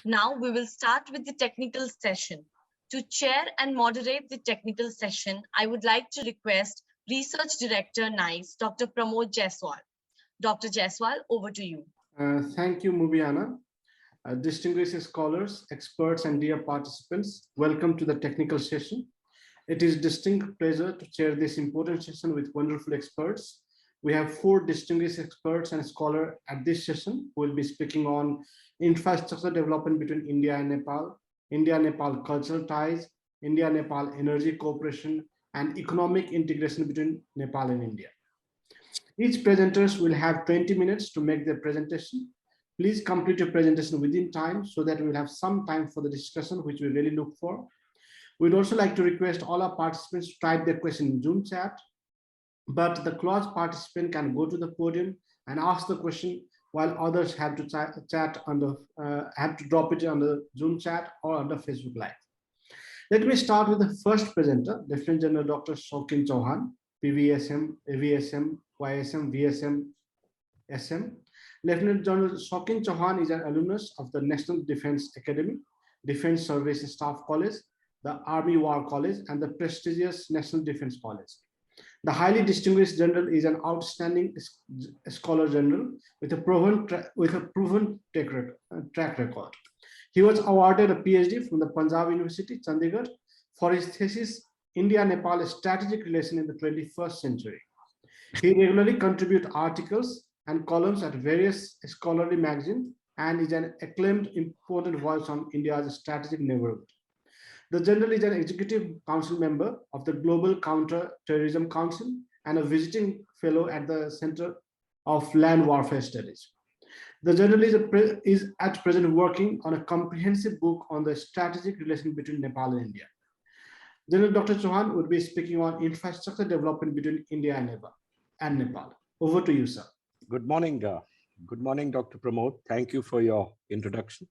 Now we will start with the technical session. To chair and moderate the technical session, I would like to request Research Director NICE, Dr. Pramod Jaiswal. Dr. Jaiswal, over to you. Thank you, Mubiana. Distinguished scholars, experts, and dear participants, welcome to the technical session. It is a distinct pleasure to chair this important session with wonderful experts. We have 4 distinguished experts and scholars at this session who will be speaking on infrastructure development between India and Nepal, India-Nepal cultural ties, India-Nepal energy cooperation, and economic integration between Nepal and India. Each presenters will have 20 minutes to make their presentation. Please complete your presentation within time so that we'll have some time for the discussion, which we really look for. We'd also like to request all our participants to type their question in Zoom chat, but the CLAWS participant can go to the podium and ask the question while others have to have to drop it on the Zoom chat or on the Facebook Live. Let me start with the first presenter, Lieutenant General Dr. Shokin Chauhan, PVSM, AVSM, YSM, VSM, SM. Lieutenant General Shokin Chauhan is an alumnus of the National Defense Academy, Defense Service Staff College, the Army War College, and the prestigious National Defense College. The highly distinguished general is an outstanding scholar general with a proven track record. He was awarded a PhD from the Punjab University, Chandigarh, for his thesis, India-Nepal Strategic Relation in the 21st Century. He regularly contributes articles and columns at various scholarly magazines and is an acclaimed important voice on India's strategic neighborhood. The general is an executive council member of the Global Counter-Terrorism Council and a visiting fellow at the Center of Land Warfare Studies. The general is at present working on a comprehensive book on the strategic relation between Nepal and India. General Dr. Chauhan would be speaking on infrastructure development between India and Nepal. Over to you, sir. Good morning. Good morning, Dr. Pramod. Thank you for your introduction.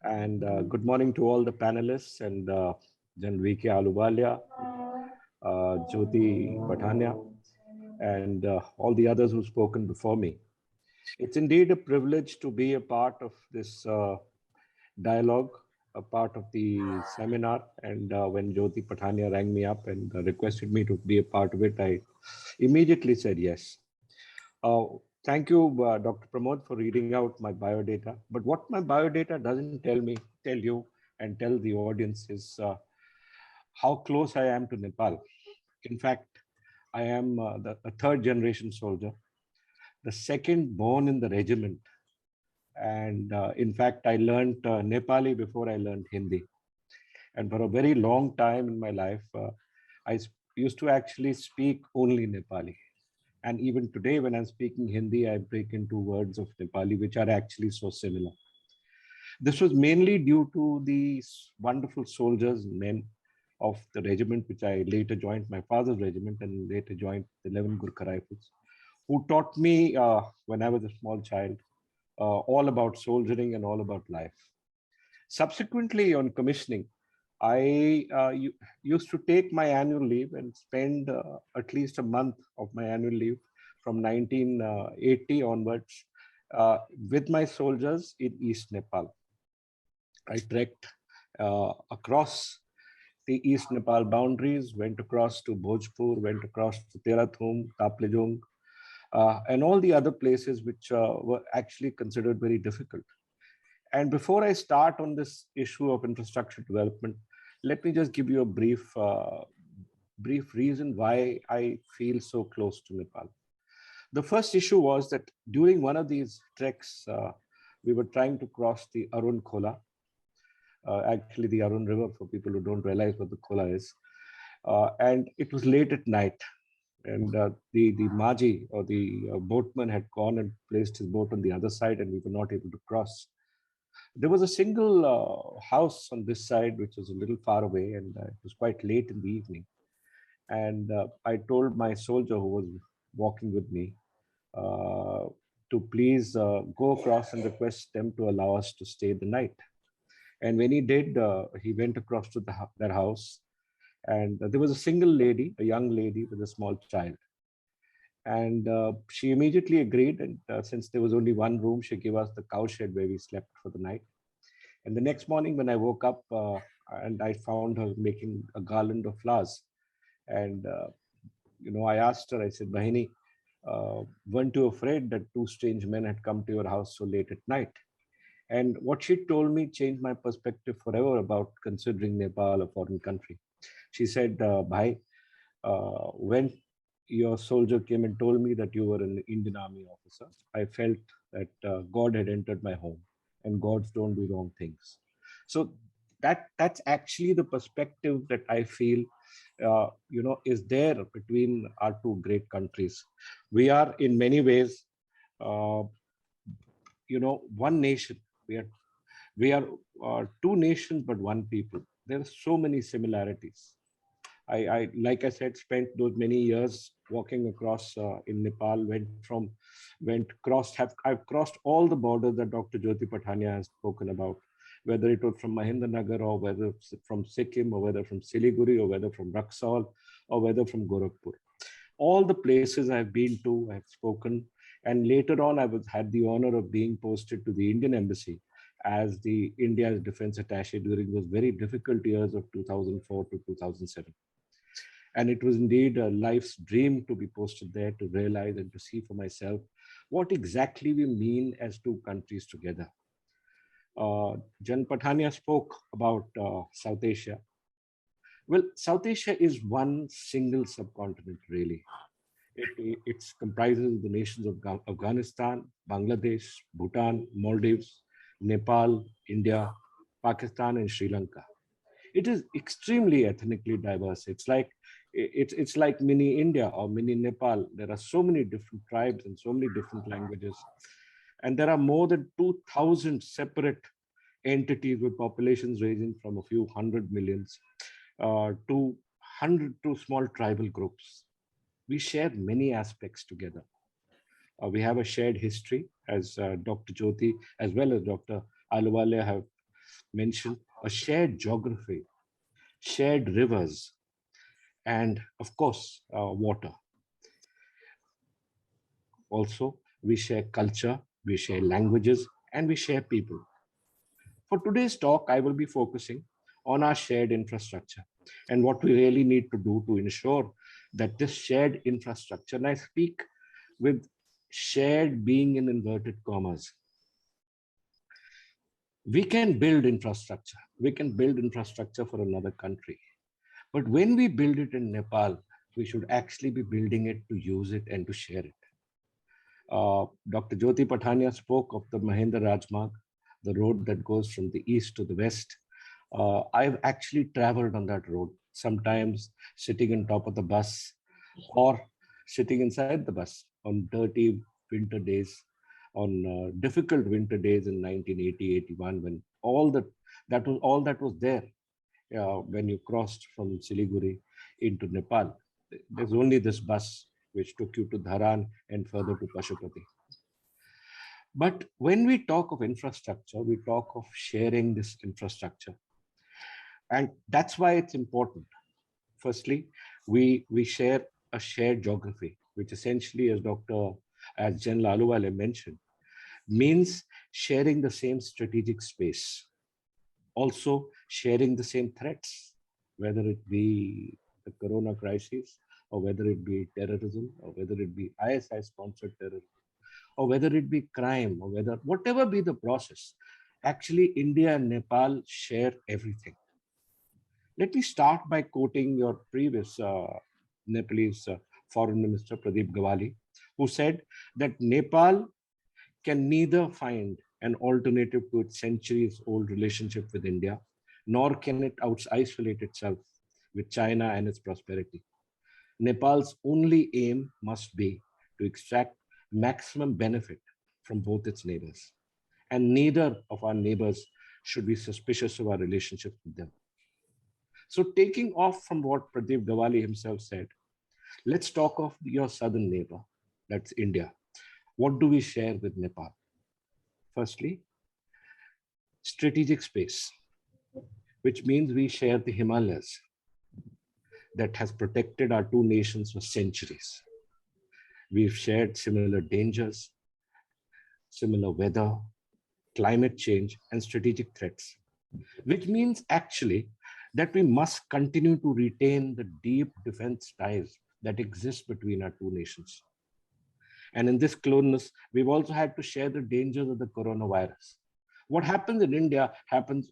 And good morning to all the panelists and Jan V.K. Aluwalia, Jyoti Patania, and all the others who've spoken before me. It's indeed a privilege to be a part of this dialogue, a part of the seminar. And when Jyoti Patania rang me up and requested me to be a part of it, I immediately said yes. Thank you, Dr. Pramod, for reading out my biodata. But what my biodata doesn't tell you and tell the audience is how close I am to Nepal. In fact, I am a 3rd generation soldier, the 2nd born in the regiment. And in fact, I learned Nepali before I learned Hindi. And for a very long time in my life, I used to actually speak only Nepali. And even today, when I'm speaking Hindi, I break into words of Nepali, which are actually so similar. This was mainly due to these wonderful soldiers, men of the regiment, which I later joined, my father's regiment, and later joined the 11 Gurkha Rifles, who taught me when I was a small child, all about soldiering and all about life. Subsequently, on commissioning, I used to take my annual leave and spend at least a month of my annual leave from 1980 onwards with my soldiers in East Nepal. I trekked across the East Nepal boundaries, went across to Bhojpur, went across to Terathum, Taplejung, and all the other places which were actually considered very difficult. And before I start on this issue of infrastructure development, let me just give you a brief reason why I feel so close to Nepal. The first issue was that during one of these treks, we were trying to cross the Arun Khola, actually the Arun River for people who don't realize what the Khola is. And it was late at night. And the Maji or the boatman had gone and placed his boat on the other side, and we were not able to cross. There was a single house on this side, which was a little far away, and it was quite late in the evening. And I told my soldier who was walking with me to please go across and request them to allow us to stay the night. And when he did, he went across to their house, and there was a single lady, a young lady with a small child. And she immediately agreed, and since there was only one room, she gave us the cow shed where we slept for the night. And the next morning when I woke up and I found her making a garland of flowers. And, I asked her, I said, Bahini, weren't you afraid that two strange men had come to your house so late at night? And what she told me changed my perspective forever about considering Nepal a foreign country. She said, Bhai, when your soldier came and told me that you were an Indian Army officer, I felt that God had entered my home, and gods don't do wrong things. So that's actually the perspective that I feel, is there between our two great countries. We are in many ways, one nation. We are two nations, but one people. There are so many similarities. I like I said, spent those many years walking across in Nepal. I've crossed all the borders that Dr. Jyoti Pathania has spoken about, whether it was from Mahendranagar or whether from Sikkim or whether from Siliguri or whether from Raxaul or whether from Gorakhpur. All the places I've been to, I've spoken, and later on had the honor of being posted to the Indian Embassy as the India's defense attaché during those very difficult years of 2004 to 2007. And it was indeed a life's dream to be posted there, to realize and to see for myself what exactly we mean as two countries together. Jan Pathania spoke about South Asia. Well, South Asia is one single subcontinent, really. It comprises the nations of Afghanistan, Bangladesh, Bhutan, Maldives, Nepal, India, Pakistan, and Sri Lanka. It is extremely ethnically diverse. It's like mini India or mini Nepal. There are so many different tribes and so many different languages. And there are more than 2,000 separate entities with populations ranging from a few hundred millions to small tribal groups. We share many aspects together. We have a shared history, as Dr. Jyoti, as well as Dr. Ahluwalia have mentioned, a shared geography, shared rivers, and of course, water. Also, we share culture, we share languages, and we share people. For today's talk, I will be focusing on our shared infrastructure and what we really need to do to ensure that this shared infrastructure, and I speak with shared being in inverted commas, we can build infrastructure. We can build infrastructure for another country. But when we build it in Nepal, we should actually be building it to use it and to share it. Dr. Jyoti Pathania spoke of the Mahendra Rajmarg, the road that goes from the east to the west. I've actually traveled on that road, sometimes sitting on top of the bus or sitting inside the bus on dirty winter days, on difficult winter days in 1980-81, when that was there. When you crossed from Siliguri into Nepal, there's only this bus which took you to Dharan and further to Pashupati. But when we talk of infrastructure, we talk of sharing this infrastructure. And that's why it's important. Firstly, we share a shared geography, which essentially, as General Ahluwalia mentioned, means sharing the same strategic space. Also sharing the same threats, whether it be the corona crisis, or whether it be terrorism, or whether it be ISI-sponsored terrorism, or whether it be crime, or whatever be the process. Actually, India and Nepal share everything. Let me start by quoting your previous Nepalese Foreign Minister, Pradeep Gawali, who said that Nepal can neither find an alternative to its centuries-old relationship with India, nor can it isolate itself with China and its prosperity. Nepal's only aim must be to extract maximum benefit from both its neighbors. And neither of our neighbors should be suspicious of our relationship with them. So taking off from what Pradeep Gawali himself said, let's talk of your southern neighbor, that's India. What do we share with Nepal? Firstly, strategic space, which means we share the Himalayas that has protected our two nations for centuries. We've shared similar dangers, similar weather, climate change, and strategic threats, which means actually that we must continue to retain the deep defense ties that exist between our two nations. And in this closeness, we've also had to share the dangers of the coronavirus. What happens in India happens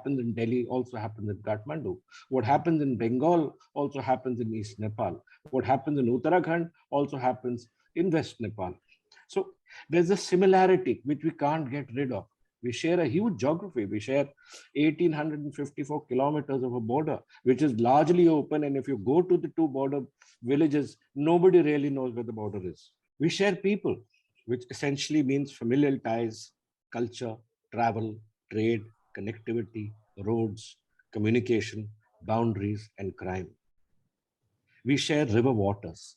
in Delhi, also happens in Kathmandu. What happens in Bengal also happens in East Nepal. What happens in Uttarakhand also happens in West Nepal. So there's a similarity which we can't get rid of. We share a huge geography. We share 1,854 kilometers of a border, which is largely open. And if you go to the two border villages, nobody really knows where the border is. We share people, which essentially means familial ties, culture, travel, trade, connectivity, roads, communication, boundaries, and crime. We share river waters,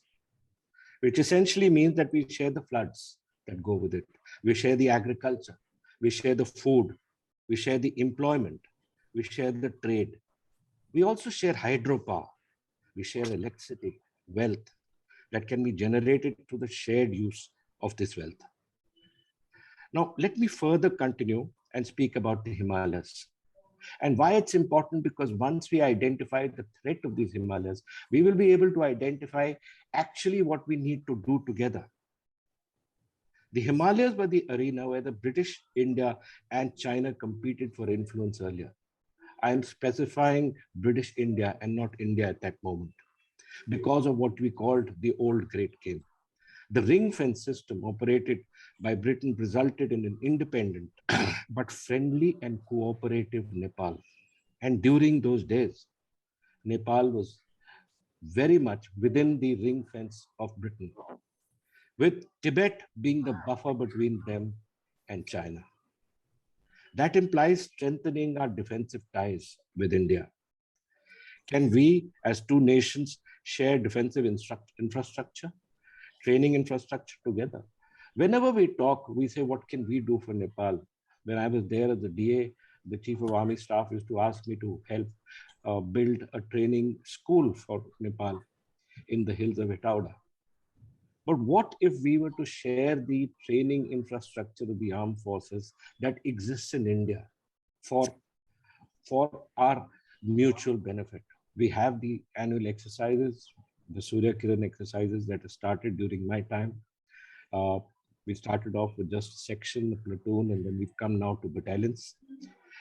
which essentially means that we share the floods that go with it. We share the agriculture. We share the food. We share the employment. We share the trade. We also share hydropower. We share electricity, wealth that can be generated through the shared use of this wealth. Now, let me further continue and speak about the Himalayas. And why it's important, because once we identify the threat of these Himalayas, we will be able to identify actually what we need to do together. The Himalayas were the arena where the British, India, and China competed for influence earlier. I am specifying British India and not India at that moment, because of what we called the Old Great Game. The ring fence system operated by Britain resulted in an independent but friendly and cooperative Nepal. And during those days, Nepal was very much within the ring fence of Britain, with Tibet being the buffer between them and China. That implies strengthening our defensive ties with India. Can we, as two nations, share defensive infrastructure, training infrastructure together? Whenever we talk, we say, what can we do for Nepal? When I was there as the DA, the Chief of Army Staff used to ask me to help build a training school for Nepal in the hills of Etauda. But what if we were to share the training infrastructure of the armed forces that exists in India for our mutual benefit? We have the annual exercises, the Surya Kiran exercises that started during my time. We started off with just a section, a platoon, and then we've come now to battalions,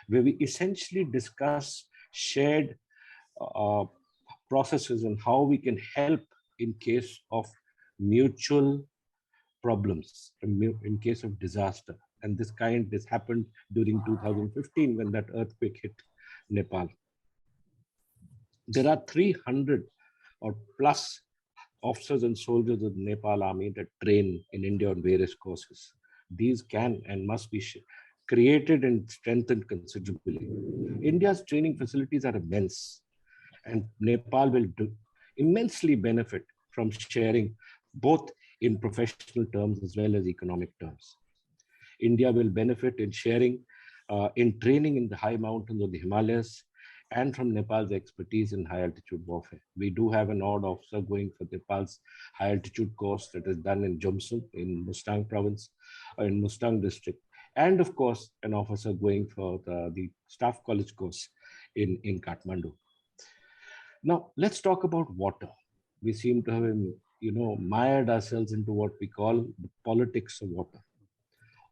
where we essentially discuss shared processes and how we can help in case of mutual problems, in case of disaster. And this happened during 2015 when that earthquake hit Nepal. There are 300 or plus officers and soldiers of the Nepal army that train in India on various courses. These can and must be created and strengthened considerably. India's training facilities are immense, and Nepal will immensely benefit from sharing both in professional terms as well as economic terms. India will benefit in sharing in training in the high mountains of the Himalayas and from Nepal's expertise in high altitude warfare. We do have an odd officer going for Nepal's high altitude course that is done in Jomsom in Mustang province, or in Mustang district. And of course, an officer going for the staff college course in Kathmandu. Now, let's talk about water. We seem to have, mired ourselves into what we call the politics of water.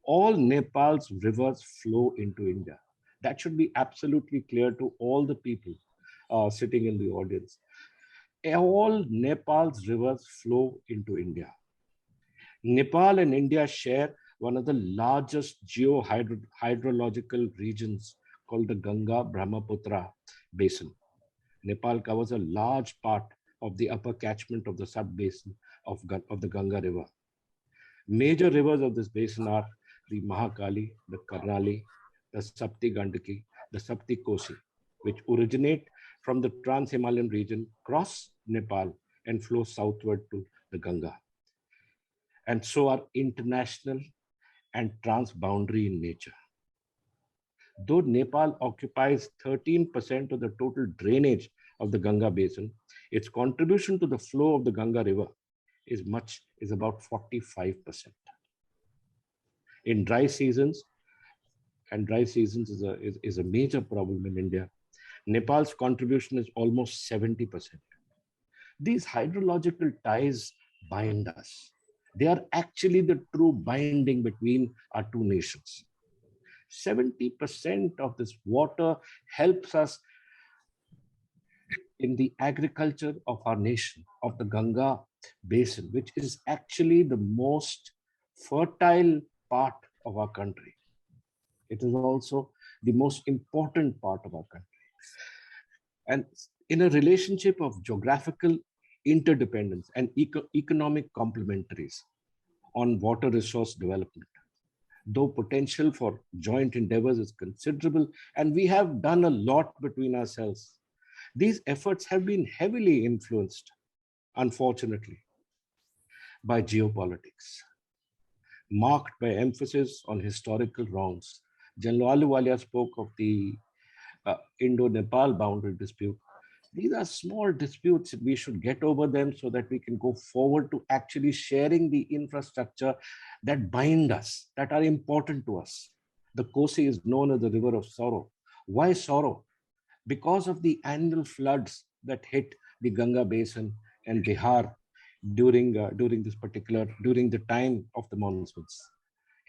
All Nepal's rivers flow into India. That should be absolutely clear to all the people sitting in the audience. All Nepal's rivers flow into India. Nepal and India share one of the largest hydrological regions called the Ganga-Brahmaputra basin. Nepal covers a large part of the upper catchment of the sub-basin of the Ganga River. Major rivers of this basin are the Mahakali, the Karnali, the Sapti Gandaki, the Sapti Kosi, which originate from the Trans-Himalayan region, cross Nepal, and flow southward to the Ganga. And so are international and trans-boundary in nature. Though Nepal occupies 13% of the total drainage of the Ganga basin, its contribution to the flow of the Ganga River is about 45%. In dry seasons, and dry seasons is a major problem in India. Nepal's contribution is almost 70%. These hydrological ties bind us. They are actually the true binding between our two nations. 70% of this water helps us in the agriculture of our nation, of the Ganga basin, which is actually the most fertile part of our country. It is also the most important part of our country. And in a relationship of geographical interdependence and economic complementaries on water resource development, though potential for joint endeavors is considerable, and we have done a lot between ourselves, these efforts have been heavily influenced, unfortunately, by geopolitics, marked by emphasis on historical wrongs. General Ahluwalia spoke of the Indo-Nepal boundary dispute. These are small disputes. We should get over them so that we can go forward to actually sharing the infrastructure that bind us, that are important to us. The Kosi is known as the river of sorrow. Why sorrow? Because of the annual floods that hit the Ganga basin and Bihar during the time of the monsoons.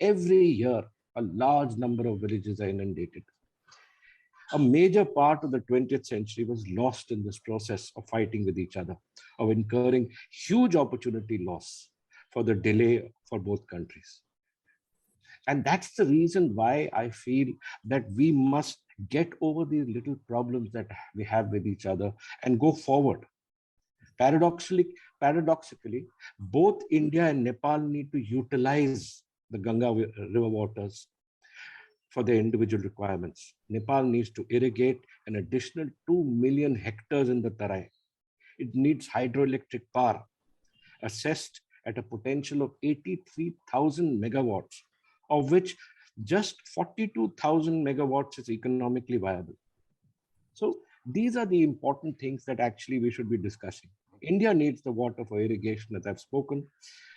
Every year, a large number of villages are inundated. A major part of the 20th century was lost in this process of fighting with each other, of incurring huge opportunity loss for the delay for both countries. And that's the reason why I feel that we must get over these little problems that we have with each other and go forward. Paradoxically, both India and Nepal need to utilize the Ganga river waters for their individual requirements. Nepal needs to irrigate an additional 2 million hectares in the Tarai. It needs hydroelectric power, assessed at a potential of 83,000 megawatts, of which just 42,000 megawatts is economically viable. So these are the important things that actually we should be discussing. India needs the water for irrigation, as I've spoken.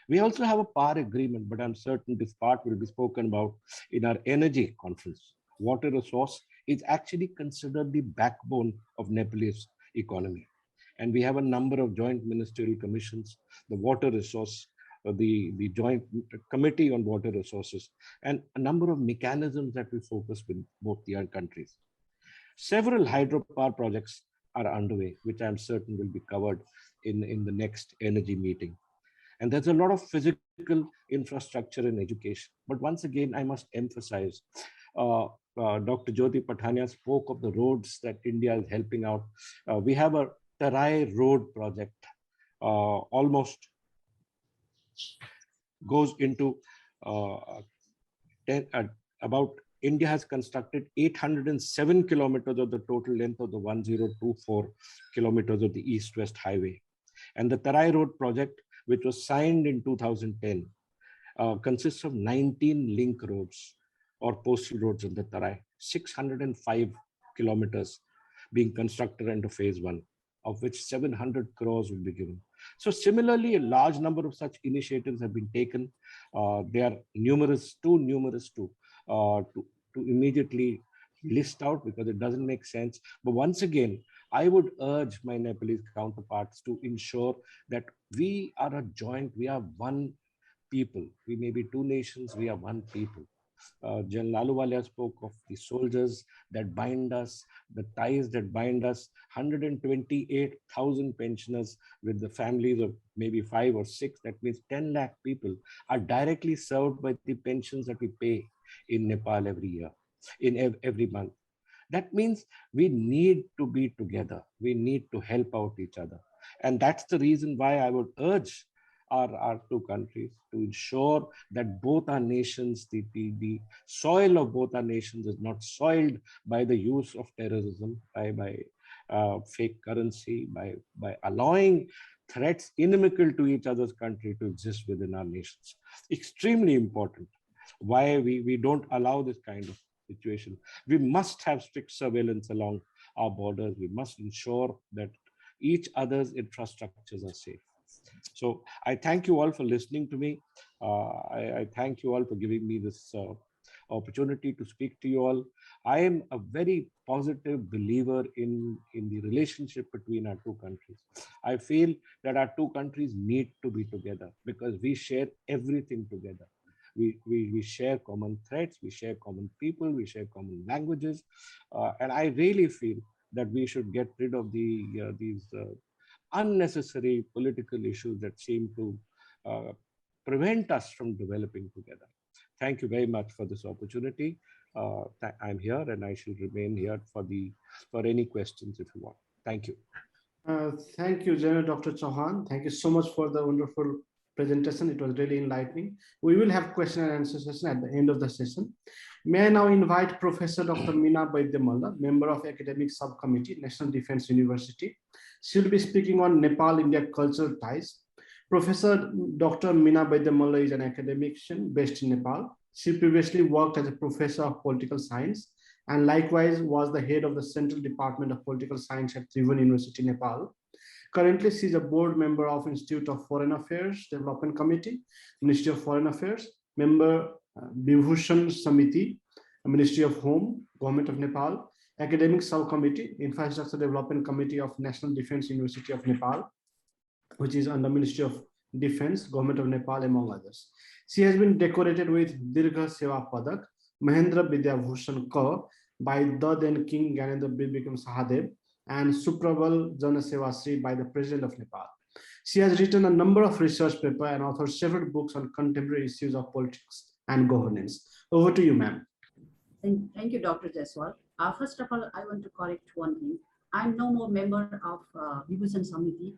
We also have a power agreement, but I'm certain this part will be spoken about in our energy conference. Water resource is actually considered the backbone of Nepalese economy. And we have a number of joint ministerial commissions, the water resource, the joint committee on water resources, and a number of mechanisms that we focus with both the countries. Several hydropower projects are underway, which I'm certain will be covered in the next energy meeting. And there's a lot of physical infrastructure and education. But once again, I must emphasize, Dr. Jyoti Pathania spoke of the roads that India is helping out. We have a Tarai road project, almost goes into about India has constructed 807 kilometers of the total length of the 1024 kilometers of the East-West Highway. And the Tarai Road project, which was signed in 2010, consists of 19 link roads or postal roads in the Tarai, 605 kilometers being constructed under phase 1, of which 700 crores will be given. So similarly, a large number of such initiatives have been taken. They are numerous, too numerous to immediately list out because it doesn't make sense. But once again, I would urge my Nepalese counterparts to ensure that we are a joint, we are one people. We may be two nations, we are one people. General Ahluwalia spoke of the soldiers that bind us, the ties that bind us, 128,000 pensioners with the families of maybe 5 or 6, that means 10 lakh people are directly served by the pensions that we pay in Nepal every year, in every month. That means we need to be together. We need to help out each other. And that's the reason why I would urge our two countries to ensure that both our nations, the soil of both our nations is not soiled by the use of terrorism, by fake currency, by allowing threats inimical to each other's country to exist within our nations. Extremely important. Why we don't allow this kind of situation. We must have strict surveillance along our borders. We must ensure that each other's infrastructures are safe. So I thank you all for listening to me. I thank you all for giving me this opportunity to speak to you all. I am a very positive believer in the relationship between our two countries. I feel that our two countries need to be together because we share everything together. We share common threats, we share common people, we share common languages. And I really feel that we should get rid of these unnecessary political issues that seem to prevent us from developing together. Thank you very much for this opportunity. I'm here and I shall remain here for any questions if you want. Thank you. Thank you, General Dr. Chauhan. Thank you so much for the wonderful presentation. It was really enlightening. We will have question and answer session at the end of the session. May I now invite Professor Dr. Meena Vaidya, member of Academic Subcommittee, National Defense University. She will be speaking on Nepal-India cultural ties. Professor Dr. Meena Vaidya is an academician based in Nepal. She previously worked as a professor of political science and likewise was the head of the Central Department of Political Science at Tribhuvan University, Nepal. Currently, she is a board member of Institute of Foreign Affairs Development Committee, Ministry of Foreign Affairs, member Vibhushan Samiti, Ministry of Home, Government of Nepal, Academic Subcommittee, Infrastructure Development Committee of National Defense University of Nepal, which is under Ministry of Defense, Government of Nepal, among others. She has been decorated with Dirgha Seva Padak, Mahendra Vidya Bhushan Ka by the then King Gyanendra Bikram Sahadev, and Suprabal Jana Seva Sri by the President of Nepal. She has written a number of research papers and authored several books on contemporary issues of politics and governance. Over to you, ma'am. Thank you, Dr. Jaiswal. First of all, I want to correct one thing. I'm no more member of Vibhushan Samiti,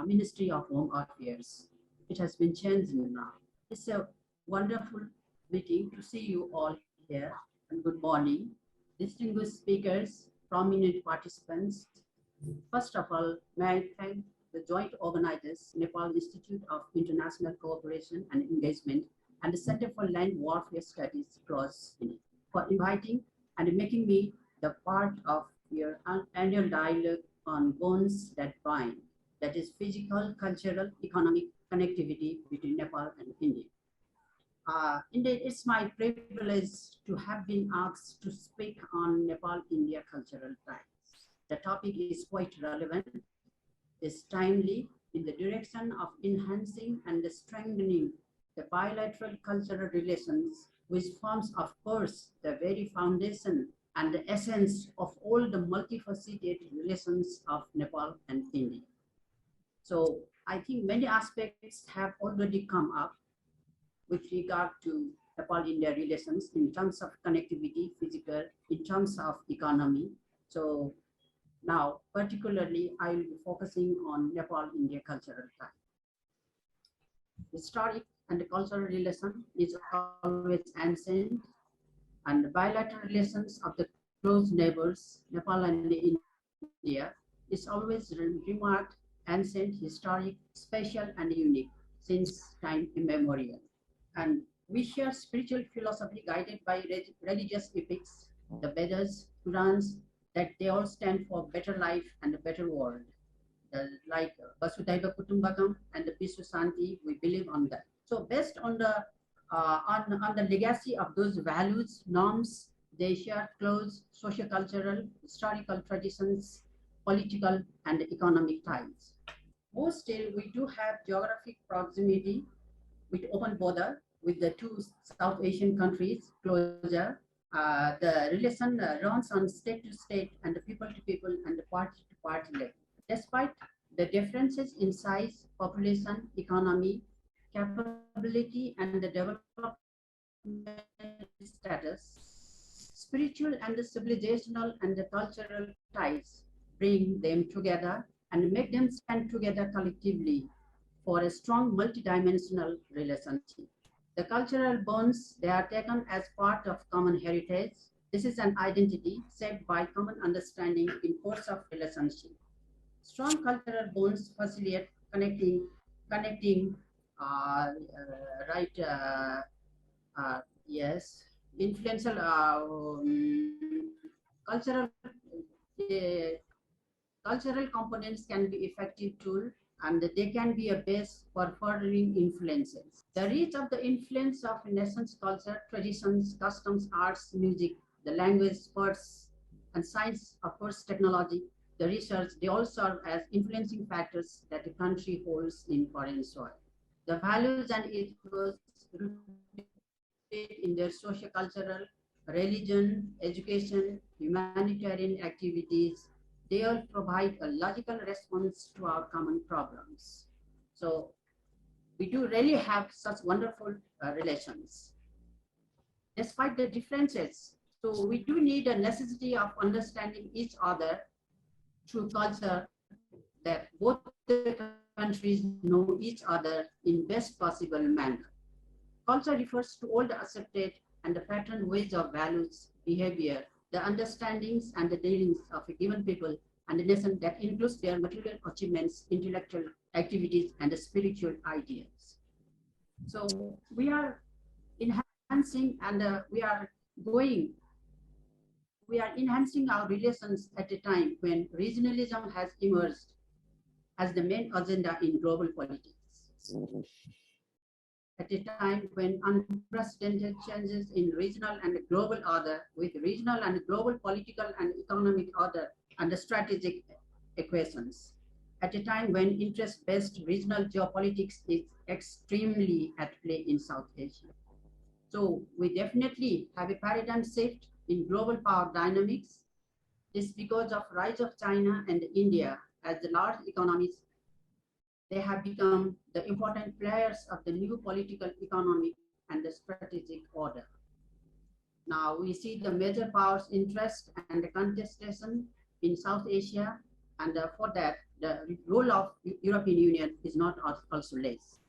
Ministry of Home Affairs. It has been changed now. It's a wonderful meeting to see you all here, and good morning. Distinguished speakers, prominent participants. First of all, may I thank the joint organizers, Nepal Institute of International Cooperation and Engagement and the Center for Land Warfare Studies, CLAWS-NIICE, for inviting and making me the part of your annual dialogue on bonds that bind, that is physical, cultural, economic connectivity between Nepal and India. Indeed, it's my privilege to have been asked to speak on Nepal-India cultural ties. The topic is quite relevant, is timely in the direction of enhancing and strengthening the bilateral cultural relations, which forms, of course, the very foundation and the essence of all the multifaceted relations of Nepal and India. So I think many aspects have already come up with regard to Nepal-India relations in terms of connectivity, physical, in terms of economy. So now, particularly, I will be focusing on Nepal-India cultural tie. Historic and cultural relation is always ancient, and the bilateral relations of the close neighbors, Nepal and India, is always remarked, ancient, historic, special, and unique since time immemorial. And we share spiritual philosophy guided by religious epics, the Vedas, Purans, that they all stand for better life and a better world. Like Vasudhaiva Kutumbakam and the Vishwa Shanti, we believe on that. So based on the legacy of those values, norms, they share close socio-cultural, historical traditions, political and economic ties. More still, we do have geographic proximity with open border with the two South Asian countries closer. The relation runs on state to state and the people to people and the party to party level. Despite the differences in size, population, economy, capability, and the development status, spiritual and the civilizational and the cultural ties bring them together and make them stand together collectively for a strong multidimensional relationship. The cultural bonds, they are taken as part of common heritage. This is an identity shaped by common understanding in course of relationship. Strong cultural bonds facilitate connecting, yes, influential cultural components can be effective tool and they can be a base for furthering influences. The reach of the influence of a nation's culture, traditions, customs, arts, music, the language, sports, and science, of course, technology, the research, they all serve as influencing factors that the country holds in foreign soil. The values and ethos rooted in their socio-cultural, religion, education, humanitarian activities, they all provide a logical response to our common problems. So we do really have such wonderful relations. Despite the differences, so we do need a necessity of understanding each other through culture, that both the countries know each other in best possible manner. Culture refers to all the accepted and the pattern ways of values, behavior, the understandings and the dealings of a given people and the nation that includes their material achievements, intellectual activities, and the spiritual ideas. So we are enhancing and we are enhancing our relations at a time when regionalism has emerged as the main agenda in global politics. At a time when unprecedented changes in regional and global order, with regional and global political and economic order and the strategic equations. At a time when interest-based regional geopolitics is extremely at play in South Asia. So we definitely have a paradigm shift in global power dynamics. This is because of rise of China and India as the large economies. They have become the important players of the new political, economic, and the strategic order. Now we see the major powers' interest and the contestation in South Asia, and for that, the role of European Union is not also less.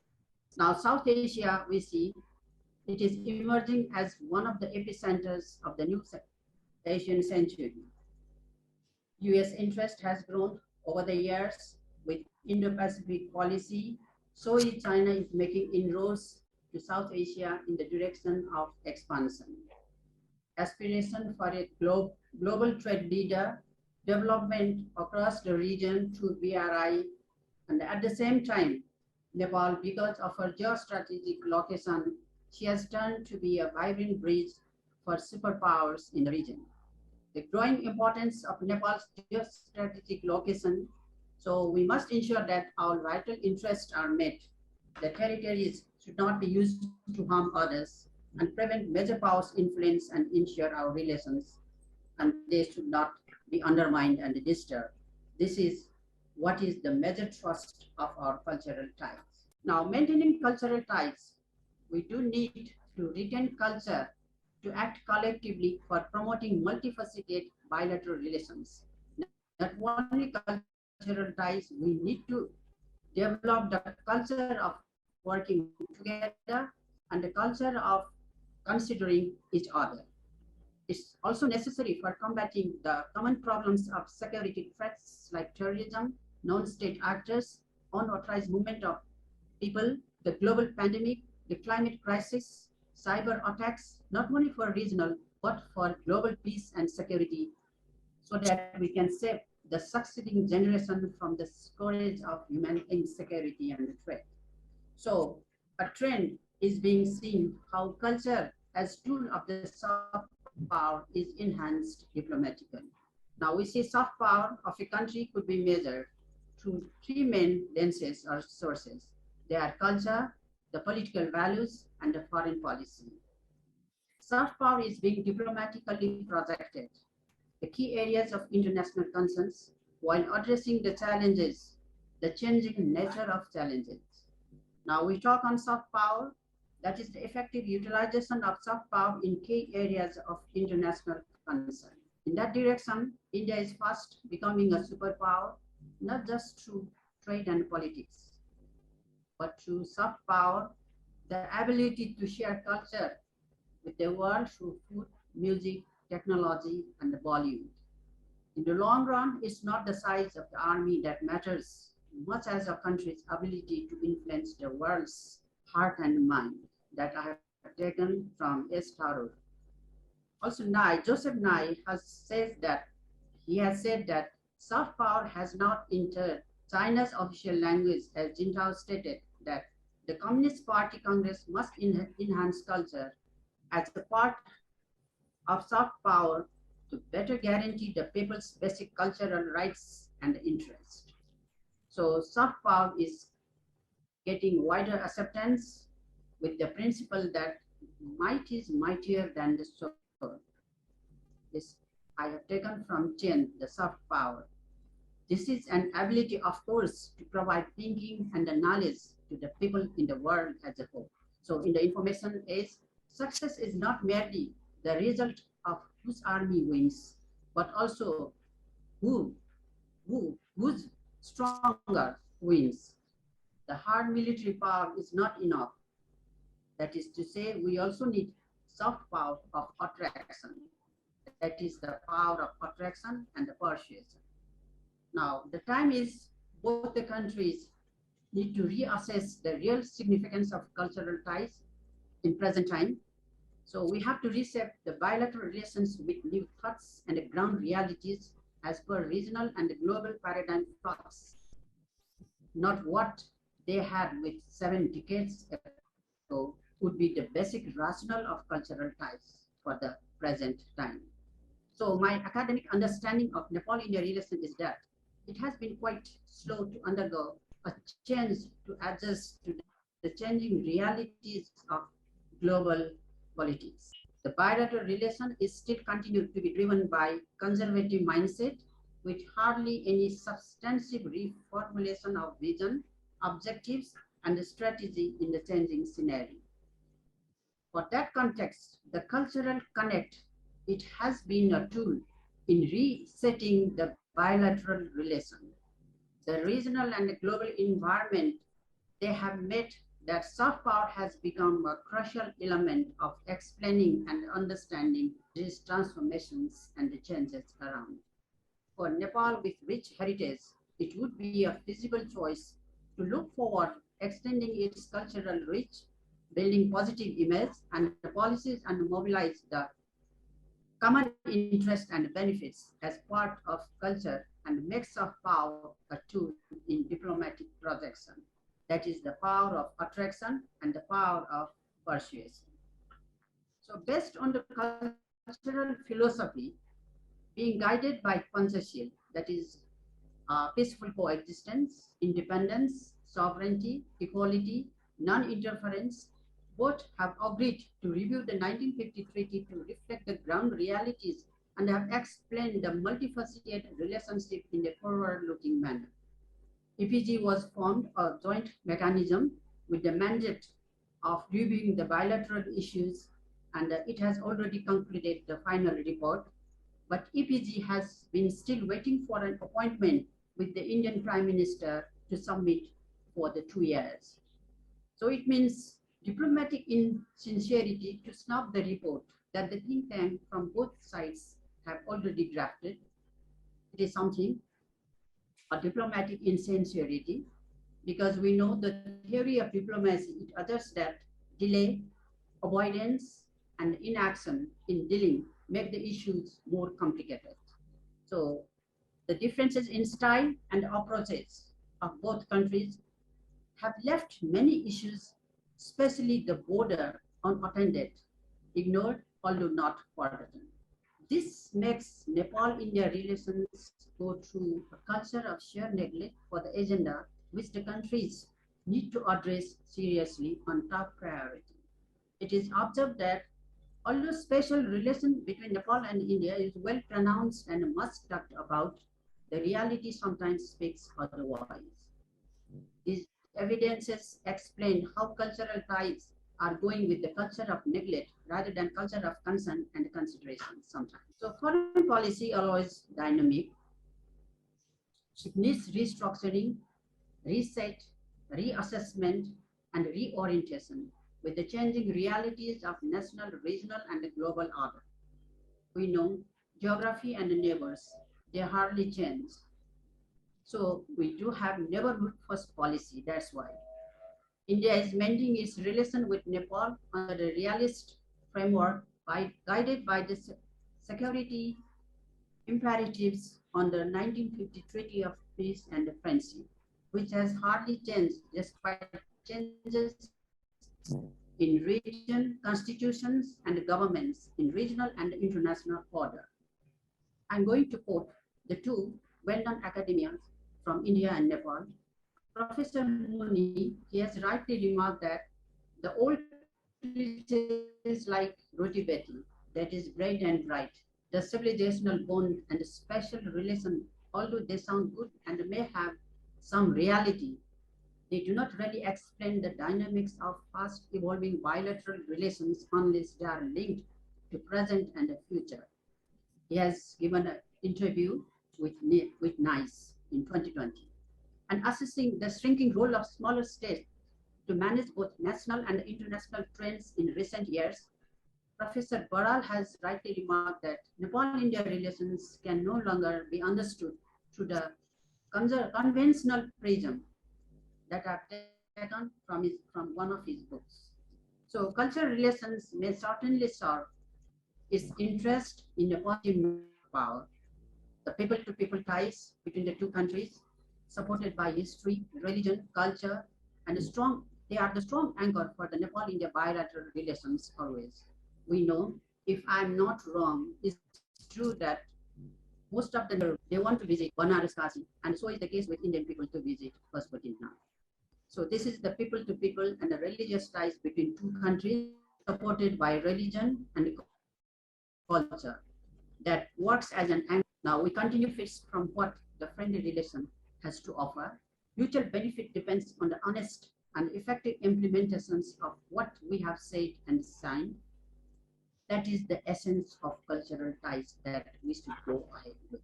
Now South Asia, we see, it is emerging as one of the epicenters of the new Asian century. US interest has grown over the years with Indo-Pacific policy, so is China is making inroads to South Asia in the direction of expansion. Aspiration for a global trade leader, development across the region through BRI, and at the same time, Nepal, because of her geostrategic location, she has turned to be a vibrant bridge for superpowers in the region. The growing importance of Nepal's geostrategic location, so we must ensure that our vital interests are met. The territories should not be used to harm others and prevent major powers' influence and ensure our relations, and they should not be undermined and disturbed. This is what is the major thrust of our cultural ties. Now, maintaining cultural ties, we do need to retain culture to act collectively for promoting multifaceted bilateral relations. Not only cultural ties, we need to develop the culture of working together and the culture of considering each other. It's also necessary for combating the common problems of security threats like terrorism, non-state actors, unauthorized movement of people, the global pandemic, the climate crisis, cyber attacks, not only for regional, but for global peace and security, so that we can save the succeeding generation from the scourge of human insecurity and threat. So a trend is being seen how culture as tool of the soft power is enhanced diplomatically. Now we see soft power of a country could be measured through three main lenses or sources. They are culture, the political values, and the foreign policy. Soft power is being diplomatically projected. The key areas of international concerns while addressing the challenges, the changing nature of challenges. Now we talk on soft power, that is the effective utilization of soft power in key areas of international concern. In that direction, India is fast becoming a superpower, not just through trade and politics, but through soft power, the ability to share culture with the world through food, music, technology, and Bollywood. In the long run, it's not the size of the army that matters much as a country's ability to influence the world's heart and mind, that I have taken from S. Tharoor. Also, Joseph Nye has said that soft power has not entered China's official language, as Jintao stated, that the Communist Party Congress must enhance culture as a part of soft power to better guarantee the people's basic cultural rights and interests. So soft power is getting wider acceptance with the principle that might is mightier than the sword. This I have taken from Chen, the soft power. This is an ability, of course, to provide thinking and the knowledge to the people in the world as a whole. So in the information age, success is not merely the result of whose army wins, but also who's stronger wins. The hard military power is not enough. That is to say, we also need soft power of attraction. That is the power of attraction and the persuasion. Now, the time is both the countries need to reassess the real significance of cultural ties in present time. So we have to reshape the bilateral relations with new thoughts and ground realities as per regional and global paradigm flux, not what they had with 7 decades ago would be the basic rationale of cultural ties for the present time. So my academic understanding of Nepal-India relation is that it has been quite slow to undergo a change to adjust to the changing realities of global politics. The bilateral relation is still continued to be driven by conservative mindset with hardly any substantive reformulation of vision, objectives, and strategy in the changing scenario. For that context, the cultural connect, it has been a tool in resetting the bilateral relation. The regional and the global environment, they have made that soft power has become a crucial element of explaining and understanding these transformations and the changes around. For Nepal with rich heritage, it would be a feasible choice to look forward, extending its cultural reach, building positive image and the policies and mobilize the common interest and benefits as part of culture and makes of power a tool in diplomatic projection. That is the power of attraction and the power of persuasion. So based on the cultural philosophy being guided by Pancheshware, that is peaceful coexistence, independence, sovereignty, equality, non-interference, both have agreed to review the 1950 treaty to reflect the ground realities and have explained the multifaceted relationship in a forward-looking manner. EPG was formed a joint mechanism with the mandate of reviewing the bilateral issues, and it has already concluded the final report. But EPG has been still waiting for an appointment with the Indian Prime Minister to submit for the 2 years. So it means diplomatic insincerity to snub the report that the think tank from both sides have already drafted. It is something, a diplomatic insincerity, because we know the theory of diplomacy, it asserts that delay, avoidance, and inaction in dealing make the issues more complicated. So the differences in style and approaches of both countries have left many issues, especially the border, unattended, ignored, although not forgotten. This makes Nepal-India relations go through a culture of sheer neglect for the agenda which the countries need to address seriously on top priority. It is observed that although special relation between Nepal and India is well pronounced and much talked about, the reality sometimes speaks otherwise. These evidences explain how cultural ties are going with the culture of neglect rather than culture of concern and consideration sometimes. So foreign policy always dynamic. It needs restructuring, reset, reassessment, and reorientation with the changing realities of national, regional, and global order. We know geography and neighbors, they hardly change. So we do have neighborhood first policy, that's why. India is mending its relation with Nepal under the realist framework guided by the security imperatives on the 1950 Treaty of Peace and Friendship. which has hardly changed despite changes in region, constitutions, and governments in regional and international order. I'm going to quote the two well-known academians from India and Nepal. Professor Muni, he has rightly remarked that the old treatises like Roti Beti, that is bread and right, the civilizational bond and special relation, although they sound good and may have some reality, they do not really explain the dynamics of fast evolving bilateral relations unless they are linked to present and future. He has given an interview with NICE in 2020 and assessing the shrinking role of smaller states to manage both national and international trends in recent years. Professor Baral has rightly remarked that Nepal-India relations can no longer be understood through the conventional prism that are taken from one of his books. So cultural relations may certainly serve its interest in a positive power. The people-to-people ties between the two countries, supported by history, religion, culture, and they are the strong anchor for the Nepal-India bilateral relations always. We know, if I'm not wrong, it's true that most of them, they want to visit Banaras Kashi, and so is the case with Indian people to visit Pashupatinath. So this is the people-to-people and the religious ties between two countries, supported by religion and culture, that works as an anchor. Now we continue fits from what the friendly relation has to offer. Mutual benefit depends on the honest and effective implementations of what we have said and signed. That is the essence of cultural ties that we should go ahead with.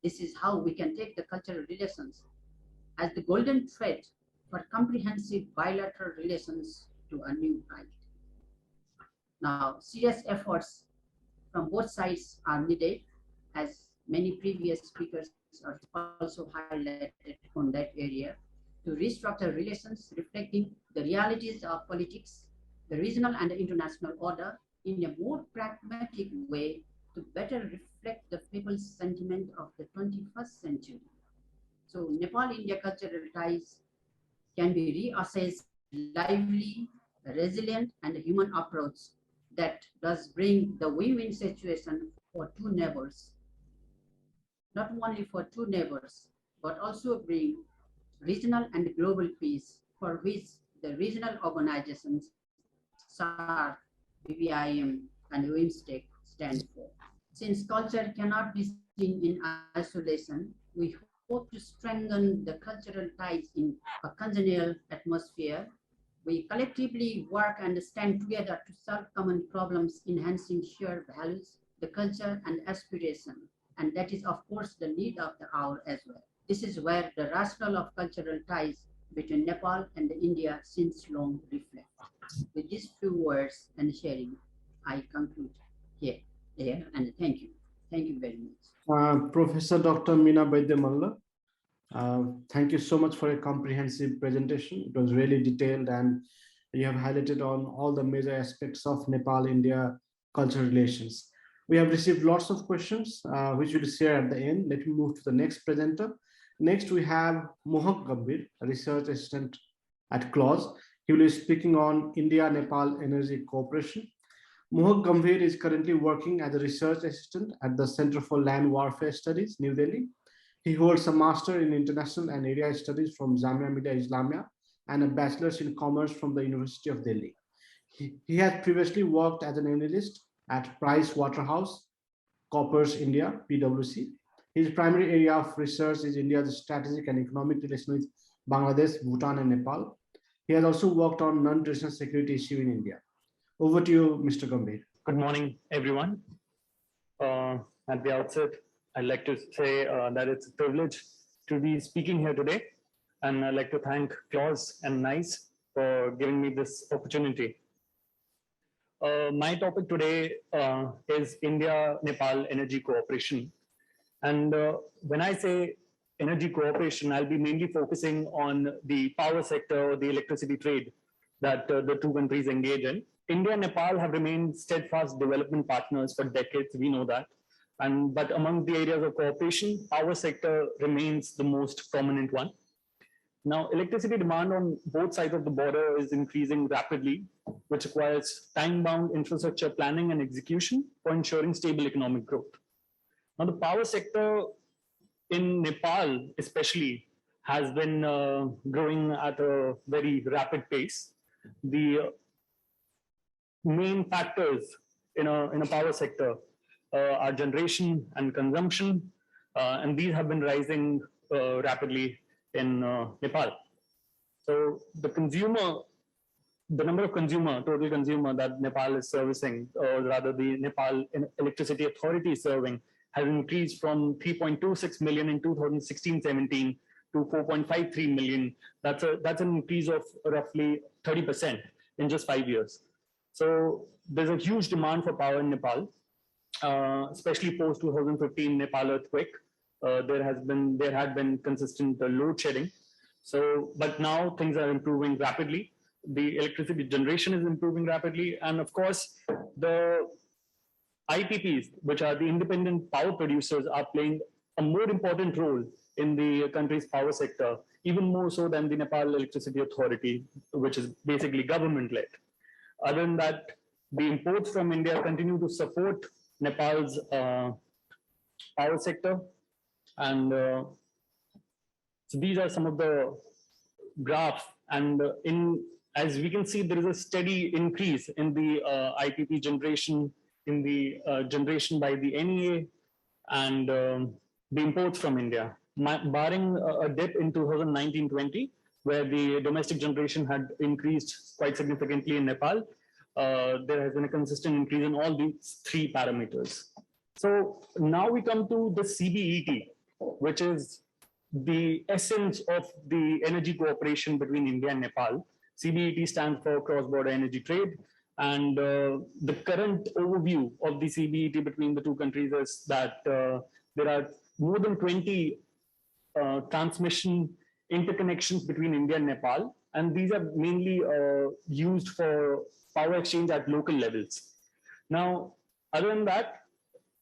This is how we can take the cultural relations as the golden thread for comprehensive bilateral relations to a new height. Now, serious efforts from both sides are needed, as many previous speakers are also highlighted on that area, to restructure relations reflecting the realities of politics, the regional and the international order in a more pragmatic way to better reflect the people's sentiment of the 21st century. So Nepal-India cultural ties can be reassessed lively, resilient, and human approach that does bring the win-win situation for two neighbors. Not only for two neighbors, but also bring regional and global peace, for which the regional organizations SAARC, PVIM, and UIMSTEC stand for. Since culture cannot be seen in isolation, we hope to strengthen the cultural ties in a congenial atmosphere. We collectively work and stand together to solve common problems, enhancing shared values, the culture and aspiration. And that is, of course, the need of the hour as well. This is where the rationale of cultural ties between Nepal and India since long reflect. With these few words and sharing, I conclude here and thank you. Thank you very much. Professor Dr. Meena Vaidya Malla, thank you so much for a comprehensive presentation. It was really detailed and you have highlighted on all the major aspects of Nepal-India cultural relations. We have received lots of questions, which we'll share at the end. Let me move to the next presenter. Next, we have Mohak Gambhir, a research assistant at CLAWS. He will be speaking on India-Nepal energy cooperation. Mohak Gambhir is currently working as a research assistant at the Center for Land Warfare Studies, New Delhi. He holds a Master in International and Area Studies from Jamia Millia Islamia and a Bachelor's in Commerce from the University of Delhi. He has previously worked as an analyst at Price Waterhouse Coopers India, PwC. His primary area of research is India's strategic and economic relation with Bangladesh, Bhutan, and Nepal. He has also worked on non-traditional security issue in India. Over to you, Mr. Gambhir. Good morning, everyone. At the outset, I'd like to say that it's a privilege to be speaking here today. And I'd like to thank CLAWS and NICE for giving me this opportunity. My topic today is India-Nepal energy cooperation. And when I say energy cooperation, I'll be mainly focusing on the power sector or the electricity trade that the two countries engage in. India and Nepal have remained steadfast development partners for decades, we know that. But among the areas of cooperation, power sector remains the most prominent one. Now, electricity demand on both sides of the border is increasing rapidly, which requires time-bound infrastructure planning and execution for ensuring stable economic growth. Now, the power sector in Nepal, especially, has been growing at a very rapid pace. The main factors in a power sector are generation and consumption, and these have been rising rapidly in Nepal. So the number of total consumer that Nepal is servicing, or rather the Nepal Electricity Authority is serving, has increased from 3.26 million in 2016-17 to 4.53 million. That's an increase of roughly 30% in just 5 years. So there's a huge demand for power in Nepal, especially post 2015 Nepal earthquake. There had been consistent load shedding. So, but now things are improving rapidly. The electricity generation is improving rapidly, and of course, the IPPs, which are the independent power producers, are playing a more important role in the country's power sector, even more so than the Nepal Electricity Authority, which is basically government-led. Other than that, the imports from India continue to support Nepal's power sector. And so these are some of the graphs. And as we can see, there is a steady increase in the IPP generation, in the generation by the NEA, and the imports from India. Barring a dip in 2019-20, where the domestic generation had increased quite significantly in Nepal, there has been a consistent increase in all these three parameters. So now we come to the CBET, which is the essence of the energy cooperation between India and Nepal. CBET stands for cross-border energy trade. And the current overview of the CBET between the two countries is that there are more than 20 transmission interconnections between India and Nepal. And these are mainly used for power exchange at local levels. Now, other than that,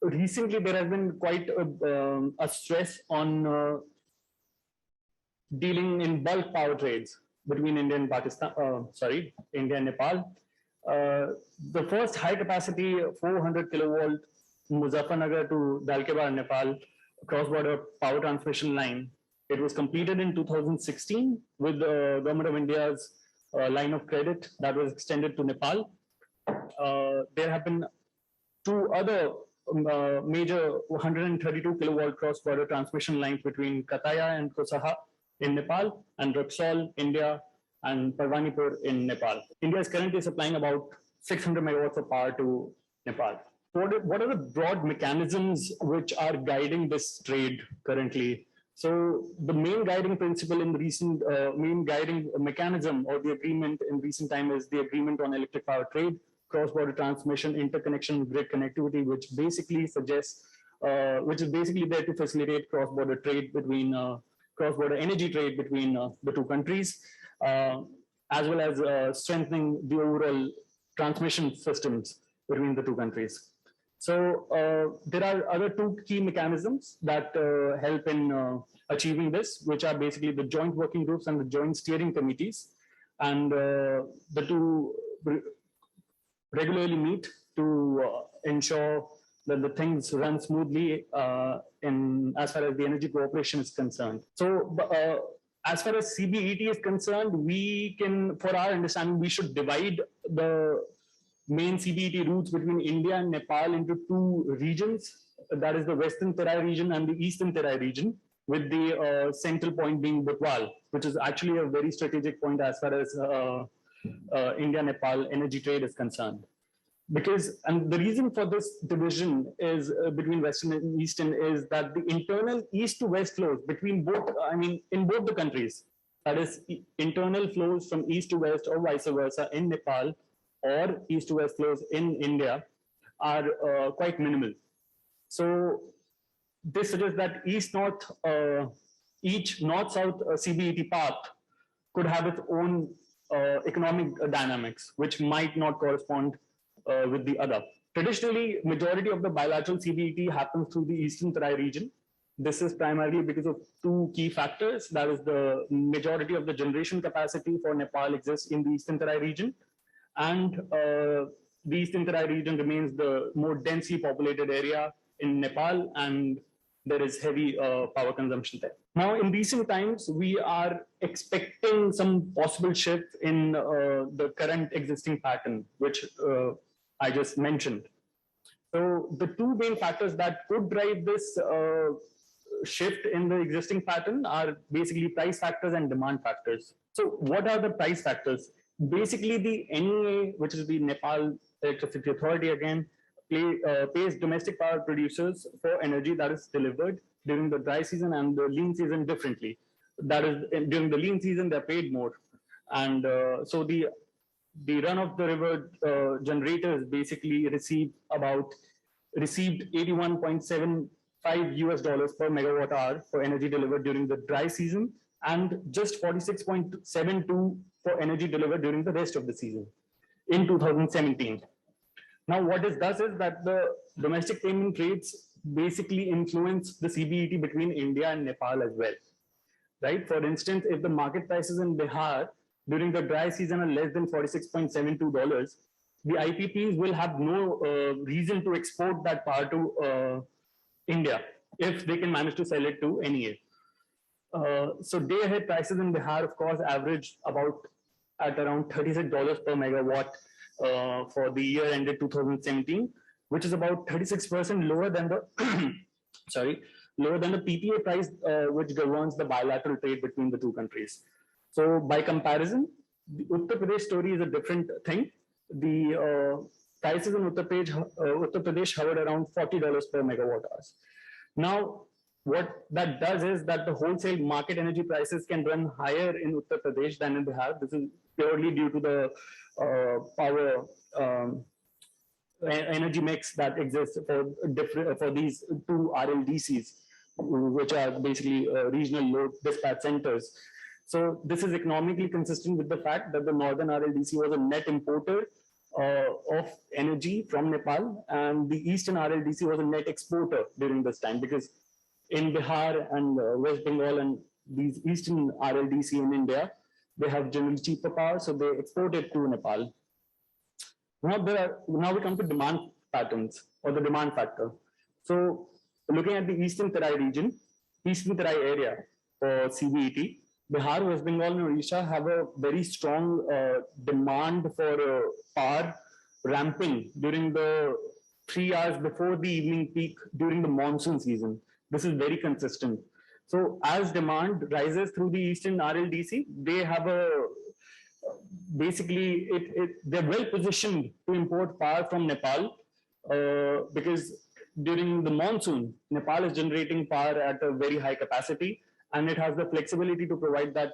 recently there has been quite a stress on dealing in bulk power trades between India and India and Nepal. The first high capacity 400 kilovolt Muzaffarnagar to Dalkebar, Nepal cross-border power transmission line, it was completed in 2016 with the Government of India's line of credit that was extended to Nepal. There have been two other major 132 kilovolt cross-border transmission lines between Kataya and Kosaha in Nepal, and Repsol, India, and Parvanipur in Nepal. India is currently supplying about 600 megawatts of power to Nepal. What are the broad mechanisms which are guiding this trade currently? So the main guiding principle in the recent, main guiding mechanism or the agreement in recent time is the Agreement on Electric Power Trade, Cross-Border Transmission, Interconnection, Grid Connectivity, which basically suggests, which is basically there to facilitate cross-border trade between, cross-border energy trade between the two countries, as well as strengthening the overall transmission systems between the two countries. So there are other two key mechanisms that help in achieving this, which are basically the joint working groups and the joint steering committees. And the two regularly meet to ensure that the things run smoothly as far as the energy cooperation is concerned. So as far as CBET is concerned, we can, for our understanding, we should divide the main CBET routes between India and Nepal into two regions. That is the Western Terai region and the Eastern Terai region, with the central point being Butwal, which is actually a very strategic point as far as India-Nepal energy trade is concerned. Because, and the reason for this division is between Western and Eastern is that the internal east to west flows between both, I mean, in both the countries, that is internal flows from east to west or vice versa in Nepal, or east to west flows in India, are quite minimal. So this suggests that east-north, each north-south CBET path could have its own economic dynamics, which might not correspond with the other. Traditionally, majority of the bilateral CBET happens through the Eastern Terai region, This is primarily because of two key factors. That is, the majority of the generation capacity for Nepal exists in the Eastern Terai region, and the Eastern Terai region remains the more densely populated area in Nepal, and there is heavy power consumption there. Now, in recent times, we are expecting some possible shift in the current existing pattern, which I just mentioned. So the two main factors that could drive this shift in the existing pattern are basically price factors and demand factors. So what are the price factors? Basically, the NEA, which is the Nepal Electricity Authority again, pays domestic power producers for energy that is delivered during the dry season and the lean season differently. That is, during the lean season, they're paid more. And so the run-of-the-river generators basically received $81.75 per megawatt hour for energy delivered during the dry season, and just 46.72 for energy delivered during the rest of the season in 2017. Now, what this does is that the domestic payment rates basically influence the CBET between India and Nepal as well, right? For instance, if the market prices in Bihar during the dry season are less than $46.72, the IPPs will have no reason to export that power to India if they can manage to sell it to NEA. So day-ahead prices in Bihar, of course, average at around $36 per megawatt for the year ended 2017, which is about 36% lower than the lower than the PPA price, which governs the bilateral trade between the two countries. So by comparison, the Uttar Pradesh story is a different thing. The prices in Uttar Pradesh hovered around $40 per megawatt hours. Now, what that does is that the wholesale market energy prices can run higher in Uttar Pradesh than in Bihar. This is purely due to the power energy mix that exists for these two RLDCs, which are basically regional load dispatch centers. So this is economically consistent with the fact that the northern RLDC was a net importer of energy from Nepal, and the eastern RLDC was a net exporter during this time, because in Bihar and West Bengal and these eastern RLDC in India, they have generally cheaper power, so they export it to Nepal. Now we come to demand patterns or the demand factor. So looking at the Eastern Terai region, Eastern Terai area for CBET, Bihar, West Bengal, and Odisha have a very strong demand for power ramping during the 3 hours before the evening peak during the monsoon season. This is very consistent. So as demand rises through the Eastern RLDC, they have basically they're well positioned to import power from Nepal because during the monsoon, Nepal is generating power at a very high capacity, and it has the flexibility to provide that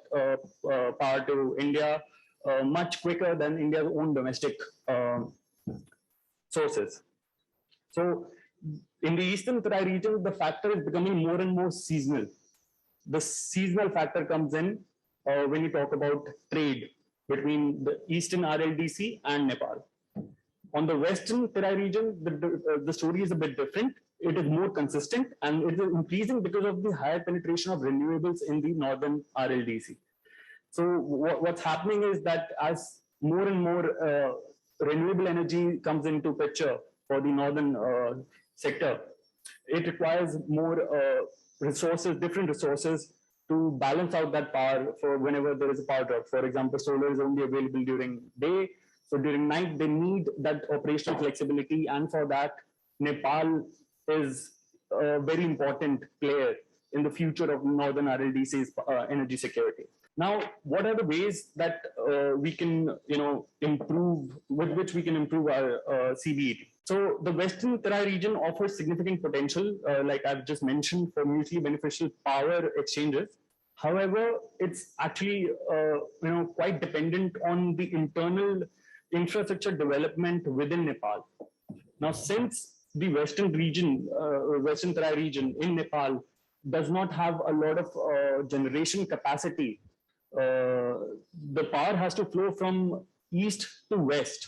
power to India much quicker than India's own domestic sources. So in the Eastern Terai region, the factor is becoming more and more seasonal. The seasonal factor comes in when you talk about trade between the Eastern RLDC and Nepal. On the Western Terai region, the story is a bit different. It is more consistent, and it is increasing because of the higher penetration of renewables in the Northern RLDC. So what's happening is that as more and more renewable energy comes into picture for the Northern sector, it requires more resources, different resources, to balance out that power for whenever there is a power drop. For example, solar is only available during day. So during night, they need that operational flexibility. And for that, Nepal is a very important player in the future of Northern RLDC's energy security. Now, what are the ways that we can, improve, with which we can improve our CBET? So the Western Terai region offers significant potential, like I've just mentioned, for mutually beneficial power exchanges. However, it's actually, quite dependent on the internal infrastructure development within Nepal. Now, since the Western region, Western Terai region in Nepal does not have a lot of generation capacity, the power has to flow from east to west,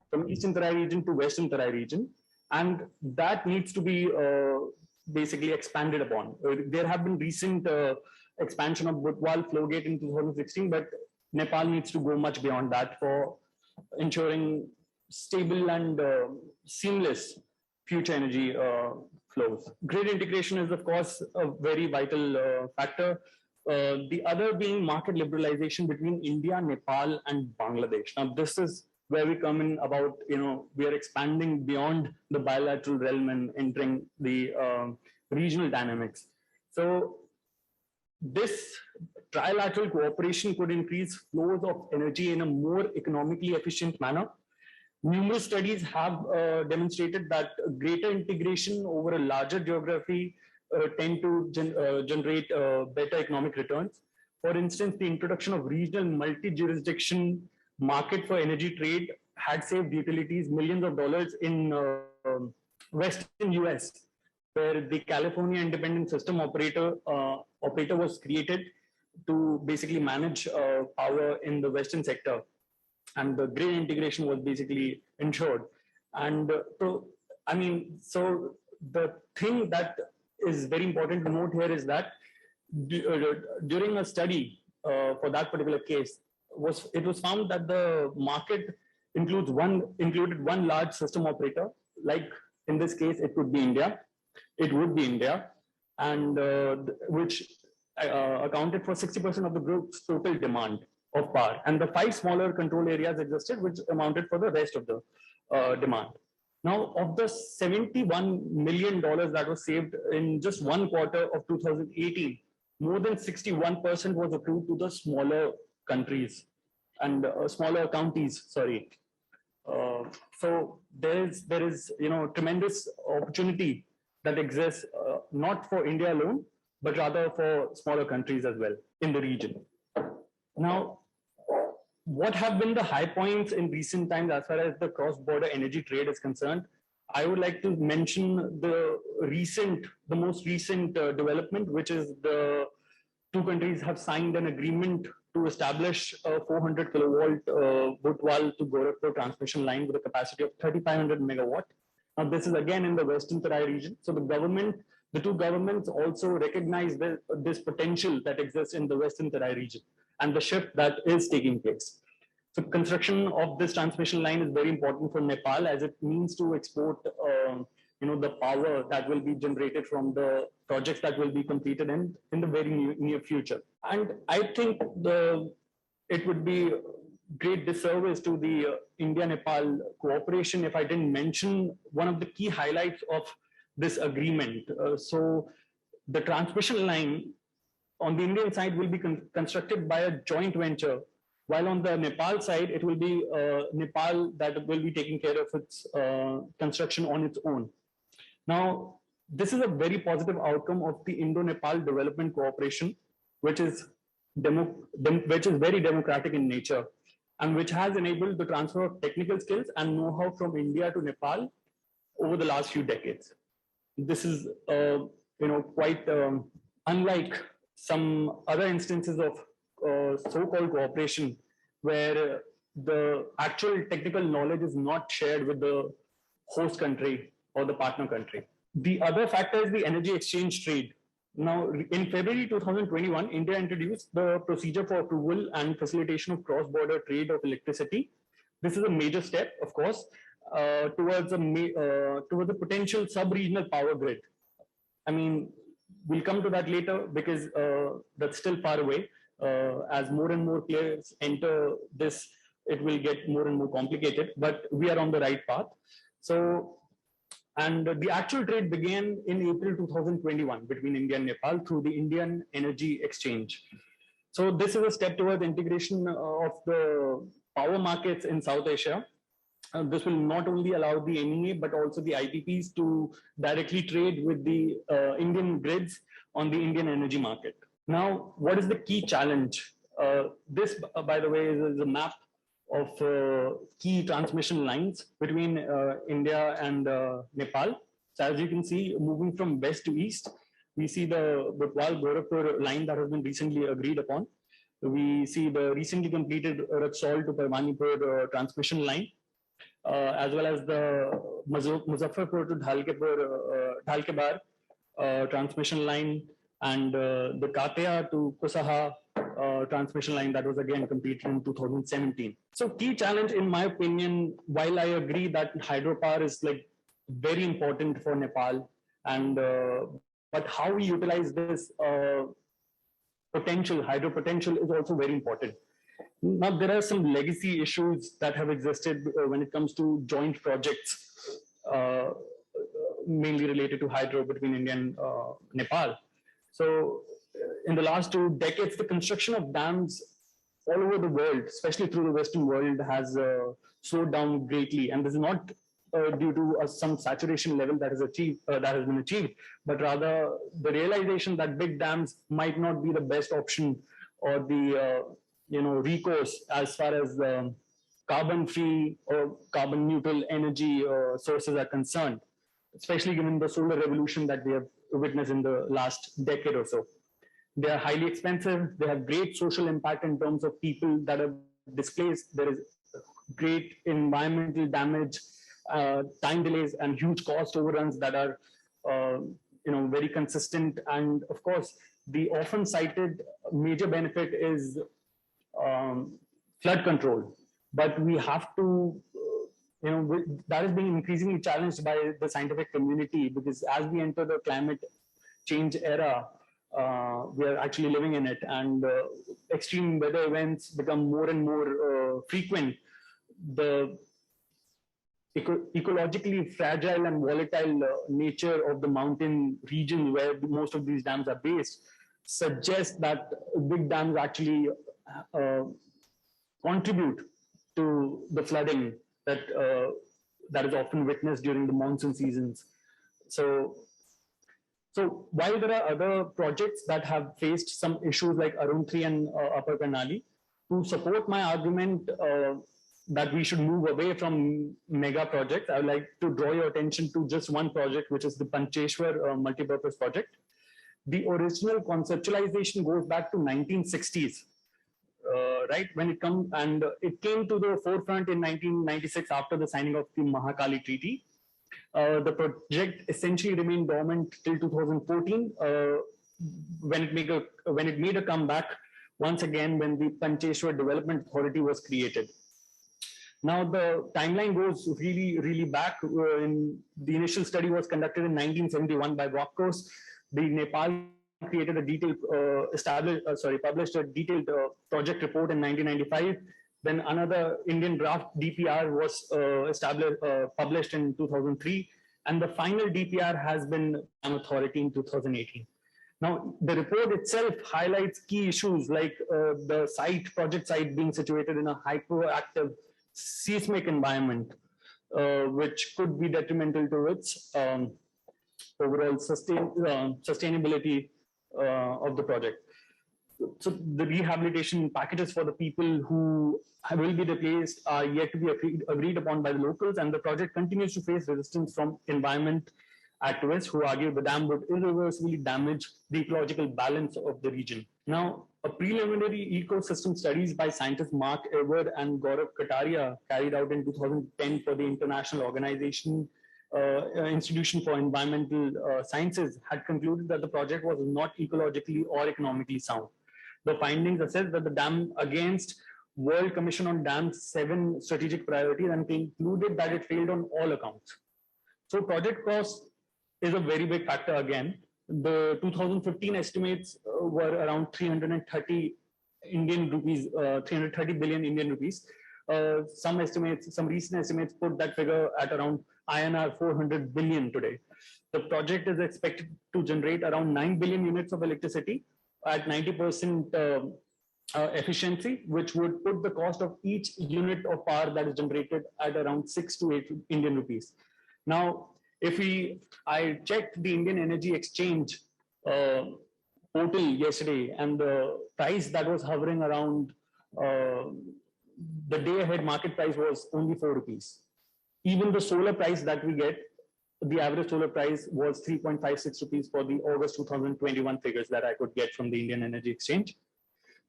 from Eastern Terai region to Western Terai region, and that needs to be basically expanded upon. There have been recent expansion of Butwal flow gate in 2016, but Nepal needs to go much beyond that for ensuring stable and seamless future energy flows. Grid integration is, of course, a very vital factor. The other being market liberalization between India, Nepal, and Bangladesh. Now, this is where we come in about, we are expanding beyond the bilateral realm and entering the regional dynamics. So this trilateral cooperation could increase flows of energy in a more economically efficient manner. Numerous studies have demonstrated that greater integration over a larger geography tend to generate better economic returns. For instance, the introduction of regional multi-jurisdiction market for energy trade had saved utilities millions of dollars in Western US, where the California Independent System Operator was created to basically manage power in the Western sector. And the grid integration was basically ensured. And so the thing that is very important to note here is that during a study for that particular case, it was found that the market included one large system operator, like in this case, it would be India, and which accounted for 60% of the group's total demand of power. And the 5 smaller control areas existed, which amounted for the rest of the demand. Now, of the $71 million that was saved in just one quarter of 2018, more than 61% was accrued to the smaller countries and smaller counties, sorry. So there is tremendous opportunity that exists, not for India alone, but rather for smaller countries as well in the region. Now, what have been the high points in recent times as far as the cross-border energy trade is concerned? I would like to mention the most recent development, which is the 2 countries have signed an agreement to establish a 400 kilovolt Butwal to Gorakhpur transmission line with a capacity of 3,500 megawatt. Now, this is again in the Western Terai region. So the 2 governments also recognize this potential that exists in the Western Terai region and the shift that is taking place. So construction of this transmission line is very important for Nepal, as it means to export the power that will be generated from the projects that will be completed in the very near future. And I think it would be great disservice to the India-Nepal cooperation if I didn't mention one of the key highlights of this agreement. So the transmission line on the Indian side will be constructed by a joint venture, while on the Nepal side, it will be Nepal that will be taking care of its construction on its own. Now, this is a very positive outcome of the Indo-Nepal development cooperation, which is very democratic in nature, and which has enabled the transfer of technical skills and know-how from India to Nepal over the last few decades. This is quite unlike some other instances of so-called cooperation, where the actual technical knowledge is not shared with the host country or the partner country. The other factor is the energy exchange trade. Now, in February 2021, India introduced the procedure for approval and facilitation of cross-border trade of electricity. This is a major step, of course, towards a potential sub-regional power grid. I mean, we'll come to that later because that's still far away. As more and more players enter this, it will get more and more complicated, but we are on the right path. So, and the actual trade began in April 2021 between India and Nepal through the Indian Energy Exchange. So this is a step towards integration of the power markets in South Asia. This will not only allow the MEA, but also the IPPs to directly trade with the Indian grids on the Indian energy market. Now, what is the key challenge? This, by the way, is a map of key transmission lines between India and Nepal. So as you can see, moving from west to east, we see the Butwal-Gorakhpur line that has been recently agreed upon. We see the recently completed Raksol to Parvanipur transmission line, as well as the Muzaffarpur to Dhalkebar transmission line, and the Katia to Kusaha transmission line that was again completed in 2017. So key challenge, in my opinion, while I agree that hydropower is like very important for Nepal, and but how we utilize this hydro potential is also very important. Now, there are some legacy issues that have existed when it comes to joint projects, mainly related to hydro between India and Nepal. So in the last 2 decades, the construction of dams all over the world, especially through the Western world, has slowed down greatly. And this is not due to some saturation level that has been achieved, but rather the realization that big dams might not be the best option or the recourse as far as carbon-free or carbon-neutral energy sources are concerned, especially given the solar revolution that we have witnessed in the last decade or so. They are highly expensive. They have great social impact in terms of people that are displaced. There is great environmental damage, time delays, and huge cost overruns that are very consistent. And of course, the often cited major benefit is flood control. But we have to, that is being increasingly challenged by the scientific community, because as we enter the climate change era, we are actually living in it, and extreme weather events become more and more frequent. The ecologically fragile and volatile nature of the mountain region where most of these dams are based suggests that big dams actually contribute to the flooding that is often witnessed during the monsoon seasons. So while there are other projects that have faced some issues like Arun 3 and Upper Karnali, to support my argument that we should move away from mega projects, I would like to draw your attention to just one project, which is the Pancheshware multipurpose project. The original conceptualization goes back to 1960s, right? When it comes, and it came to the forefront in 1996 after the signing of the Mahakali Treaty. The project essentially remained dormant till 2014, when it made a comeback once again when the Pancheshware Development Authority was created. Now the timeline goes really, really back. The initial study was conducted in 1971 by Rockcourse. The Nepal created a detailed, published a detailed project report in 1995. Then another Indian draft DPR was published in 2003, and the final DPR has been an authority in 2018. Now, the report itself highlights key issues like the project site being situated in a hyperactive seismic environment, which could be detrimental to its overall sustainability of the project. So the rehabilitation packages for the people who will be replaced are yet to be agreed upon by the locals, and the project continues to face resistance from environment activists who argue the dam would irreversibly damage the ecological balance of the region. Now, a preliminary ecosystem studies by scientists Mark Edward and Gaurav Kataria carried out in 2010 for the International Institution for Environmental Sciences had concluded that the project was not ecologically or economically sound. The findings assessed that the dam against World Commission on Dams 7 strategic priorities and concluded that it failed on all accounts. So project cost is a very big factor again. The 2015 estimates were around 330 billion Indian rupees. Some recent estimates put that figure at around INR 400 billion today. The project is expected to generate around 9 billion units of electricity at 90% efficiency, which would put the cost of each unit of power that is generated at around 6 to 8 Indian rupees. Now, I checked the Indian Energy Exchange portal yesterday, and the price that was hovering around the day ahead market price was only 4 rupees. Even the solar price that we get, the average solar price was 3.56 rupees for the August 2021 figures that I could get from the Indian Energy Exchange.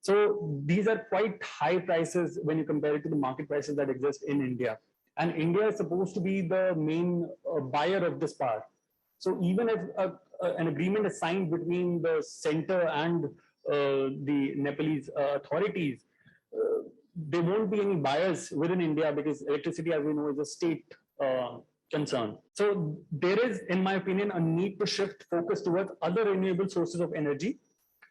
So these are quite high prices when you compare it to the market prices that exist in India. And India is supposed to be the main buyer of this power. So even if an agreement is signed between the center and the Nepalese authorities, there won't be any bias within India because electricity, as we know, is a state concern. So there is, in my opinion, a need to shift focus towards other renewable sources of energy,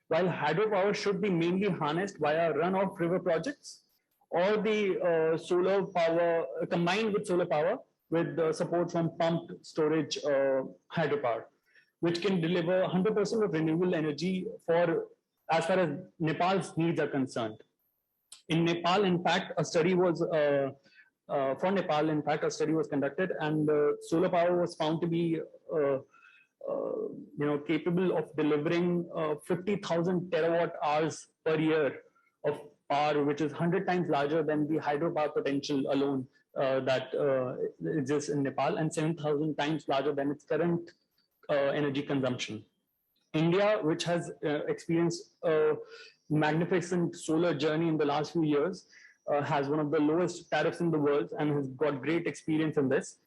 while hydropower should be mainly harnessed via runoff river projects or the solar power combined with solar power with support from pumped storage hydropower, which can deliver 100% of renewable energy for as far as Nepal's needs are concerned. In Nepal, in fact, a study was conducted, and solar power was found to be capable of delivering 50,000 terawatt hours per year of power, which is 100 times larger than the hydropower potential alone that exists in Nepal, and 7,000 times larger than its current energy consumption. India, which has experienced a magnificent solar journey in the last few years, has one of the lowest tariffs in the world and has got great experience in this,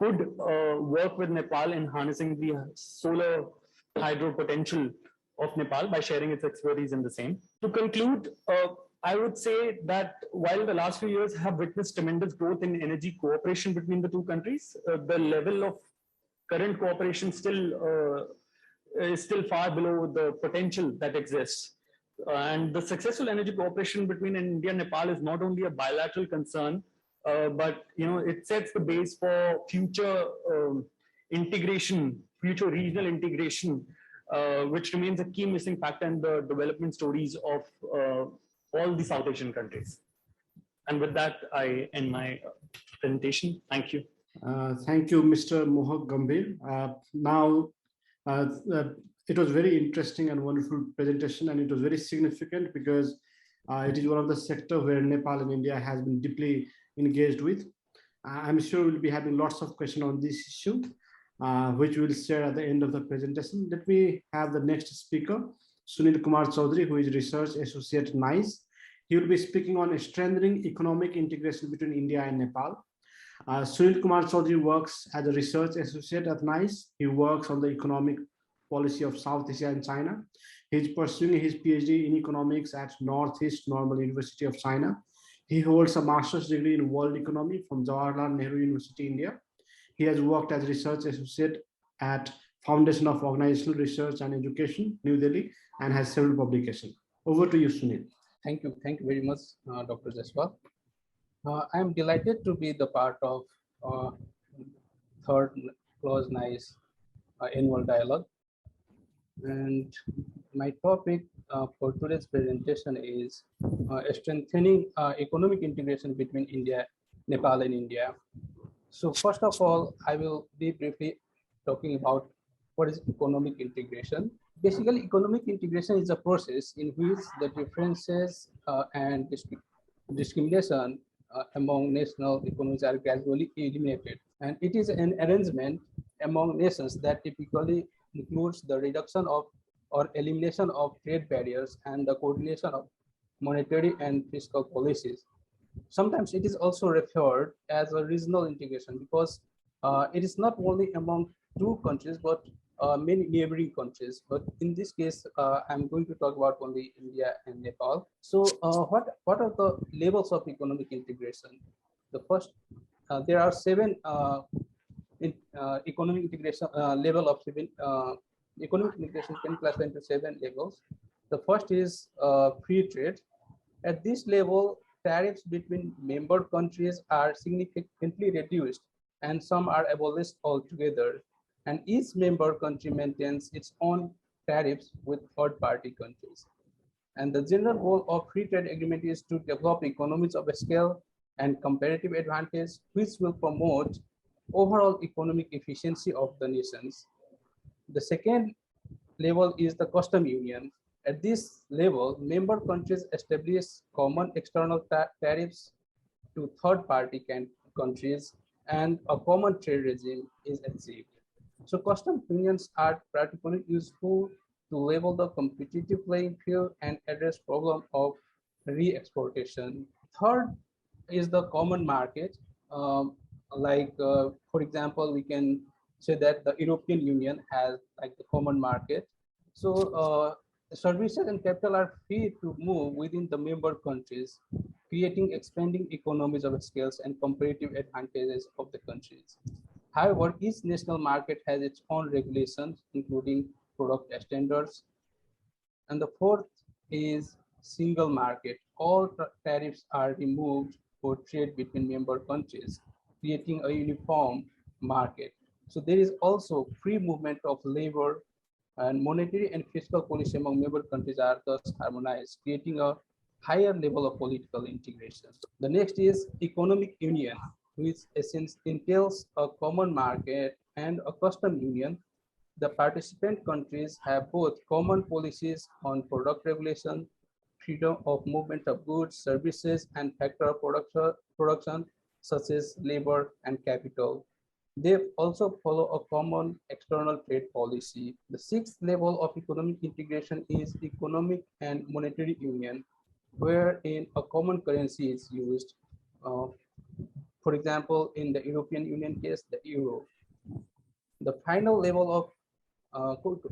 could work with Nepal in harnessing the solar hydro potential of Nepal by sharing its expertise in the same. To conclude, I would say that while the last few years have witnessed tremendous growth in energy cooperation between the two countries, the level of current cooperation is still far below the potential that exists. And the successful energy cooperation between India and Nepal is not only a bilateral concern, but it sets the base for future integration, future regional integration, which remains a key missing factor in the development stories of all the South Asian countries. And with that, I end my presentation. Thank you. Thank you, Mr. Mohak Gambhir. It was very interesting and wonderful presentation, and it was very significant because it is one of the sectors where Nepal and India has been deeply engaged with. I'm sure we'll be having lots of questions on this issue, which we'll share at the end of the presentation. Let me have the next speaker, Sunil Kumar Chaudhary, who is Research Associate at NIICE. He will be speaking on strengthening economic integration between India and Nepal. Sunil Kumar Chaudhary works as a Research Associate at NIICE. He works on the economic policy of South Asia and China. He's pursuing his PhD in economics at Northeast Normal University of China. He holds a master's degree in world economy from Jawaharlal Nehru University, India. He has worked as Research Associate at Foundation of Organizational Research and Education, New Delhi, and has several publications. Over to you, Sunil. Thank you very much, Dr. Jaiswal. I am delighted to be the part of third CLAWS-NIICE annual dialogue. And my topic for today's presentation is strengthening economic integration between Nepal and India. So first of all, I will be briefly talking about what is economic integration. Basically, economic integration is a process in which the differences and discrimination among national economies are gradually eliminated. And it is an arrangement among nations that typically includes the reduction of or elimination of trade barriers and the coordination of monetary and fiscal policies. Sometimes it is also referred as a regional integration because it is not only among two countries, but many neighboring countries. But in this case, I'm going to talk about only India and Nepal. So what are the levels of economic integration? The first, there are seven economic integration level of seven. Economic integration can classify into seven levels. The first is free trade. At this level, tariffs between member countries are significantly reduced, and some are abolished altogether. And each member country maintains its own tariffs with third-party countries. And the general goal of free trade agreement is to develop economies of scale and comparative advantage, which will promote overall economic efficiency of the nations. The second level is the custom union. At this level, member countries establish common external tariffs to third-party countries, and a common trade regime is achieved. So custom unions are particularly useful to level the competitive playing field and address problem of re-exportation. Third is the common market. For example, we can say that the European Union has like the common market. So services and capital are free to move within the member countries, creating expanding economies of scales and comparative advantages of the countries. However, each national market has its own regulations, including product standards. And the fourth is single market. All tariffs are removed for trade between member countries, creating a uniform market. So there is also free movement of labor, and monetary and fiscal policy among member countries are thus harmonized, creating a higher level of political integration. The next is economic union, which essentially entails a common market and a custom union. The participant countries have both common policies on product regulation, freedom of movement of goods, services, and factor of production such as labor and capital. They also follow a common external trade policy. The sixth level of economic integration is economic and monetary union, wherein a common currency is used. For example, in the European Union case, the euro. The final level of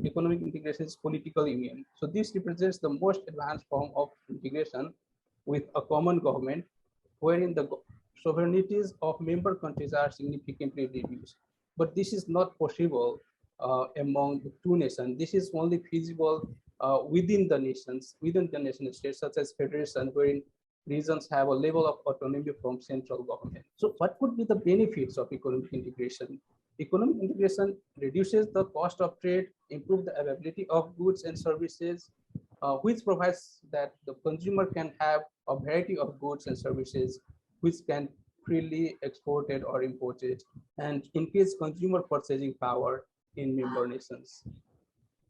economic integration is political union. So this represents the most advanced form of integration with a common government, wherein the sovereignties of member countries are significantly reduced. But this is not possible among the two nations. This is only feasible within the nations, within the nation states, such as federation, wherein regions have a level of autonomy from central government. So what could be the benefits of economic integration? Economic integration reduces the cost of trade, improves the availability of goods and services, which provides that the consumer can have a variety of goods and services which can freely exported or imported, and increase consumer purchasing power in member nations.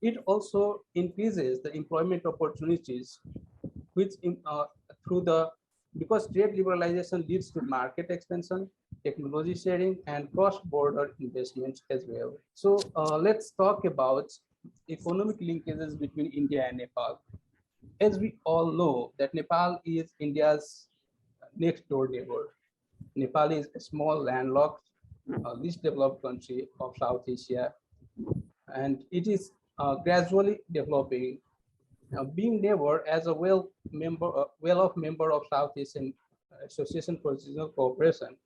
It also increases the employment opportunities, which because trade liberalization leads to market expansion, technology sharing, and cross-border investments as well. So let's talk about economic linkages between India and Nepal. As we all know that Nepal is India's next door neighbor. Nepal is a small landlocked, least developed country of South Asia, and it is gradually developing. Being neighbor as a well-off member of South Asian Association for Regional Cooperation,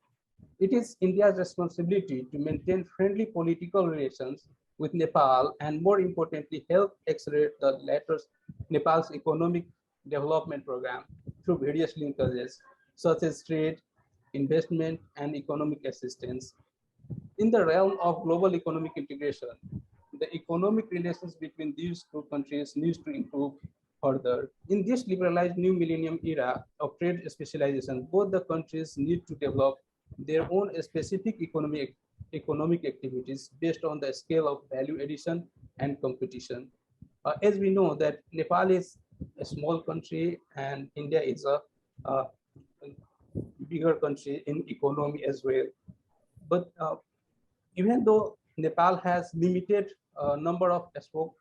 it is India's responsibility to maintain friendly political relations with Nepal, and more importantly, help accelerate the latter's Nepal's economic development program through various linkages, such as trade, investment, and economic assistance. In the realm of global economic integration, the economic relations between these two countries needs to improve further. In this liberalized new millennium era of trade specialization, both the countries need to develop their own specific economic activities based on the scale of value addition and competition. As we know that Nepal is a small country and India is a bigger country in economy as well. But even though Nepal has limited number of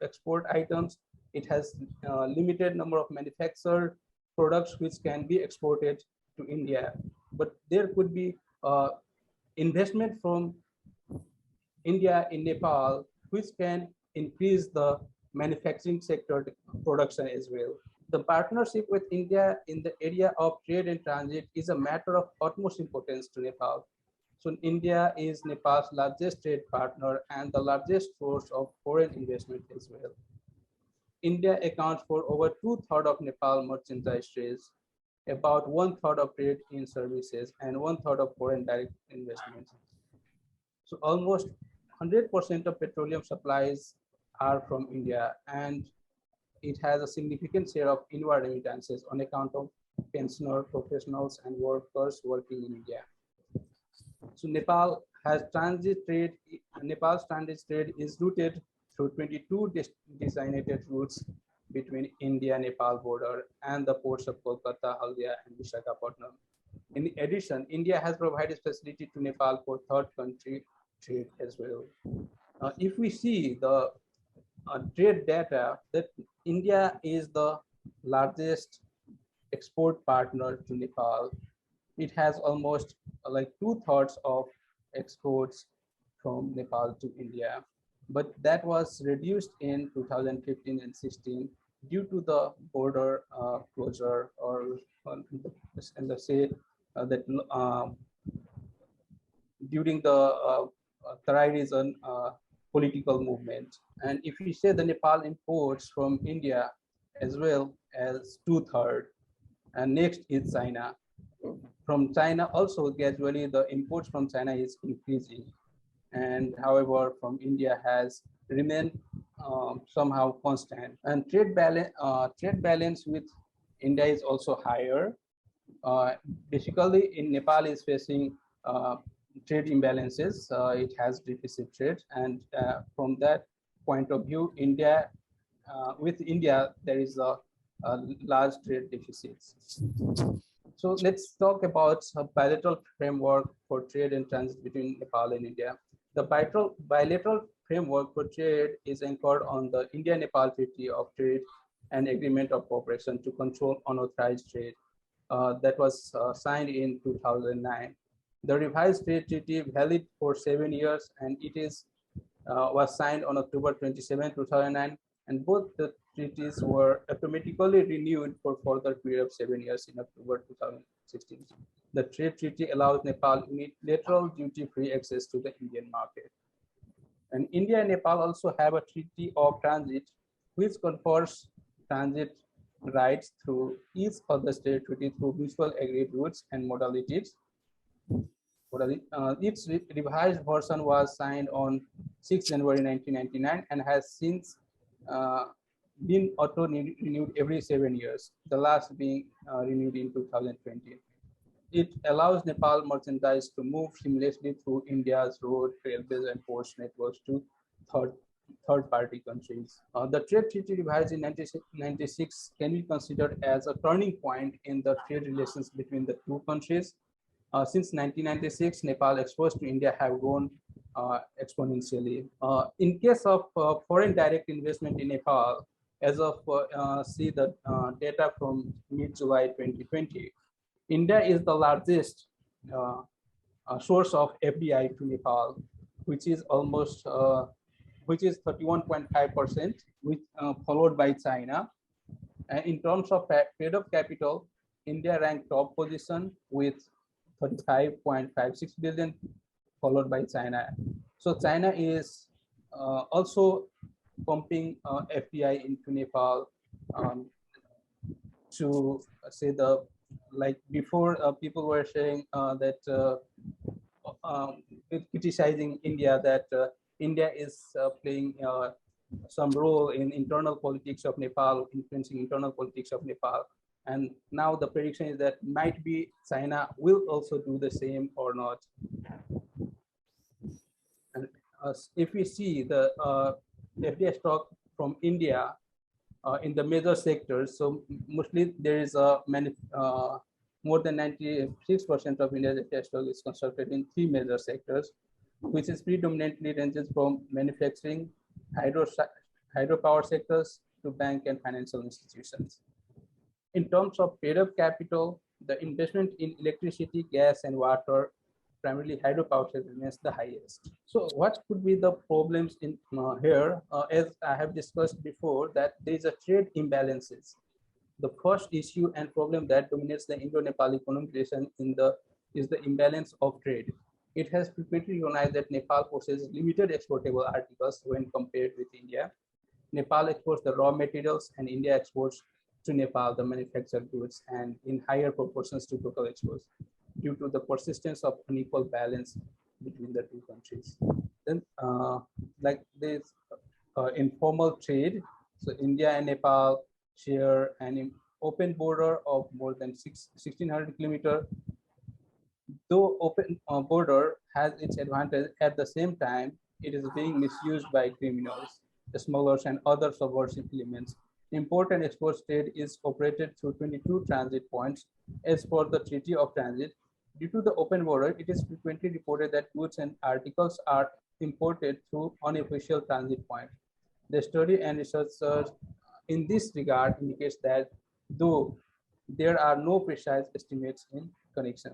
export items, it has limited number of manufactured products which can be exported to India. But there could be investment from India in Nepal, which can increase the manufacturing sector production as well. The partnership with India in the area of trade and transit is a matter of utmost importance to Nepal. So India is Nepal's largest trade partner and the largest source of foreign investment as well. India accounts for over 2/3 of Nepal merchandise trades, about 1/3 of trade in services, and 1/3 of foreign direct investments. So almost 100% of petroleum supplies are from India, and it has a significant share of inward remittances on account of pensioner, professionals, and workers working in India. So Nepal has transit trade. Nepal's transit trade is routed through 22 designated routes between India-Nepal border and the ports of Kolkata, Haldia, and Visakhapatnam. In addition, India has provided facility to Nepal for third country trade as well. If we see the trade data, that India is the largest export partner to Nepal. It has almost like 2/3 of exports from Nepal to India, but that was reduced in 2015 and 16 due to the border closure, or and let's say that during the Tharai political movement. And if we say the Nepal imports from India as well as 2/3, and next is China. From China also gradually the imports from China is increasing, and however from India has remained somehow constant. And trade balance with India is also higher. Basically, in Nepal is facing trade imbalances. It has deficit trade, and from that point of view, India with India there is a large trade deficits. So let's talk about a bilateral framework for trade and transit between Nepal and India. The bilateral framework for trade is anchored on the India-Nepal Treaty of Trade and Agreement of Cooperation to Control Unauthorized Trade that was signed in 2009. The revised trade treaty valid for 7 years, and it is was signed on October 27, 2009, and both the treaties were automatically renewed for further period of 7 years in October 2016. The trade treaty allows Nepal unilateral duty-free access to the Indian market. And India and Nepal also have a treaty of transit, which confers transit rights through each other state treaty through mutual agreed routes and modalities. Its revised version was signed on 6 January 1999 and has since been auto-renewed every 7 years, the last being renewed in 2020. It allows Nepal merchandise to move seamlessly through India's road, railways, and ports networks to third-party countries. The trade treaty revised in 1996 can be considered as a turning point in the trade relations between the two countries. Since 1996, Nepal exports to India have grown exponentially. In case of foreign direct investment in Nepal, as of see the data from mid-July 2020, India is the largest source of FDI to Nepal, which is almost which is 31.5%, followed by China. And in terms of paid-up capital, India ranked top position with 35.56 billion, followed by China. So China is also pumping FDI into Nepal to say the, like before people were saying that criticizing India, that India is playing some role in internal politics of Nepal, influencing internal politics of Nepal. And now the prediction is that might be China will also do the same or not. And if we see the FDI stock from India in the major sectors, so mostly there is a more than 96% of India's FDI stock is constructed in 3 major sectors, which is predominantly ranges from manufacturing, hydropower sectors to bank and financial institutions. In terms of paid-up capital, the investment in electricity, gas, and water, primarily hydropower sector, remains the highest. So what could be the problems in here? As I have discussed before, that there is a trade imbalances. The first issue and problem that dominates the Indo-Nepal economic relation is the imbalance of trade. It has frequently recognized that Nepal possesses limited exportable articles when compared with India. Nepal exports the raw materials and India exports to Nepal the manufactured goods, and in higher proportions to total exports, due to the persistence of unequal balance between the two countries. Then like this informal trade, so India and Nepal share an open border of more than 1,600 kilometers. Though open border has its advantage, at the same time, it is being misused by criminals, smugglers, and other subversive elements. Import and export trade is operated through 22 transit points as per the Treaty of Transit. Due to the open border, it is frequently reported that goods and articles are imported through unofficial transit points. The study and research in this regard indicates that though there are no precise estimates in connection.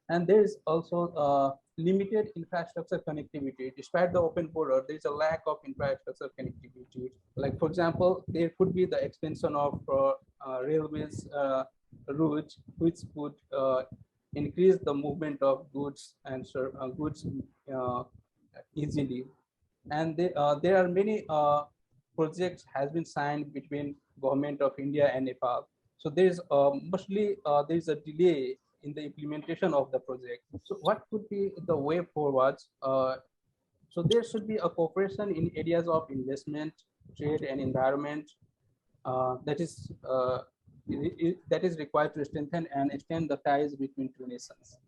And there is also limited infrastructure connectivity. Despite the open border, there is a lack of infrastructure connectivity. Like, for example, there could be the expansion of railways routes, which would increase the movement of goods and goods easily. And there are many projects has been signed between government of India and Nepal. So there is mostly there is a delay in the implementation of the project. So what could be the way forwards? So there should be a cooperation in areas of investment, trade, and environment that is required to strengthen and extend the ties between two nations.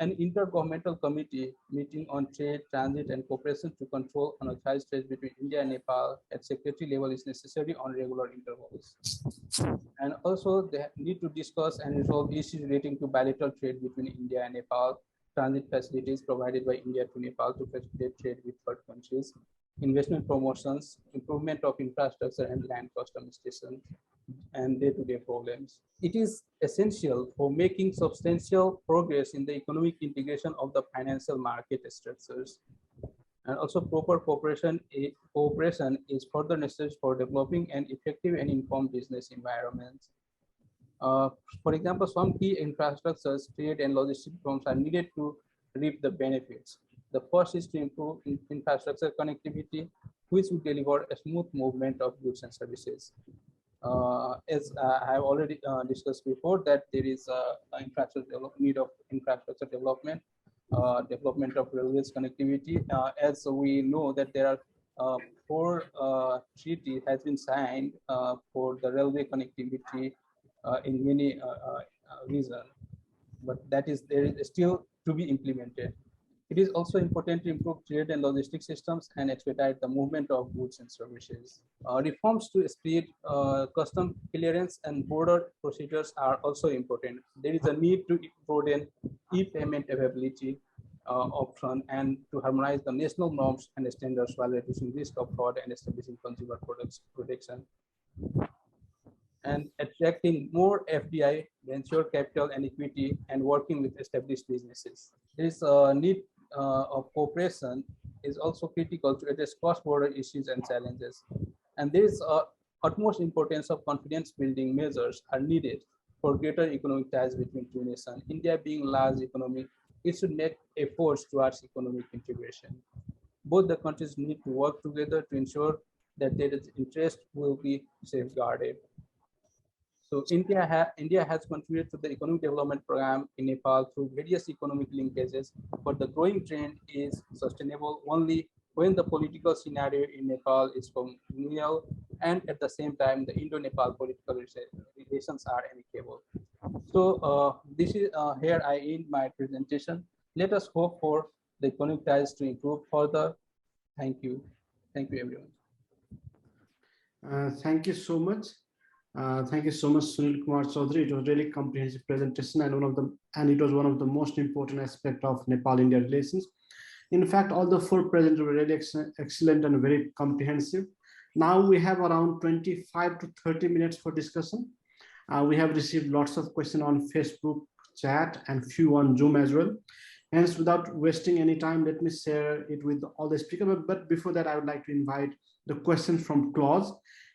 An intergovernmental committee meeting on trade, transit, and cooperation to control unauthorized trade between India and Nepal at secretary level is necessary on regular intervals. And also, they need to discuss and resolve issues relating to bilateral trade between India and Nepal, transit facilities provided by India to Nepal to facilitate trade with third countries, investment promotions, improvement of infrastructure and land custom stations, and day-to-day problems. It is essential for making substantial progress in the economic integration of the financial market structures. And also proper cooperation is further necessary for developing an effective and informed business environment. For example, some key infrastructures, trade and logistic firms are needed to reap the benefits. The first is to improve infrastructure connectivity, which will deliver a smooth movement of goods and services. As I have already discussed before, that there is need of infrastructure development, development of railways connectivity. As we know that there are 4 treaties has been signed for the railway connectivity in many regions, but there is still to be implemented. It is also important to improve trade and logistics systems and expedite the movement of goods and services. Reforms to speed custom clearance and border procedures are also important. There is a need to broaden e-payment availability option and to harmonize the national norms and standards while reducing risk of fraud and establishing consumer protection. And attracting more FDI, venture capital and equity, and working with established businesses. There is a need of cooperation is also critical to address cross-border issues and challenges. And there is utmost importance of confidence building measures are needed for greater economic ties between two nations. India being large economy, it should make efforts towards economic integration. Both the countries need to work together to ensure that their interest will be safeguarded. So India has contributed to the economic development program in Nepal through various economic linkages, but the growing trend is sustainable only when the political scenario in Nepal is communal and at the same time the Indo-Nepal political relations are amicable. So this is here I end my presentation. Let us hope for the economic ties to improve further. Thank you. Thank you, everyone. Thank you so much. Thank you so much, Sunil Kumar Chaudhary. It was really comprehensive presentation, and it was one of the most important aspects of Nepal-India relations. In fact, all the 4 presenters were really excellent and very comprehensive. Now we have around 25 to 30 minutes for discussion. We have received lots of questions on Facebook chat and few on Zoom as well. Hence, without wasting any time, let me share it with all the speakers. But before that, I would like to invite the questions from CLAWS.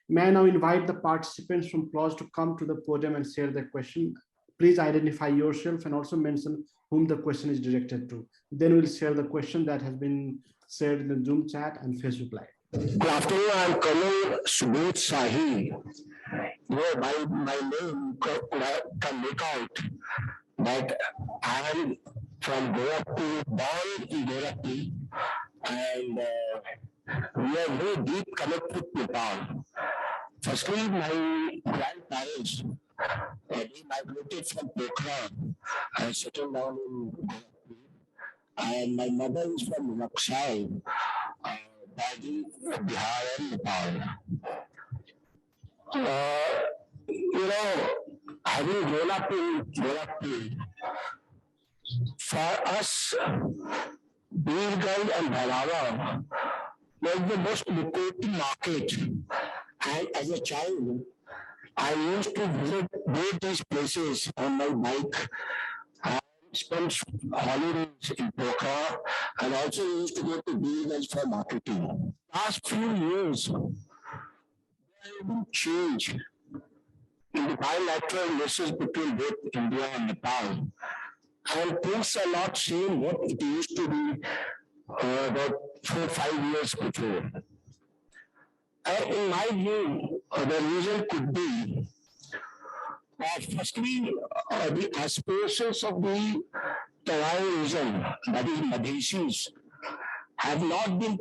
May I now invite the participants from CLAWS to come to the podium and share their question. Please identify yourself and also mention whom the question is directed to. Then we'll share the question that has been shared in the Zoom chat and Facebook Live. Good afternoon, I'm Colonel Subodh Sahi. My name can make out that I am from Gorakhpur, born in Gorakhpur, and we are very deep connected with Nepal. Firstly, my grandparents, they migrated from Pokhran and settled down in Gorakhpur. And my mother is from Raksai, Bihar and Nepal. Having grown up in Gorakhpur, for us, Birgal and Bhalawa was the most lucrative market. And as a child, I used to visit both these places on my bike. And spent holidays in Pokhara and also used to go to BNS for marketing. Last few years, there have been change in the bilateral relations between both India and Nepal. And things are not same what it used to be about 4 or 5 years before. In my view, the reason could be, firstly, the aspirations of the terrorism, that is Madhesis, have not been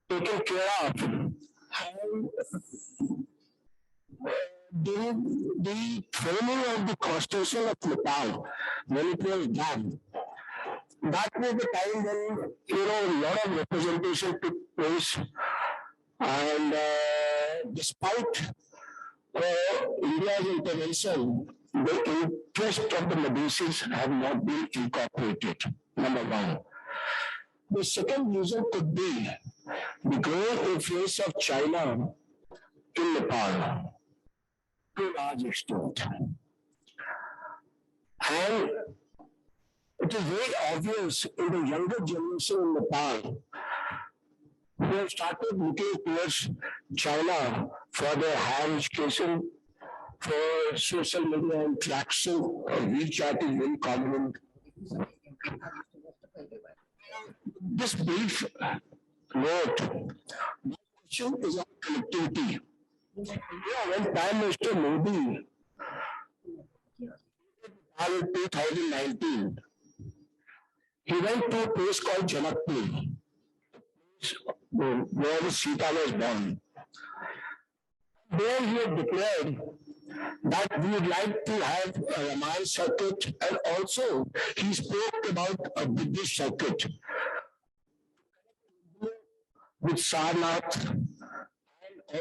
taken care of. And the framing of the constitution of Nepal, when it was done, that was the time when a lot of representation took place, and despite India's intervention, the interest of the Madhesis have not been incorporated. Number one. The second reason could be the growing influence of China in Nepal to a large extent. And it is very obvious in the younger generation in Nepal who have started looking towards China for their higher education, for social media interaction. WeChat is very common. This brief note, my question is on connectivity. When Prime Minister Modi in 2019, he went to a place called Janakpur, where Sita was born. There he had declared that we would like to have a Ramayana circuit, and also he spoke about a Buddhist circuit with Sarnath and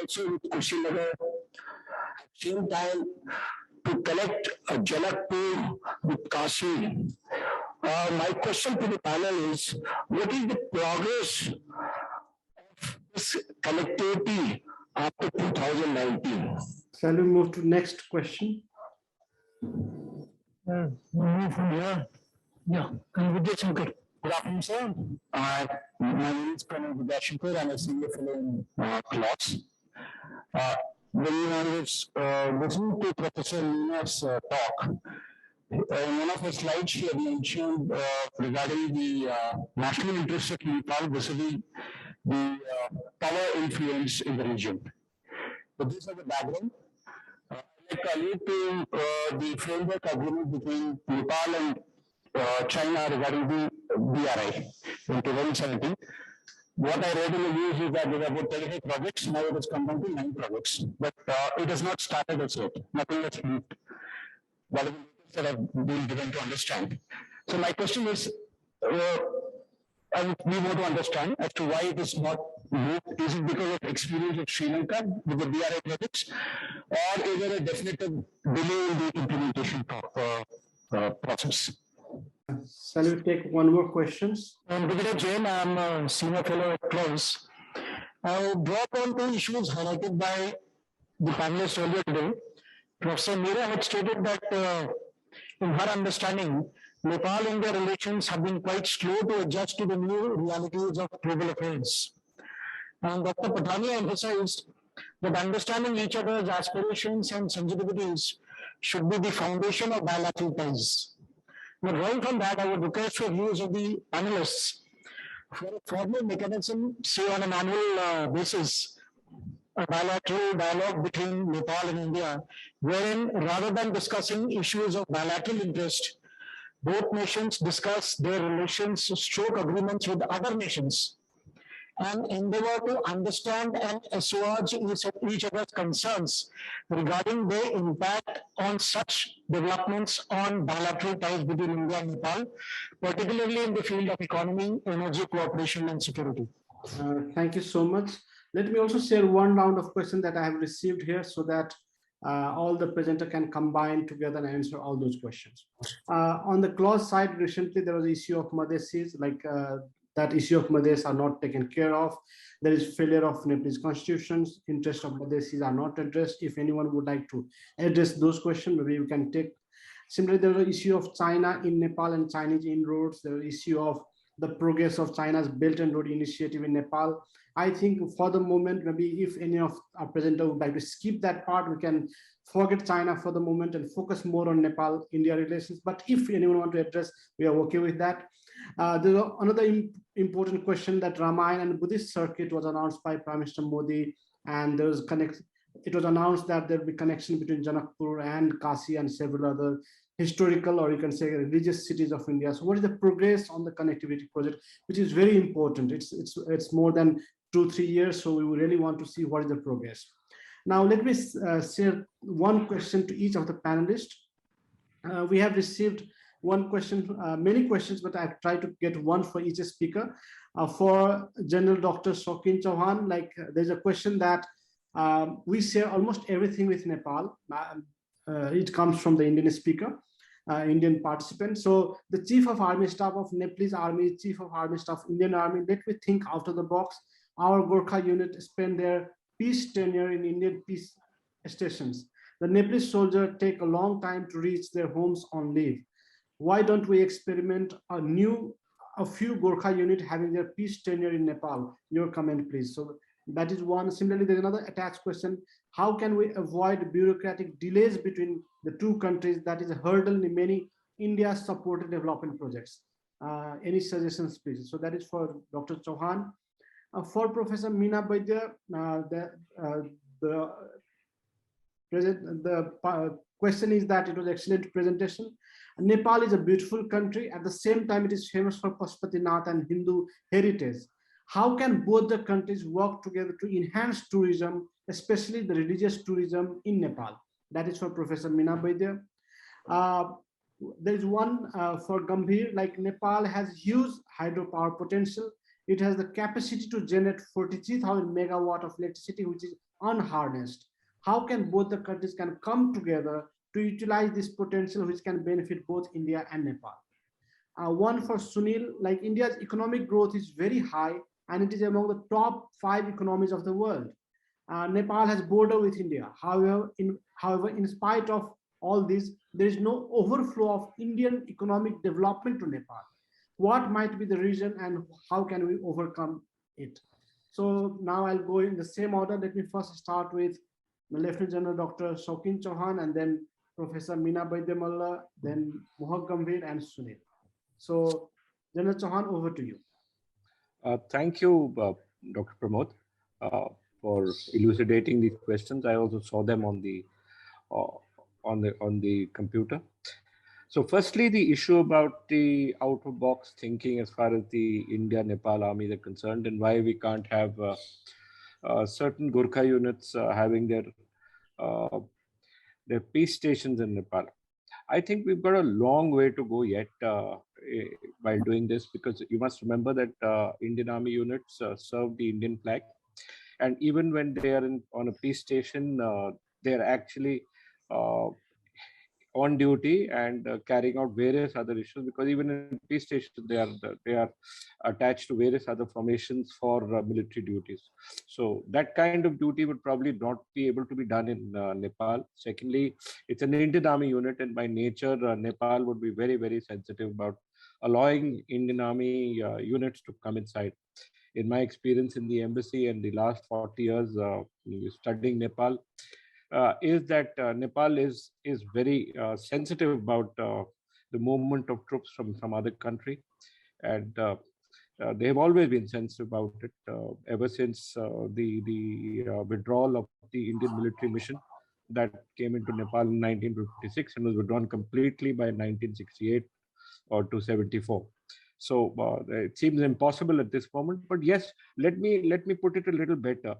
also with Kushinagar. At the same time, to connect Janakpur with Kashi. My question to the panel is, what is the progress of this connectivity after 2019? Shall we move to next question? Yeah, can we get some good? Good afternoon, sir. My name is Pramod. I'm a senior fellow in CLAWS. When I was listening to Professor Meena's talk, in one of her slides, she had mentioned regarding the national interest of Nepal vis-a-vis the power influence in the region. So this is the background. I'd like to allude to the framework agreement between Nepal and China regarding the BRI in 2017. What I read in the news is that there were about 35 projects. Now it has come down to 9 projects, but it has not started as yet. Nothing has moved. That is that have been given to understand. So my question is, and we want to understand as to why it is not moved. Is it because of experience of Sri Lanka with the BRI projects, or is there a definitive delay in the implementation process? Shall we take one more questions? Brigadier Jain, I'm a senior fellow at CLAWS. I'll draw upon 2 issues highlighted by the panelists earlier today. Professor Meena had stated that in her understanding, Nepal-India relations have been quite slow to adjust to the new realities of global affairs. And Dr. Patani emphasized that understanding each other's aspirations and sensitivities should be the foundation of bilateral ties. Now, drawing from that, I would request for views of the panelists for a formal mechanism, say on an annual basis, a bilateral dialogue between Nepal and India, wherein rather than discussing issues of bilateral interest, both nations discuss their relations, stroke agreements with other nations, and endeavor to understand and assuage each other's concerns regarding their impact on such developments on bilateral ties between India and Nepal, particularly in the field of economy, energy, cooperation, and security. Thank you so much. Let me also share one round of questions that I have received here so that all the presenter can combine together and answer all those questions. On the CLAWS side, recently there was an issue of Madhesis, like that issue of Madhes are not taken care of. There is failure of Nepalese constitutions, interests of Madhesis are not addressed. If anyone would like to address those questions, maybe we can take. Similarly, there was the issue of China in Nepal and Chinese inroads. There was the issue of the progress of China's Belt and Road Initiative in Nepal. I think for the moment, maybe if any of our presenter would like to skip that part, we can forget China for the moment and focus more on Nepal-India relations. But if anyone want to address, we are okay with that. There's another important question that Ramayana and Buddhist circuit was announced by Prime Minister Modi, and there was it was announced that there will be connection between Janakpur and Kashi and several other historical, or you can say religious cities of India. So what is the progress on the connectivity project, which is very important. It's more than 2-3 years, so we really want to see what is the progress. Now let me share one question to each of the panelists. We have received one question, many questions, but I've tried to get one for each speaker. For General Dr. Shokin Chauhan, there's a question that we share almost everything with Nepal. It comes from the Indian speaker, Indian participant. So the Chief of Army Staff of Nepalese Army, Chief of Army Staff Indian Army, let me think out of the box. Our Gorkha unit spend their peace tenure in Indian peace stations. The Nepalese soldiers take a long time to reach their homes on leave. Why don't we experiment a few Gorkha unit having their peace tenure in Nepal? Your comment, please. So that is one. Similarly, there's another attached question. How can we avoid bureaucratic delays between the two countries? That is a hurdle in many India-supported development projects. Any suggestions, please? So that is for Dr. Chauhan. For Professor Meena Vaidya, the question is that it was an excellent presentation. Nepal is a beautiful country. At the same time, it is famous for Pashupatinath and Hindu heritage. How can both the countries work together to enhance tourism, especially the religious tourism in Nepal? That is for Professor Meena Vaidya. There is one for Gambhir, Nepal has huge hydropower potential. It has the capacity to generate 43,000 megawatt of electricity, which is unharnessed. How can both the countries can come together to utilize this potential, which can benefit both India and Nepal? One for Sunil, India's economic growth is very high, and it is among the top 5 economies of the world. Nepal has border with India. However, in spite of all this, there is no overflow of Indian economic development to Nepal. What might be the reason, and how can we overcome it? So now I'll go in the same order. Let me first start with Lieutenant General Dr. Shokin Chauhan, and then Professor Meena Vaidya Malla, then Mohak Gambhir, and Sunil. So General Chauhan, over to you. Thank you, Dr. Pramod, for elucidating these questions. I also saw them on the computer. So firstly, the issue about the out-of-box thinking as far as the India-Nepal armies are concerned, and why we can't have certain Gorkha units having their peace stations in Nepal. I think we've got a long way to go yet while doing this, because you must remember that Indian Army units serve the Indian flag. And even when they are on a peace station, they are actually on duty and carrying out various other issues, because even in peace stations, they are attached to various other formations for military duties. So that kind of duty would probably not be able to be done in Nepal. Secondly, it's an Indian Army unit, and by nature, Nepal would be very, very sensitive about allowing Indian Army units to come inside. In my experience in the embassy and the last 40 years studying Nepal, is that Nepal is very sensitive about the movement of troops from some other country, and they have always been sensitive about it ever since the withdrawal of the Indian military mission that came into Nepal in 1956 and was withdrawn completely by 1968 or 274. So it seems impossible at this moment. But yes, let me put it a little better.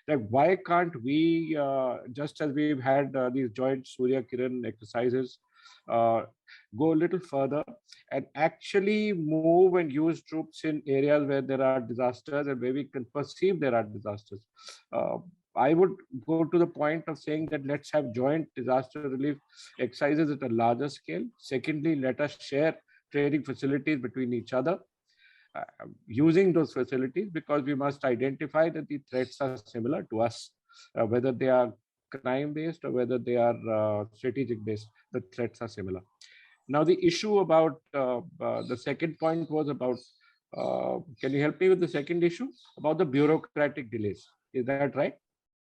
That why can't we, just as we've had these joint Surya Kiran exercises, go a little further and actually move and use troops in areas where there are disasters and where we can perceive there are disasters. I would go to the point of saying that let's have joint disaster relief exercises at a larger scale. Secondly, let us share training facilities between each other, using those facilities, because we must identify that the threats are similar to us, whether they are crime based or whether they are strategic based. The threats are similar. Now, the issue about the second point was about, can you help me with the second issue? About the bureaucratic delays. Is that right?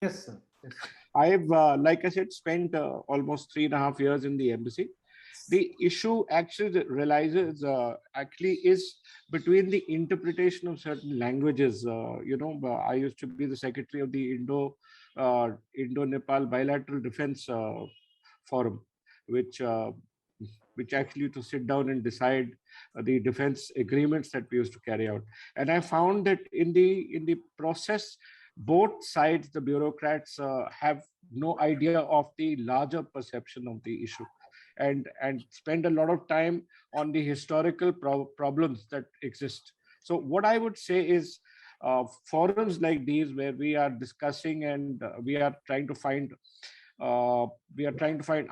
Yes, sir. Yes, sir. I've, like I said, spent almost 3.5 years in the embassy. The issue actually realizes actually is between the interpretation of certain languages. I used to be the secretary of the Indo-Nepal Bilateral Defense Forum, which actually to sit down and decide the defense agreements that we used to carry out. And I found that in the process, both sides, the bureaucrats have no idea of the larger perception of the issue, and spend a lot of time on the historical problems that exist. So what I would say is, forums like these where we are discussing and we are trying to find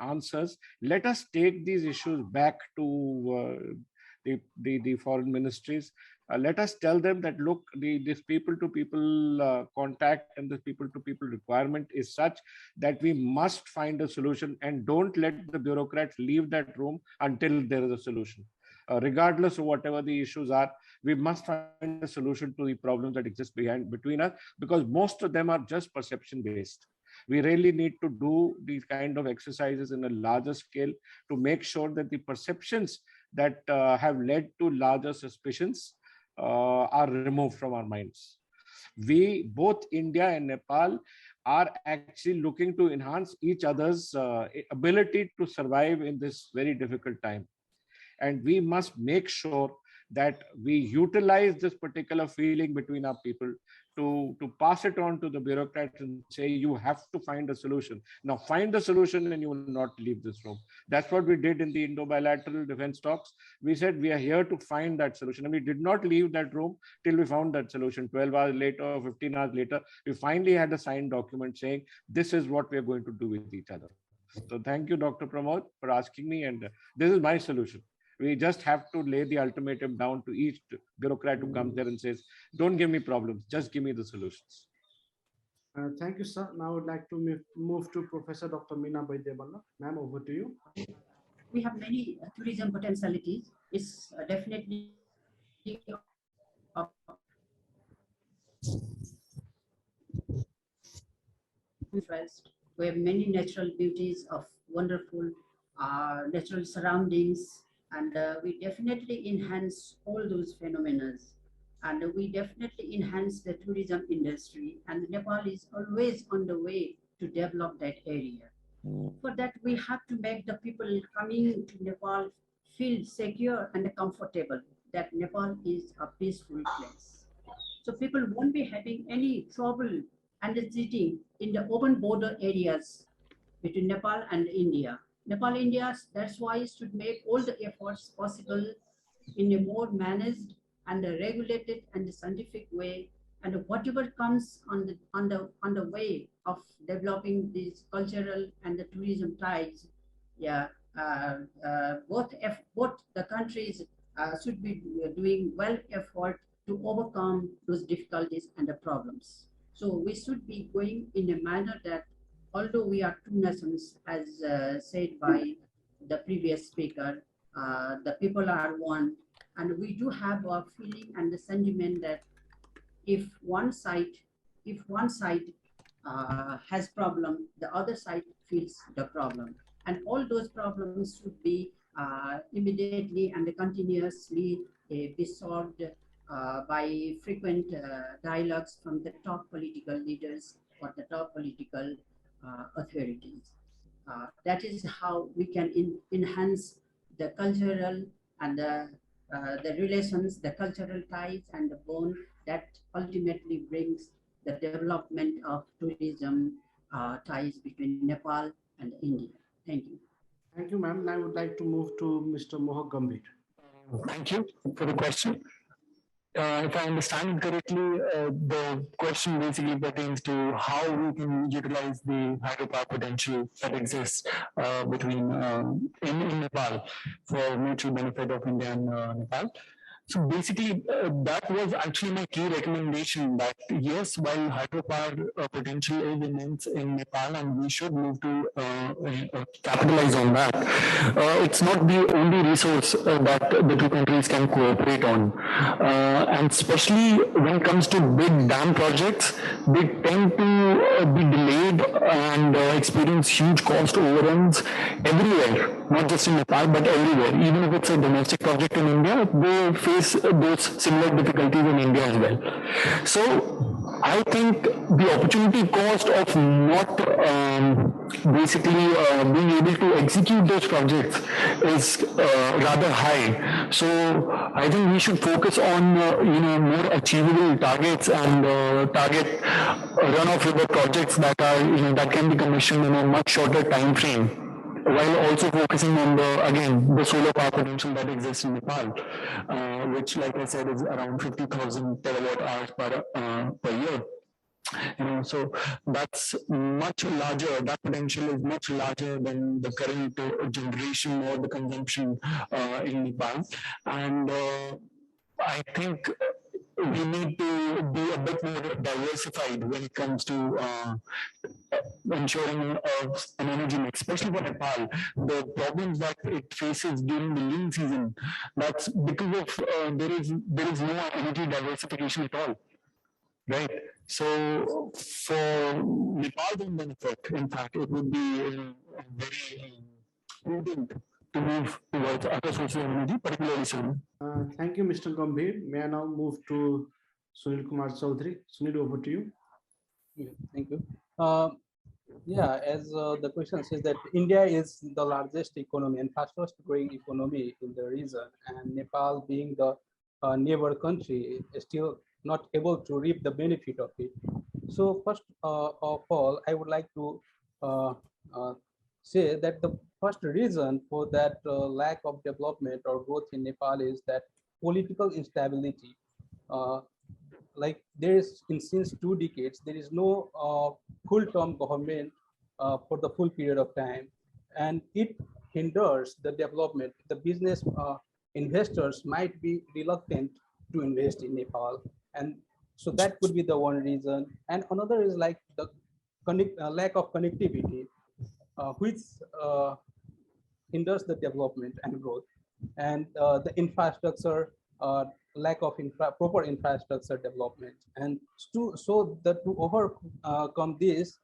answers. Let us take these issues back to the foreign ministries. Let us tell them that, look, this people-to-people contact and the people-to-people requirement is such that we must find a solution, and don't let the bureaucrats leave that room until there is a solution. Regardless of whatever the issues are, we must find a solution to the problems that exist between us, because most of them are just perception-based. We really need to do these kind of exercises in a larger scale to make sure that the perceptions that have led to larger suspicions are removed from our minds. We, both India and Nepal, are actually looking to enhance each other's ability to survive in this very difficult time. And we must make sure that we utilize this particular feeling between our people to pass it on to the bureaucrats and say, you have to find a solution. Now find the solution and you will not leave this room. That's what we did in the Indo-bilateral defense talks. We said we are here to find that solution, and we did not leave that room till we found that solution. 12 hours later or 15 hours later, we finally had a signed document saying this is what we are going to do with each other. So thank you, Dr. Pramod, for asking me, and this is my solution. We just have to lay the ultimatum down to each bureaucrat who comes there and says, don't give me problems, just give me the solutions. Thank you, sir. Now I would like to move to Professor Dr. Meena Vaidya. Ma'am, over to you. We have many tourism potentialities. It's definitely interest. We have many natural beauties of wonderful natural surroundings, and we definitely enhance all those phenomena, and we definitely enhance the tourism industry, and Nepal is always on the way to develop that area. For that, we have to make the people coming to Nepal feel secure and comfortable, that Nepal is a peaceful place. So people won't be having any trouble and sitting in the open border areas between Nepal and India. Nepal-India, that's why should make all the efforts possible in a more managed and a regulated and a scientific way, and whatever comes on the way of developing these cultural and the tourism ties, both the countries should be doing well effort to overcome those difficulties and the problems. So we should be going in a manner that, although we are two nations, as said by the previous speaker, the people are one, and we do have a feeling and the sentiment that if one side has problem, the other side feels the problem, and all those problems should be immediately and continuously be solved by frequent dialogues from the top political leaders or the top political authorities. That is how we can enhance the cultural and the relations, the cultural ties and the bond that ultimately brings the development of tourism ties between Nepal and India. Thank you. Thank you, ma'am. I would like to move to Mr. Mohak Gambhir. Thank you for the question. If I understand it correctly, the question basically pertains to how we can utilize the hydropower potential that exists between in Nepal for mutual benefit of India and Nepal. So basically, that was actually my key recommendation that yes, while hydropower potential is immense in Nepal and we should move to capitalize on that, it's not the only resource that the two countries can cooperate on. And especially when it comes to big dam projects, they tend to be delayed and experience huge cost overruns everywhere, not just in Nepal, but everywhere. Even if it's a domestic project in India, they face those similar difficulties in India as well. So I think the opportunity cost of not basically being able to execute those projects is rather high. So I think we should focus on more achievable targets and target run-of-river projects that are that can be commissioned in a much shorter time frame, while also focusing on the solar power potential that exists in Nepal, which, like I said, is around 50,000 terawatt hours per year. So that's much larger. That potential is much larger than the current generation or the consumption in Nepal, and I think we need to be a bit more diversified when it comes to ensuring an energy mix, especially for Nepal. The problems that it faces during the lean season, that's because of there is no energy diversification at all, right? So for Nepal's own benefit, in fact, it would be very prudent to move towards other sources of energy, particularly solar. Thank you, Mr. Gambhir. May I now move to Sunil Kumar Chaudhary? Sunil, over to you. Yeah, thank you. As the question says that India is the largest economy and fastest growing economy in the region, and Nepal, being the neighbor country, is still not able to reap the benefit of it. So first of all, I would like to say that the first reason for that lack of development or growth in Nepal is that political instability. Like there is, since 2 decades, there is no full-term government for the full period of time, and it hinders the development. The business investors might be reluctant to invest in Nepal, and so that could be the one reason. And another is like the lack of connectivity, which hinders the development and growth, and the infrastructure, lack of proper infrastructure development. And to overcome this,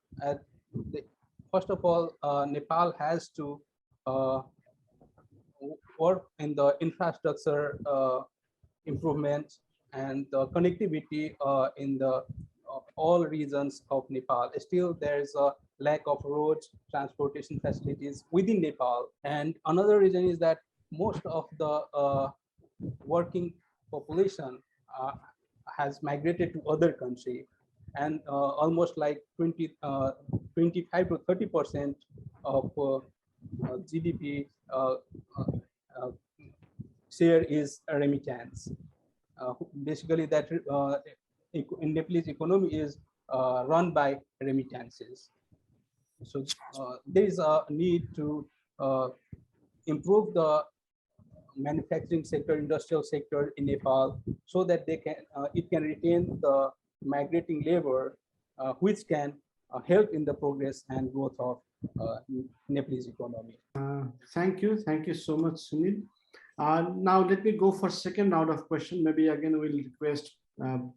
first of all, Nepal has to work in the infrastructure improvements and the connectivity in the all regions of Nepal. Still, there is a lack of roads, transportation facilities within Nepal. And another reason is that most of the working population has migrated to other countries, and almost like 25 to 30% of GDP share is a remittance. Basically, that in Nepalese economy is run by remittances. So there is a need to improve the manufacturing sector, industrial sector in Nepal, so that they can it can retain the migrating labor, which can help in the progress and growth of Nepalese economy. Thank you so much, Sunil. Now let me go for second round of question. Maybe again we'll request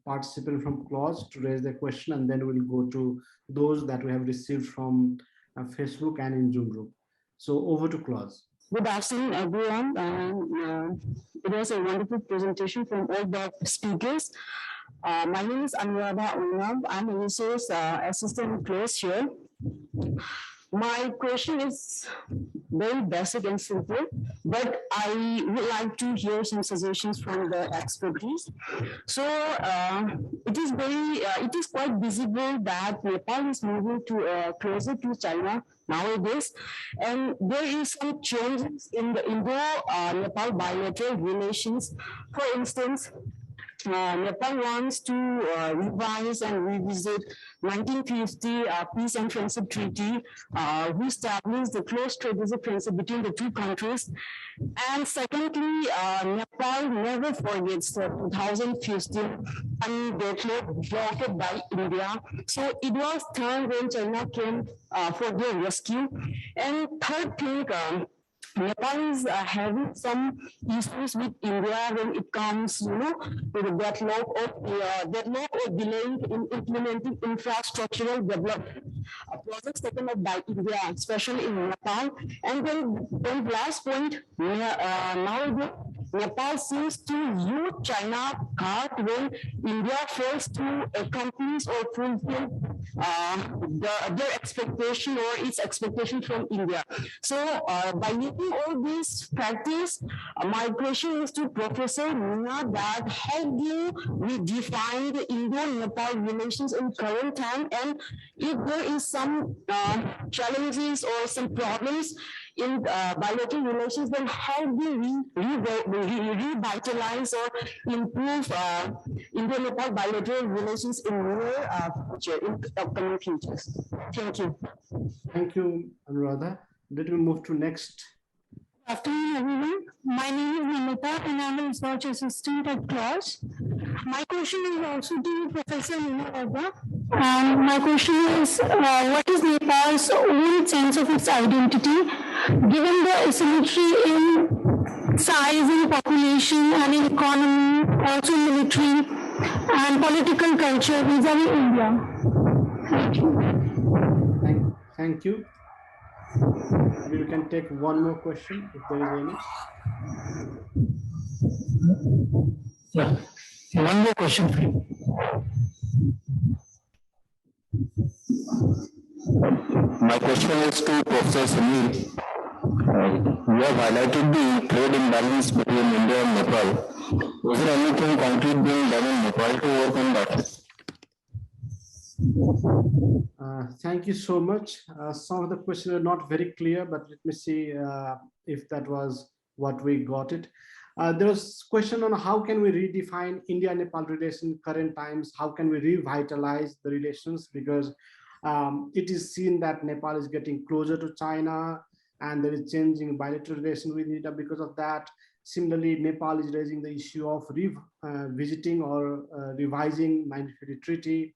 participant from CLAWS to raise their question, and then we'll go to those that we have received from Facebook and in Zoom group. So over to CLAWS. Good afternoon, everyone. It was a wonderful presentation from all the speakers. My name is Anuradha Unab. I'm a resource assistant in CLAWS here. My question is very basic and simple, but I would like to hear some suggestions from the expertise. So it is quite visible that Nepal is moving to closer to China nowadays, and there is some changes in the Indo-Nepal bilateral relations. For instance, Nepal wants to revise and revisit 1950 Peace and Friendship Treaty, which established the close strategic friendship between the two countries. And secondly, Nepal never forgets the 2015 undeveloped blockade by India. So it was time when China came for their rescue. And third thing, Nepal is having some issues with India when it comes, to the deadlock or delay in implementing infrastructural development projects taken up by India, especially in Nepal. And then last point, now Nepal seems to use China card when India fails to accomplish or fulfill their expectation or its expectation from India. So by making all these practice, my question is to Professor Meena that how do we define the Indo-Nepal relations in current time, and if there is some challenges or some problems in bilateral relations, then how do we revitalize or improve Indo-Nepal bilateral relations in near future, in upcoming futures? Thank you. Thank you, Anuradha. Let me move to next. Good afternoon, everyone. My name is Namita and I'm a research assistant at CLAWS. My question is also to Professor Meena. And my question is, what is Nepal's own sense of its identity, given the asymmetry in size, in population, and in economy, also military and political culture vis-a-vis India? Thank you. Thank you. Maybe we can take one more question if there is any. Yeah, one more question for you. My question is to Professor Sunil. You have highlighted the trade imbalance between India and Nepal. Is there anything concrete being done in Nepal to work on that? Thank you so much. Some of the questions are not very clear, but let me see if that was what we got it. There was a question on how can we redefine India-Nepal relations in current times? How can we revitalize the relations? Because it is seen that Nepal is getting closer to China and there is changing bilateral relation with India because of that. Similarly, Nepal is raising the issue of revisiting or revising 1950 treaty.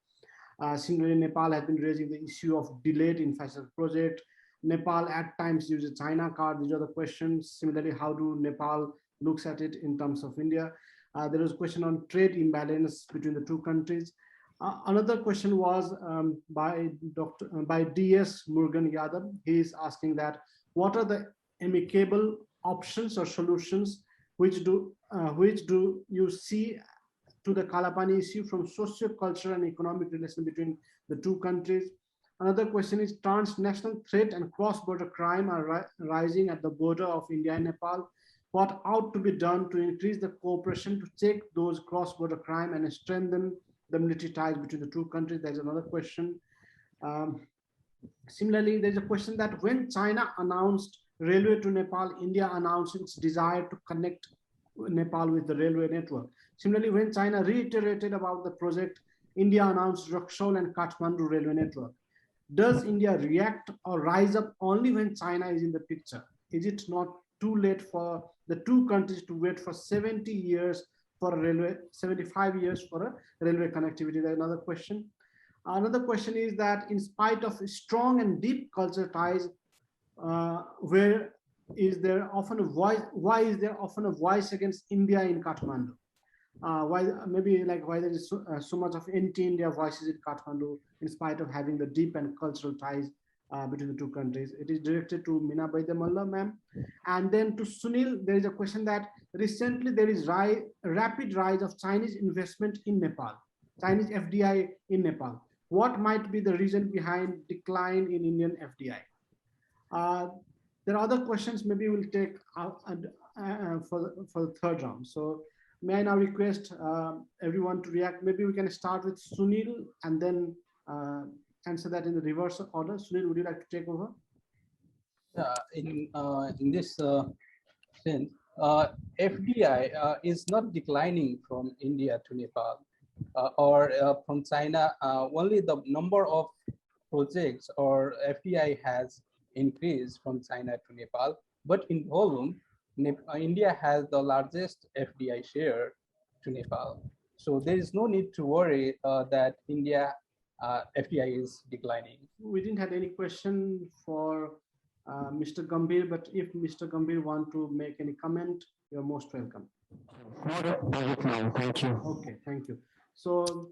Similarly, Nepal has been raising the issue of delayed infrastructure project. Nepal at times uses China card. These are the questions. Similarly, how do Nepal looks at it in terms of India? There was a question on trade imbalance between the two countries. Another question was by DS Murugan Yadav. He is asking that what are the amicable options or solutions which do you see to the Kalapani issue from socio-cultural and economic relation between the two countries. Another question is transnational threat and cross-border crime are rising at the border of India and Nepal. What ought to be done to increase the cooperation to check those cross-border crime and strengthen the military ties between the two countries? There's another question. Similarly, there's a question that when China announced railway to Nepal, India announced its desire to connect Nepal with the railway network. Similarly, when China reiterated about the project, India announced Raxaul and Kathmandu railway network. Does India react or rise up only when China is in the picture? Is it not too late for the two countries to wait for 70 years for a railway, 75 years for a railway connectivity? There's another question. Another question is that in spite of strong and deep cultural ties, where is there often a voice? Why is there often a voice against India in Kathmandu? Why there is so much of anti-India voices in Kathmandu in spite of having the deep and cultural ties between the two countries? It is directed to Meena Vaidya Malla, ma'am. And then to Sunil, there is a question that recently there is rapid rise of Chinese investment in Nepal, Chinese FDI in Nepal. What might be the reason behind decline in Indian FDI? There are other questions maybe we'll take for the third round. So may I now request everyone to react? Maybe we can start with Sunil and then answer that in the reverse order. Sunil, would you like to take over? In this sense, FDI is not declining from India to Nepal or from China. Only the number of projects or FDI has increased from China to Nepal, but in volume, India has the largest FDI share to Nepal. So there is no need to worry that India FDI is declining. We didn't have any question for Mr. Gambhir, but if Mr. Gambhir want to make any comment, you're most welcome. Thank you. Okay, thank you. So,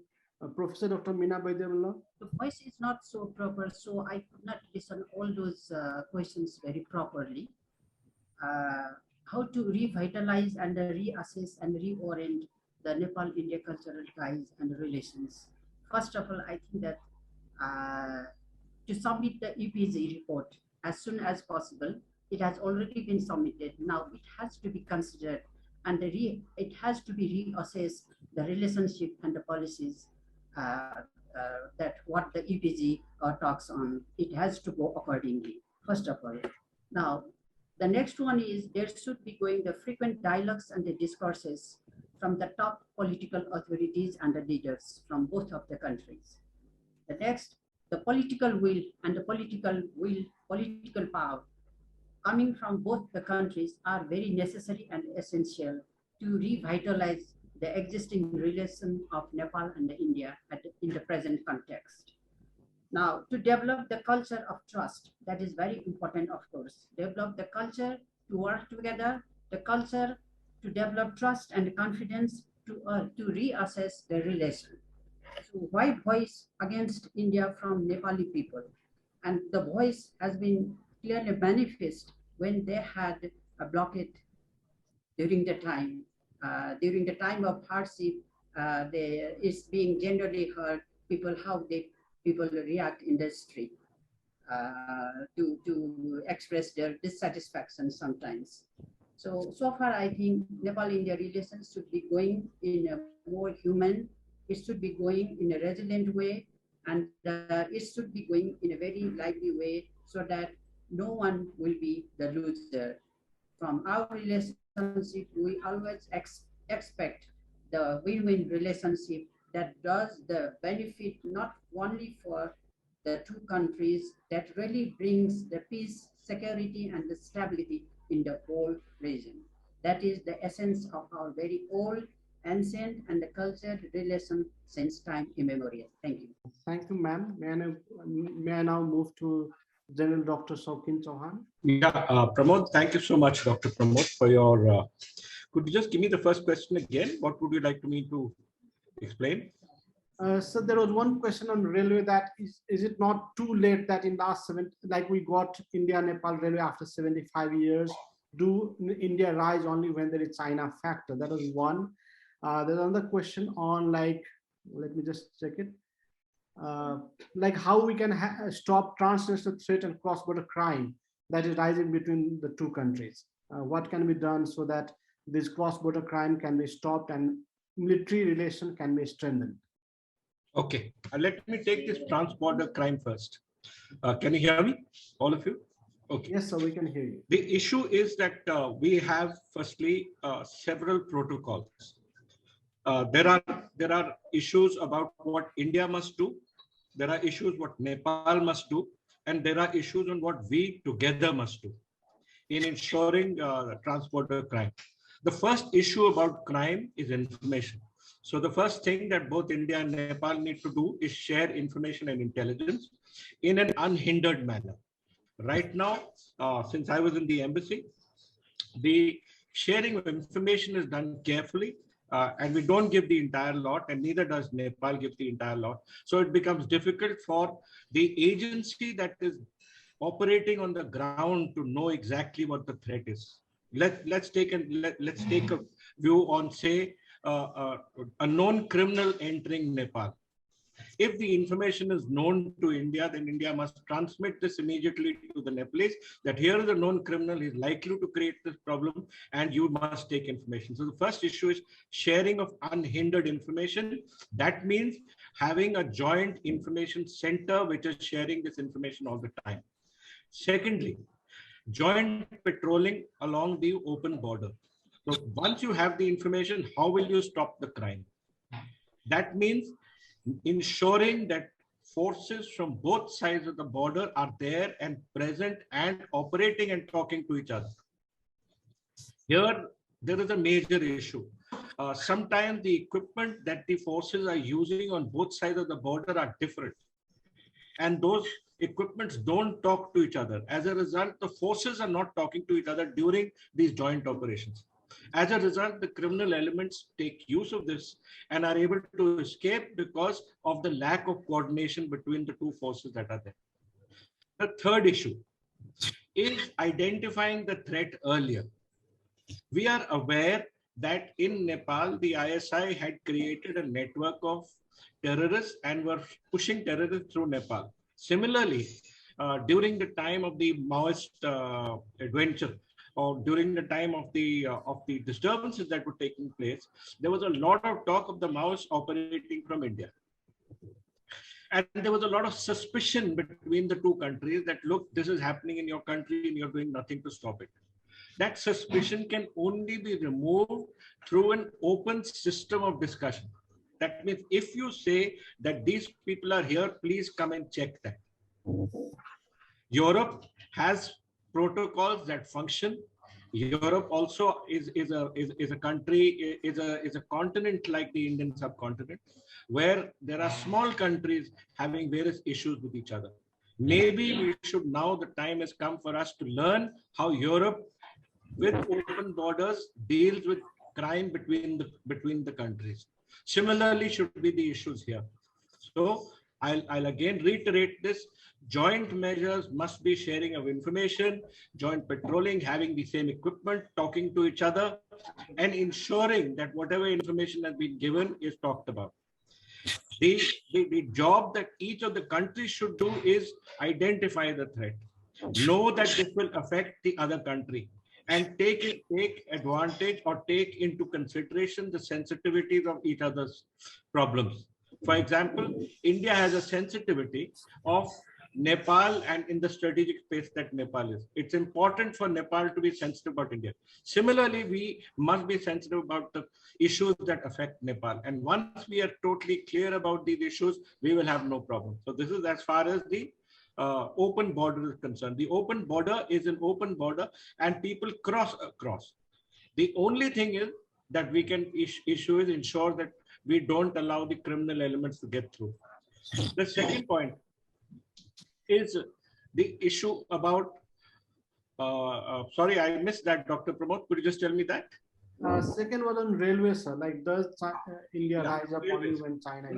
Professor Dr. Meena Vaidya. The voice is not so proper, so I could not listen all those questions very properly. How to revitalize and reassess and reorient the Nepal-India cultural ties and relations. First of all, I think that to submit the EPG report as soon as possible. It has already been submitted. Now it has to be considered and it has to be reassessed, the relationship and the policies that what the EPG talks on. It has to go accordingly, first of all. Now, the next one is there should be going the frequent dialogues and the discourses from the top political authorities and the leaders from both of the countries. The next, the political will and the political power coming from both the countries are very necessary and essential to revitalize the existing relation of Nepal and India in the present context. Now, to develop the culture of trust, that is very important, of course. Develop the culture to work together, the culture to develop trust and confidence to reassess the relation. So, white voice against India from Nepali people. And the voice has been clearly manifest when they had a blockade during the time. During the time of hardship, it's being generally heard how people react in the street to express their dissatisfaction sometimes. So far, I think Nepal-India relations should be going in a more human, it should be going in a resilient way, and it should be going in a very lively way so that no one will be the loser. From our relationship, we always expect the win-win relationship that does the benefit not only for the two countries, that really brings the peace, security, and the stability in the whole region. That is the essence of our very old, ancient, and the cultured relation since time immemorial. Thank you. Thank you, ma'am. May I now move to General Dr. Shokin Chauhan? Yeah, Pramod, thank you so much, Dr. Pramod, for your. Could you just give me the first question again? What would you like me to explain? So there was one question on railway, that is it not too late that in last like we got India-Nepal railway after 75 years, do India rise only when there is China factor? That was one. There's another question on, like, let me just check it. Like how we can stop transnational threat and cross-border crime that is rising between the two countries. What can be done so that this cross-border crime can be stopped and military relation can be strengthened? Okay, let me take this trans-border crime first. Can you hear me, all of you? Okay. Yes, sir, we can hear you. The issue is that we have, firstly, several protocols. There are issues about what India must do. There are issues what Nepal must do, and there are issues on what we together must do in ensuring trans-border crime. The first issue about crime is information. So the first thing that both India and Nepal need to do is share information and intelligence in an unhindered manner. Right now, since I was in the embassy, the sharing of information is done carefully, and we don't give the entire lot, and neither does Nepal give the entire lot. So it becomes difficult for the agency that is operating on the ground to know exactly what the threat is. Let's take a view on, say, a known criminal entering Nepal. If the information is known to India, then India must transmit this immediately to the Nepalese that here is a known criminal, he is likely to create this problem, and you must take information. So the first issue is sharing of unhindered information. That means having a joint information center which is sharing this information all the time. Secondly, joint patrolling along the open border. So once you have the information, how will you stop the crime? That means ensuring that forces from both sides of the border are there and present and operating and talking to each other. Here, there is a major issue. Sometimes the equipment that the forces are using on both sides of the border are different. And those equipments don't talk to each other. As a result, the forces are not talking to each other during these joint operations. As a result, the criminal elements take use of this and are able to escape because of the lack of coordination between the two forces that are there. The third issue is identifying the threat earlier. We are aware that in Nepal, the ISI had created a network of terrorists and were pushing terrorists through Nepal. Similarly, during the time of the Maoist adventure, or during the time of the disturbances that were taking place, there was a lot of talk of the Maoists operating from India. And there was a lot of suspicion between the two countries that, look, this is happening in your country and you're doing nothing to stop it. That suspicion can only be removed through an open system of discussion. That means if you say that these people are here, please come and check that. Europe has protocols that function. Europe also is a country, is a continent like the Indian subcontinent, where there are small countries having various issues with each other. Maybe we should, now the time has come for us to learn how Europe, with open borders, deals with crime between the countries. Similarly should be the issues here. So I'll again reiterate this. Joint measures must be sharing of information, joint patrolling, having the same equipment, talking to each other, and ensuring that whatever information has been given is talked about. The job that each of the countries should do is identify the threat, know that this will affect the other country, and take advantage or take into consideration the sensitivities of each other's problems. For example, India has a sensitivity of Nepal and in the strategic space that Nepal is. It's important for Nepal to be sensitive about India. Similarly, we must be sensitive about the issues that affect Nepal. And once we are totally clear about these issues, we will have no problem. So this is as far as the open border is concerned. The open border is an open border and people cross across. The only thing is that we can issue is ensure that we don't allow the criminal elements to get through. The second point is the issue about, sorry, I missed that, Dr. Pramod. Could you just tell me that? Second one on railways, sir. Like, does India rise up only when China?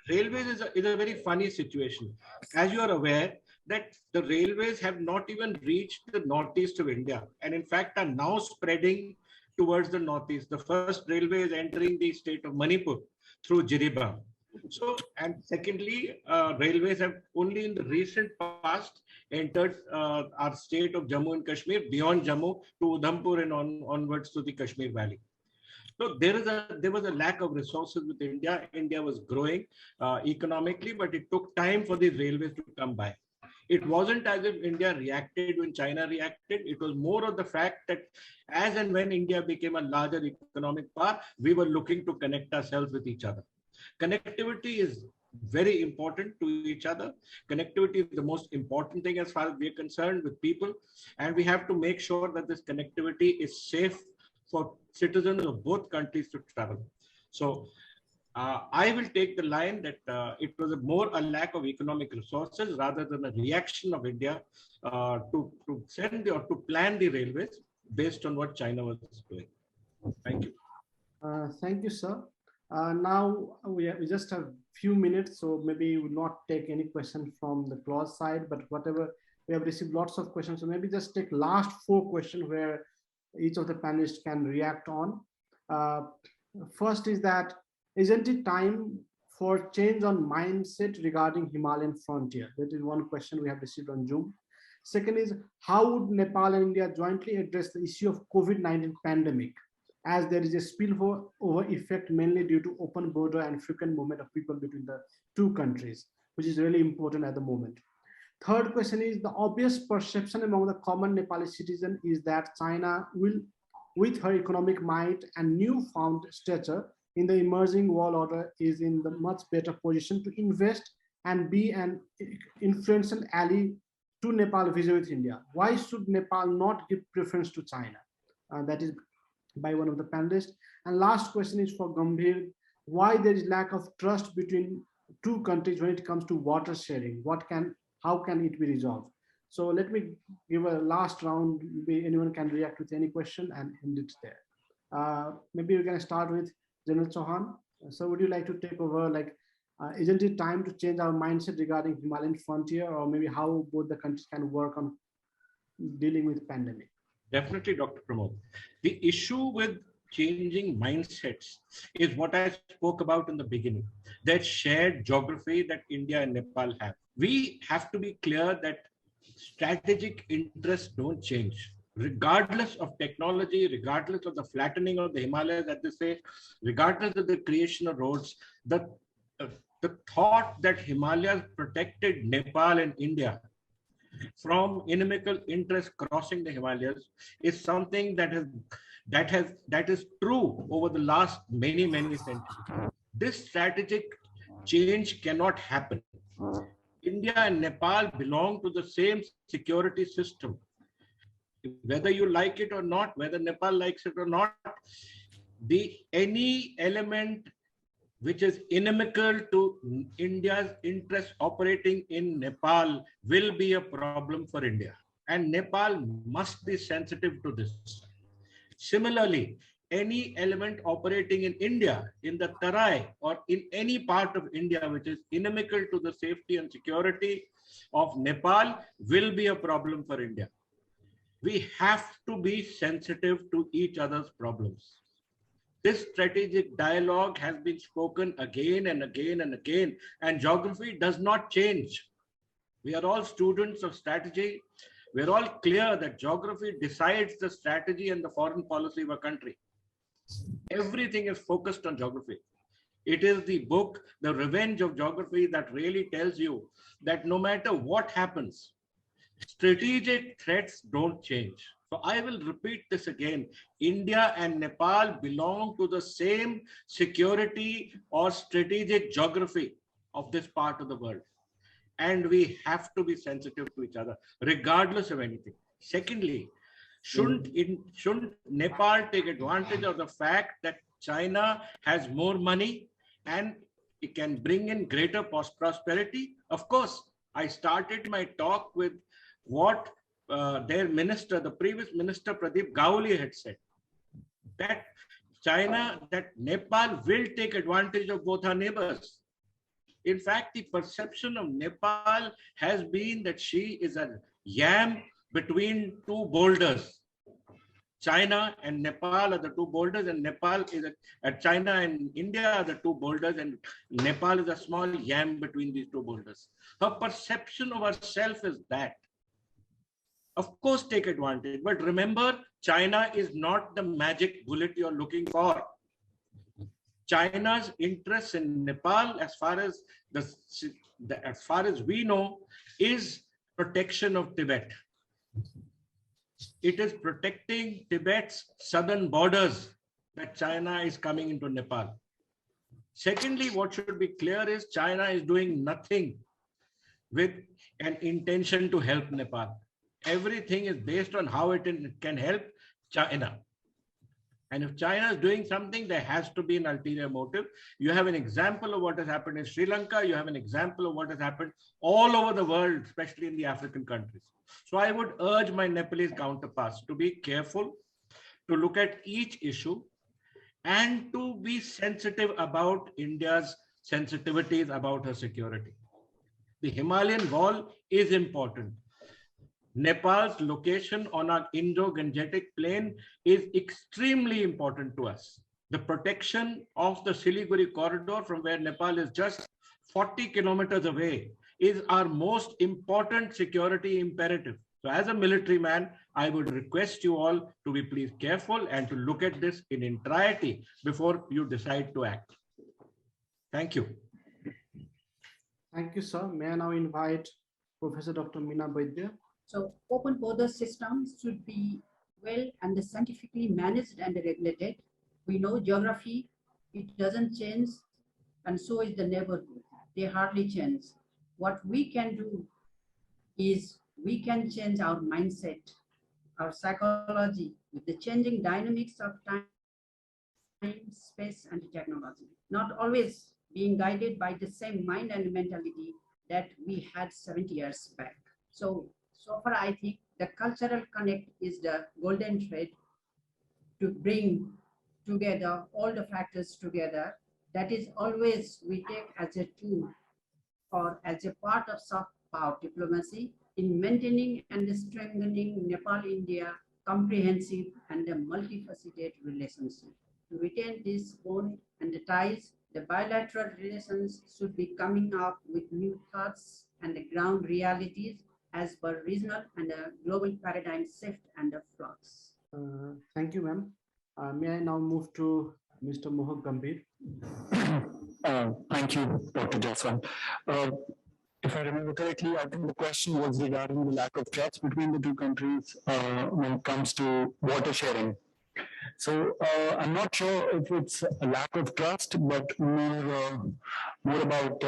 Railways is a very funny situation. As you are aware, that the railways have not even reached the northeast of India, and in fact are now spreading towards the northeast. The first railway is entering the state of Manipur through Jiribam. So, and secondly, railways have only in the recent past entered our state of Jammu and Kashmir, beyond Jammu to Udhampur and onwards to the Kashmir Valley. So there was a lack of resources with India. India was growing economically, but it took time for these railways to come by. It wasn't as if India reacted when China reacted. It was more of the fact that as and when India became a larger economic power, we were looking to connect ourselves with each other. Connectivity is very important to each other. Connectivity is the most important thing as far as we are concerned with people. And we have to make sure that this connectivity is safe for citizens of both countries to travel. So I will take the line that it was more a lack of economic resources rather than a reaction of India to send or to plan the railways based on what China was doing. Thank you. Thank you, sir. Now we just have few minutes, so maybe we will not take any question from the CLAWS side, but whatever, we have received lots of questions. So maybe just take last 4 questions where each of the panelists can react on. First is that, isn't it time for change on mindset regarding Himalayan frontier? That is one question we have received on Zoom. Second is, how would Nepal and India jointly address the issue of COVID-19 pandemic, as there is a spillover effect mainly due to open border and frequent movement of people between the two countries, which is really important at the moment. Third question is, the obvious perception among the common Nepali citizen is that China will with her economic might and newfound stature in the emerging world order, is in the much better position to invest and be an influential ally to Nepal vis-a-vis India. Why should Nepal not give preference to China? That is by one of the panelists. And last question is for Gambhir. Why there is lack of trust between two countries when it comes to water sharing? How can it be resolved? So let me give a last round. Maybe anyone can react with any question and end it there. Maybe we can start with General Chauhan. So would you like to take over? Like, isn't it time to change our mindset regarding Himalayan frontier, or maybe how both the countries can work on dealing with pandemic? Definitely, Dr. Pramod. The issue with changing mindsets is what I spoke about in the beginning, that shared geography that India and Nepal have. We have to be clear that strategic interests don't change. Regardless of technology, regardless of the flattening of the Himalayas at this stage, regardless of the creation of roads, the thought that Himalayas protected Nepal and India from inimical interests crossing the Himalayas is something that is true over the last many centuries. This strategic change cannot happen. India and Nepal belong to the same security system. Whether you like it or not, whether Nepal likes it or not, any element which is inimical to India's interest operating in Nepal will be a problem for India. And Nepal must be sensitive to this. Similarly, any element operating in India, in the Tarai or in any part of India which is inimical to the safety and security of Nepal will be a problem for India. We have to be sensitive to each other's problems. This strategic dialogue has been spoken again and again and again, and geography does not change. We are all students of strategy. We're all clear that geography decides the strategy and the foreign policy of a country. Everything is focused on geography. It is the book, The Revenge of Geography, that really tells you that no matter what happens, strategic threats don't change. So I will repeat this again. India and Nepal belong to the same security or strategic geography of this part of the world. And we have to be sensitive to each other, regardless of anything. Secondly, shouldn't Nepal take advantage of the fact that China has more money and it can bring in greater prosperity? Of course, I started my talk with what their minister, the previous minister Pradeep Gauli had said, that Nepal will take advantage of both our neighbors. In fact, the perception of Nepal has been that she is a yam between two boulders. China and Nepal are the two boulders, and China and India are the two boulders, and Nepal is a small yam between these two boulders. Her perception of herself is that. Of course, take advantage, but remember, China is not the magic bullet you're looking for. China's interest in Nepal, as far as we know, is protection of Tibet. It is protecting Tibet's southern borders that China is coming into Nepal. Secondly, what should be clear is China is doing nothing with an intention to help Nepal. Everything is based on how it can help China. And if China is doing something, there has to be an ulterior motive. You have an example of what has happened in Sri Lanka. You have an example of what has happened all over the world, especially in the African countries. So I would urge my Nepalese counterparts to be careful, to look at each issue, and to be sensitive about India's sensitivities about her security. The Himalayan wall is important. Nepal's location on our Indo-Gangetic plain is extremely important to us. The protection of the Siliguri corridor, from where Nepal is just 40 kilometers away, is our most important security imperative. So as a military man, I would request you all to be please careful and to look at this in entirety before you decide to act. Thank you. Thank you, sir. May I now invite Professor Dr. Meena Vaidya. So open border systems should be well and scientifically managed and regulated. We know geography, it doesn't change, and so is the neighborhood. They hardly change. What we can do is we can change our mindset, our psychology with the changing dynamics of time, space, and technology, not always being guided by the same mind and mentality that we had 70 years back. So far, I think the cultural connect is the golden thread to bring together all the factors together. That is always we take as a tool or as a part of soft power diplomacy in maintaining and strengthening Nepal-India comprehensive and a multifaceted relationship. To retain this bond and the ties, the bilateral relations should be coming up with new thoughts and the ground realities as per regional and a global paradigm shift and the flux. Thank you, ma'am. May I now move to Mr. Mohak Gambhir? Thank you, Dr. Jaiswal. If I remember correctly, I think the question was regarding the lack of trust between the two countries when it comes to water sharing. So I'm not sure if it's a lack of trust, but more about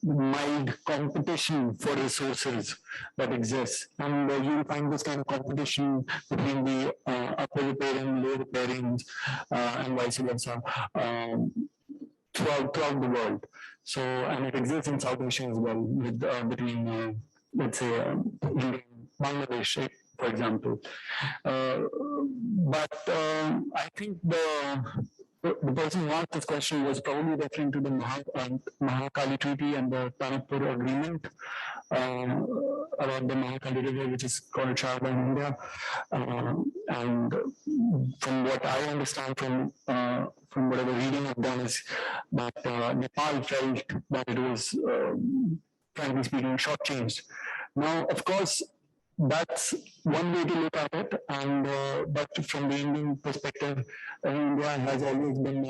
mild competition for resources that exists, and you'll find this kind of competition between the upper riparian, lower riparians, and vice versa. Throughout the world. So, and it exists in South Asia as well, with between, let's say, India and Bangladesh, for example. But I think the person who asked this question was probably referring to the Mahakali Treaty and the Pancheshware Agreement around the Mahakali River, which is called Chauhan in India. And from what I understand from whatever reading I've done is that Nepal felt that it was, frankly speaking, shortchanged. Now, of course, that's one way to look at it, and but from the Indian perspective, India has always been,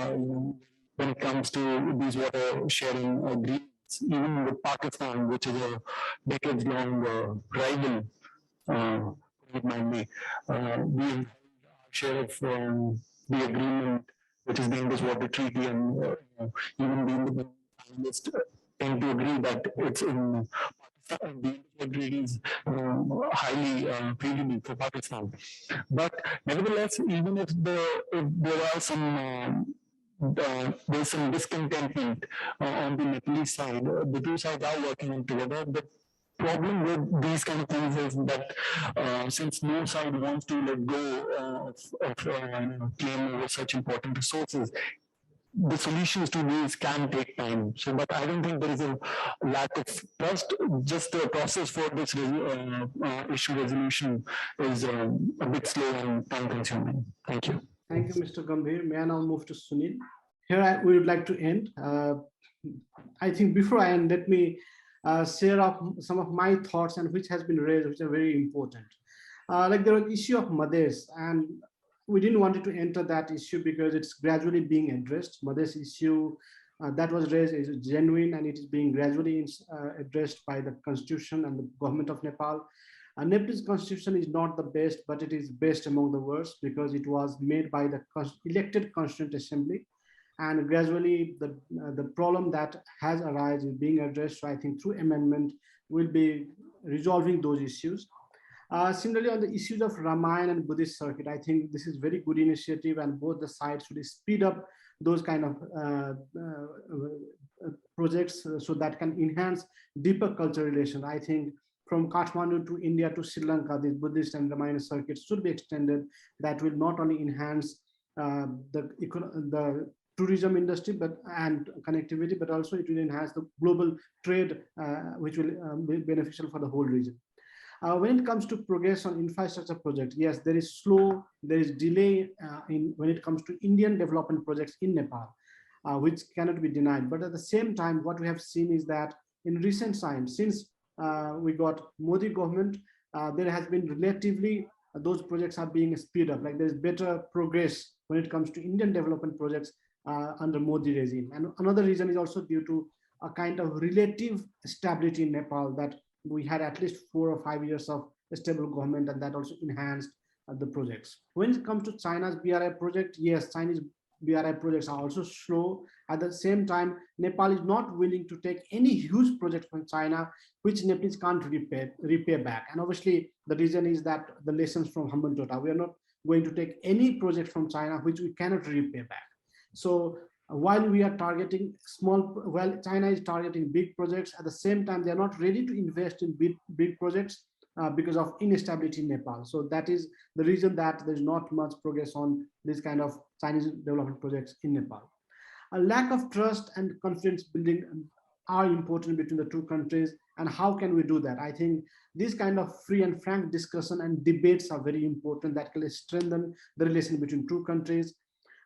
when it comes to these water sharing agreements, even with Pakistan, which is a decades-long rival, we share of the agreement, which is the Indus-Water Treaty, and even the independent analysts tend to agree that it's in the treaty is highly favorable for Pakistan. But nevertheless, even if there are some there's some discontentment on the Nepalese side, the two sides are working together. The problem with these kind of things is that since no side wants to let go of claim over such important resources, the solutions to these can take time. So, but I don't think there is a lack of trust. Just the process for this issue resolution is a bit slow and time-consuming. Thank you. Thank you, Mr. Gambhir. May I now move to Sunil? Here we would like to end. I think before I end, let me share some of my thoughts and which has been raised, which are very important. Like the issue of mothers, and we didn't want to enter that issue because it's gradually being addressed. Mothers issue that was raised is genuine, and it is being gradually addressed by the Constitution and the government of Nepal. Nepal's Constitution is not the best, but it is best among the worst because it was made by the elected Constituent Assembly. And gradually, the problem that has arisen is being addressed. So I think through amendment, we'll be resolving those issues. Similarly, on the issues of Ramayana and Buddhist circuit, I think this is very good initiative, and both the sides should speed up those kind of projects so that can enhance deeper cultural relations. I think from Kathmandu to India to Sri Lanka, these Buddhist and Ramayana circuits should be extended. That will not only enhance the tourism industry and connectivity, but also it will enhance the global trade, which will be beneficial for the whole region. When it comes to progress on infrastructure projects, yes, there is delay when it comes to Indian development projects in Nepal, which cannot be denied. But at the same time, what we have seen is that in recent times, since we got Modi government, there has been relatively, those projects are being speed up. Like there's better progress when it comes to Indian development projects under Modi regime. And another reason is also due to a kind of relative stability in Nepal, that we had at least 4 or 5 years of stable government, and that also enhanced the projects. When it comes to China's BRI project, yes, Chinese BRI projects are also slow. At the same time, Nepal is not willing to take any huge project from China, which Nepalese can't repay back. And obviously, the reason is that the lessons from Hambantota, we are not going to take any project from China which we cannot repay back. So while we are targeting China is targeting big projects, at the same time, they are not ready to invest in big projects because of instability in Nepal. So that is the reason that there's not much progress on this kind of Chinese development projects in Nepal. A lack of trust and confidence building are important between the two countries. And how can we do that? I think this kind of free and frank discussion and debates are very important that can strengthen the relation between two countries.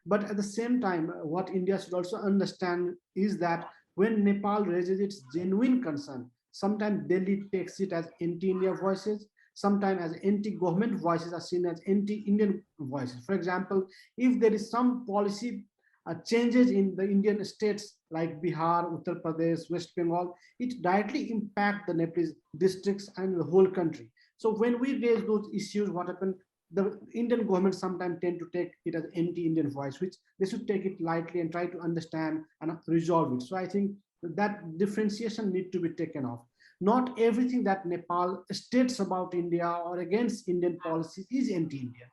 But at the same time, what India should also understand is that when Nepal raises its genuine concern, sometimes Delhi takes it as anti-India voices, sometimes as anti-government voices are seen as anti-Indian voices. For example, if there is some policy changes in the Indian states like Bihar, Uttar Pradesh, West Bengal, it directly impacts the Nepalese districts and the whole country. So when we raise those issues, what happens? The Indian government sometimes tend to take it as anti-Indian voice, which they should take it lightly and try to understand and resolve it. So I think that differentiation needs to be taken off. Not everything that Nepal states about India or against Indian policy is anti-Indian.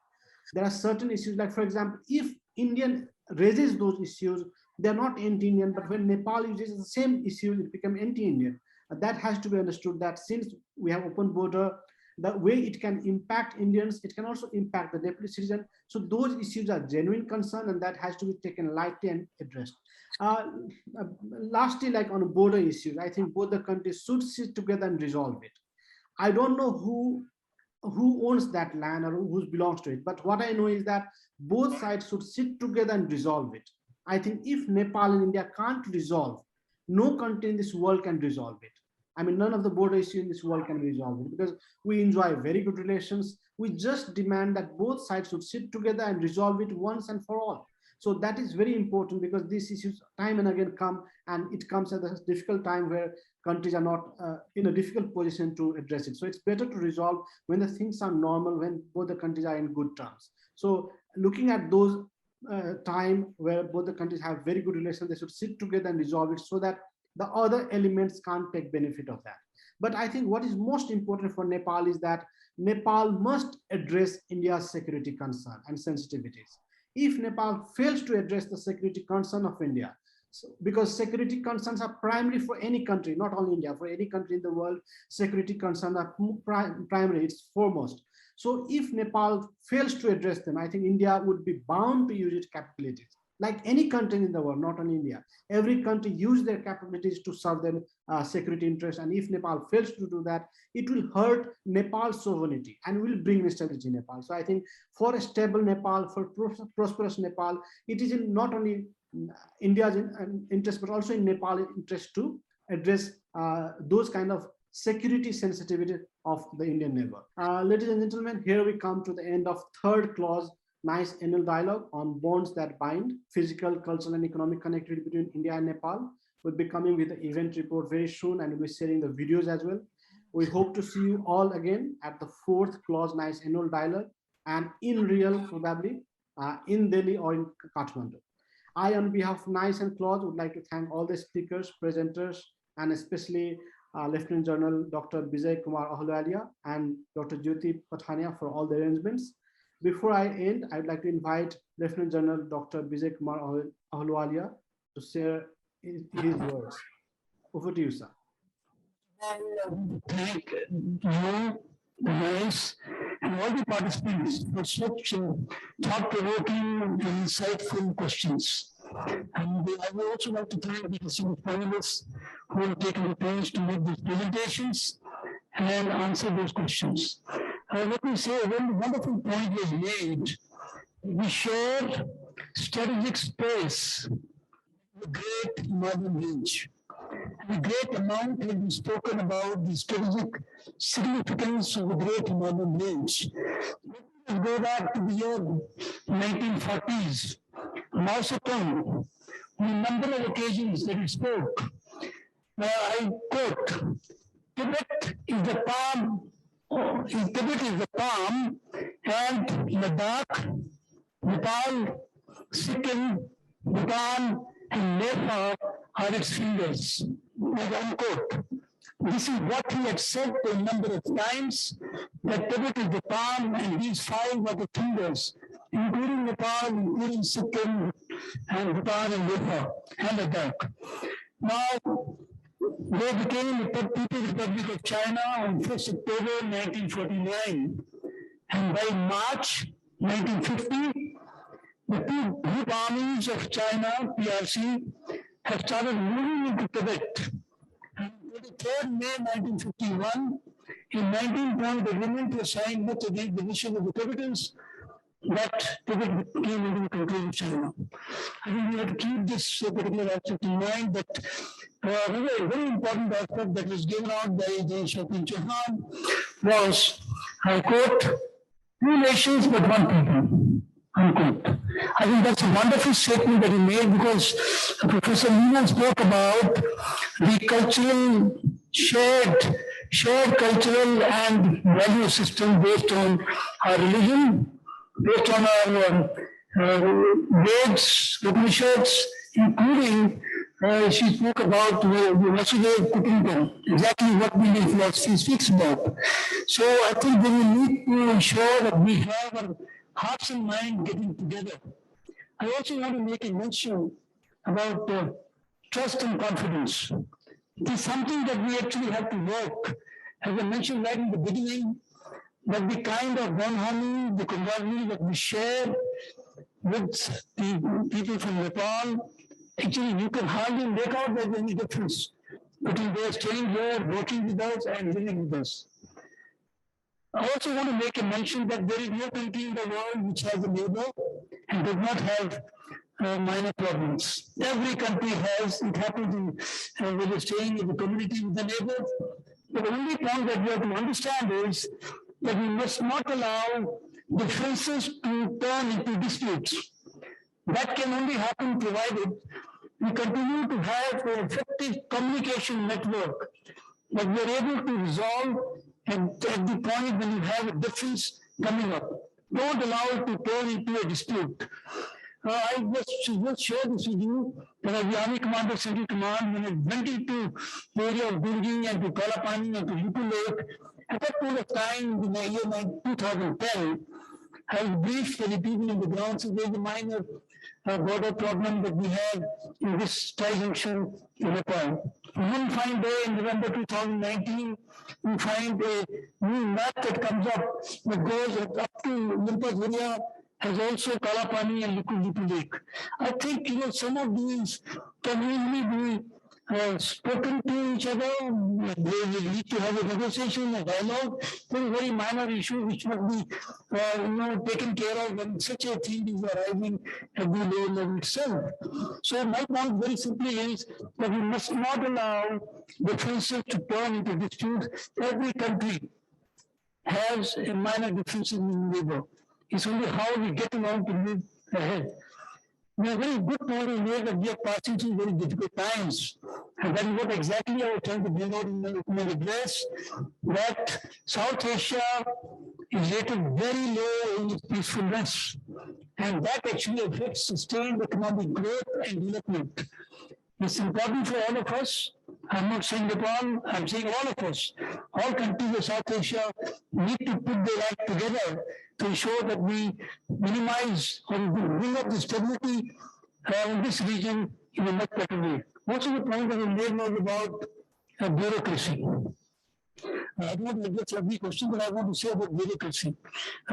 There are certain issues, like for example, if Indian raises those issues, they're not anti-Indian, but when Nepal uses the same issues, it becomes anti-Indian. That has to be understood that since we have open border, the way it can impact Indians, it can also impact the Nepalese citizen. So those issues are genuine concern, and that has to be taken lightly and addressed. Lastly, like on border issues, I think both the countries should sit together and resolve it. I don't know who owns that land or who belongs to it, but what I know is that both sides should sit together and resolve it. I think if Nepal and India can't resolve, no country in this world can resolve it. I mean, none of the border issues in this world can resolve it because we enjoy very good relations. We just demand that both sides should sit together and resolve it once and for all. So that is very important because these issues time and again come, and it comes at a difficult time where countries are not in a difficult position to address it. So it's better to resolve when the things are normal, when both the countries are in good terms. So looking at those time where both the countries have very good relations, they should sit together and resolve it so that the other elements can't take benefit of that. But I think what is most important for Nepal is that Nepal must address India's security concern and sensitivities. If Nepal fails to address the security concern of India, because security concerns are primary for any country, not only India, for any country in the world, security concerns are primary, it's foremost. So if Nepal fails to address them, I think India would be bound to use its capabilities. Like any country in the world, not only India, every country use their capabilities to serve their security interests. And if Nepal fails to do that, it will hurt Nepal's sovereignty and will bring instability in Nepal. So I think for a stable Nepal, for prosperous Nepal, it is in not only India's interest, but also in Nepal's interest to address those kind of security sensitivity of the Indian neighbor. Ladies and gentlemen, here we come to the end of third CLAWS-NIICE annual dialogue on bonds that bind, physical, cultural, and economic connectivity between India and Nepal. We'll be coming with the event report very soon, and we'll be sharing the videos as well. We hope to see you all again at the fourth CLAWS-NIICE annual dialogue, and in real, probably in Delhi or in Kathmandu. I, on behalf of NICE and CLAWS, would like to thank all the speakers, presenters, and especially Lieutenant General Dr. Vijay Kumar Ahluwalia and Dr. Jyoti Pathania for all the arrangements. Before I end, I'd like to invite Lieutenant General Dr. Vijay Kumar Ahluwalia to share his words. Over to you, sir. Thank you, NICE, and all the participants for such thought-provoking and insightful questions. And I would also like to thank the esteemed panelists who have taken the time to make these presentations and answer those questions. Let me say, one wonderful point was made. We share strategic space, the great Himalayan range. A great amount has been spoken about the strategic significance of the great Himalayan range. Let us go back to the year 1940s. Mao Zedong, on a number of occasions that he spoke, I quote, Tibet is the palm in Tibet is the palm, and Ladakh, Nepal, Sikkim, Bhutan, and Nepal are its fingers. Unquote. This is what he had said a number of times, that Tibet is the palm and these five are the fingers, including Nepal, including Sikkim, and Bhutan and Nepal, and Ladakh. Now, they became the People's Republic of China on 1st October 1949. And by March 1950, the two group armies of China, PRC, have started moving into Tibet. And on the 3rd May 1951, a 19-point agreement was signed with the division of the Tibetans that Tibet came into the control of China. I think we have to keep this particular aspect in mind, that a very important aspect that was given out by the Shokin Chauhan was, I quote, "Two nations but one people," unquote. I think that's a wonderful statement that he made, because Professor Meena spoke about the cultural, shared cultural and value system based on our religion, based on our Veds, Upanishads, including she spoke about Vasudev Kutumbakam, exactly what the Indian philosophy speaks about. So I think we need to ensure that we have our hearts and minds getting together. I also want to make a mention about trust and confidence. It is something that we actually have to work. As I mentioned right in the beginning, that the kind of bonhomie, the camaraderie that we share with the people from Nepal, actually you can hardly make out there's any difference between those staying here, working with us, and living with us. I also want to make a mention that there is no country in the world which has a neighbor and does not have minor problems. Every country has, it happens in, when you're staying in the community with the neighbor. But the only point that we have to understand is that we must not allow differences to turn into disputes. That can only happen provided we continue to have an effective communication network that we are able to resolve at the point when you have a difference coming up. Don't allow it to turn into a dispute. I just share this with you that as the Army Commander Central Command, when it went into the area of Gurgi and to Kalapani and to Lipu Lake, at that point of time in the year 2010, I was briefed by the people on the ground, so there's a minor border problem that we have in this junction in Nepal. One fine day in November 2019, we find a new map that comes up that goes up to Limpas area, has also Kalapani and Lipu Lake. I think some of these can easily be spoken to each other. They will need to have a negotiation, a dialogue. There is very minor issue which must be taken care of when such a thing is arriving at the lower level itself. So my point very simply is that we must not allow differences to turn into disputes. Every country has a minor difference in neighbor. It's only how we get along to move ahead. We have a very good point in here that we are passing through very difficult times. And that is what exactly I was trying to bring out in my address, that South Asia is rated very low in its peacefulness. And that actually affects sustained economic growth and development. It's important for all of us. I'm not saying Nepal, I'm saying all of us. All countries of South Asia need to put their act together to ensure that we minimize or bring up the stability in this region in a much better way. Also, the point that I made was about bureaucracy. I don't want to address every question, but I want to say about bureaucracy.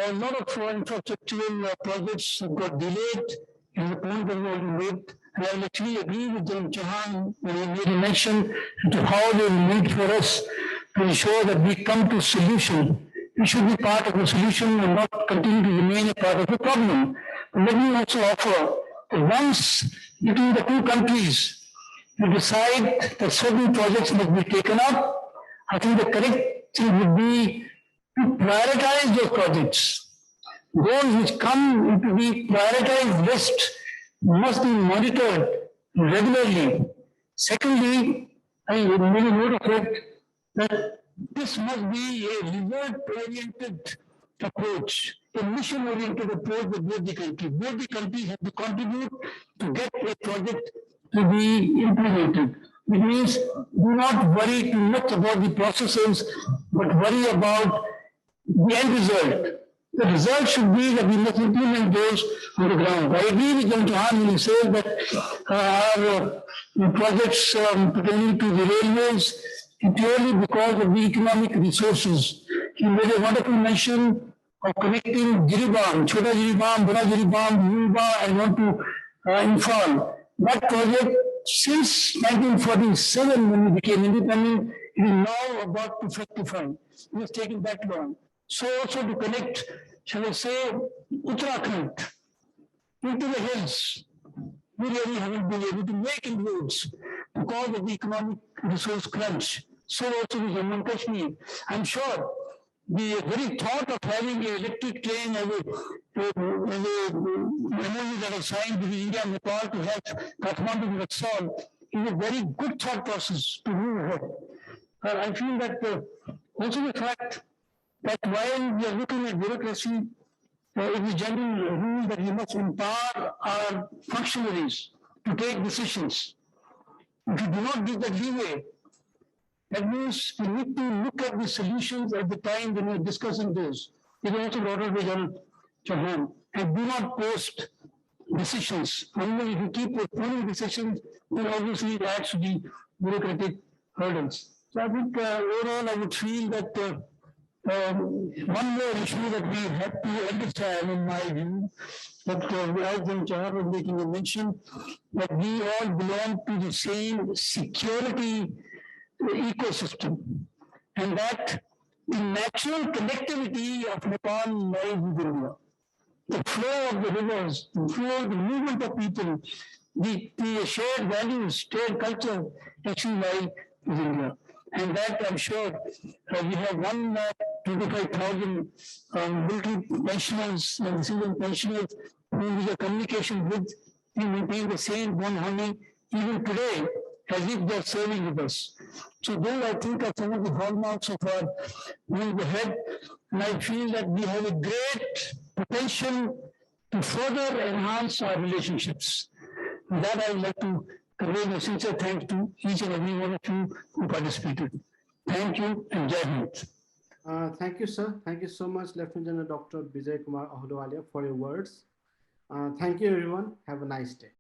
A lot of infrastructural projects have got delayed, and the point that we already made. And I will actually agree with John Chauhan when he made a mention to how they will need for us to ensure that we come to a solution. We should be part of the solution and not continue to remain a part of the problem. But let me also offer that once between the two countries, you decide that certain projects must be taken up, I think the correct thing would be to prioritize those projects. Those which come into the prioritized list must be monitored regularly. Secondly, I made a note of it that this must be a result-oriented approach, a mission-oriented approach with both the countries. Both the countries have to contribute to get a project to be implemented. It means do not worry too much about the processes, but worry about the end result. The result should be that we must implement those on the ground. I agree with Chauhan when he says that our projects pertaining to the railways purely because of the economic resources. He made a wonderful mention of connecting Jiribam, Chota Jiribam, Bada Jiribam, Yuba, and on to Imphal. That project, since 1947, when we became independent, it is now about to fructify. It has taken that long. So also to connect, shall I say, Uttarakhand into the hills. We really haven't been able to make inroads because of the economic resource crunch. So also with Jammu and Kashmir. I'm sure the very thought of having an electric train as a MOU that was signed with India-Nepal to have Kathmandu to Raxol is a very good thought process to move ahead. I feel that also the fact that while we are looking at bureaucracy, it is a general rule that we must empower our functionaries to take decisions. If you do not give that leeway, that means we need to look at the solutions at the time when we are discussing those. It is also brought up by Chauhan. And do not post decisions. Only if you keep postponing decisions, then obviously it adds to the bureaucratic hurdles. So I think overall I would feel that one more issue that we have to understand, in my view, that as Chauhan was making a mention, that we all belong to the same security ecosystem, and that the natural connectivity of Nepal lies with India. The flow of the rivers, the flow, the movement of people, the shared values, shared culture actually lie with India. And that I'm sure we have 125,000 military pensioners and civil pensioners whom we have communication with. We maintain the same bond harmony even today as if they're serving with us. So those I think are some of the hallmarks of our moving ahead. And I feel that we have a great potential to further enhance our relationships. With that I would like to convey my sincere thanks to each and every one of you who participated. Thank you and Jai Hind. Thank you, sir. Thank you so much, Lieutenant General Dr. Vijay Kumar Ahluwalia, for your words. Thank you, everyone. Have a nice day.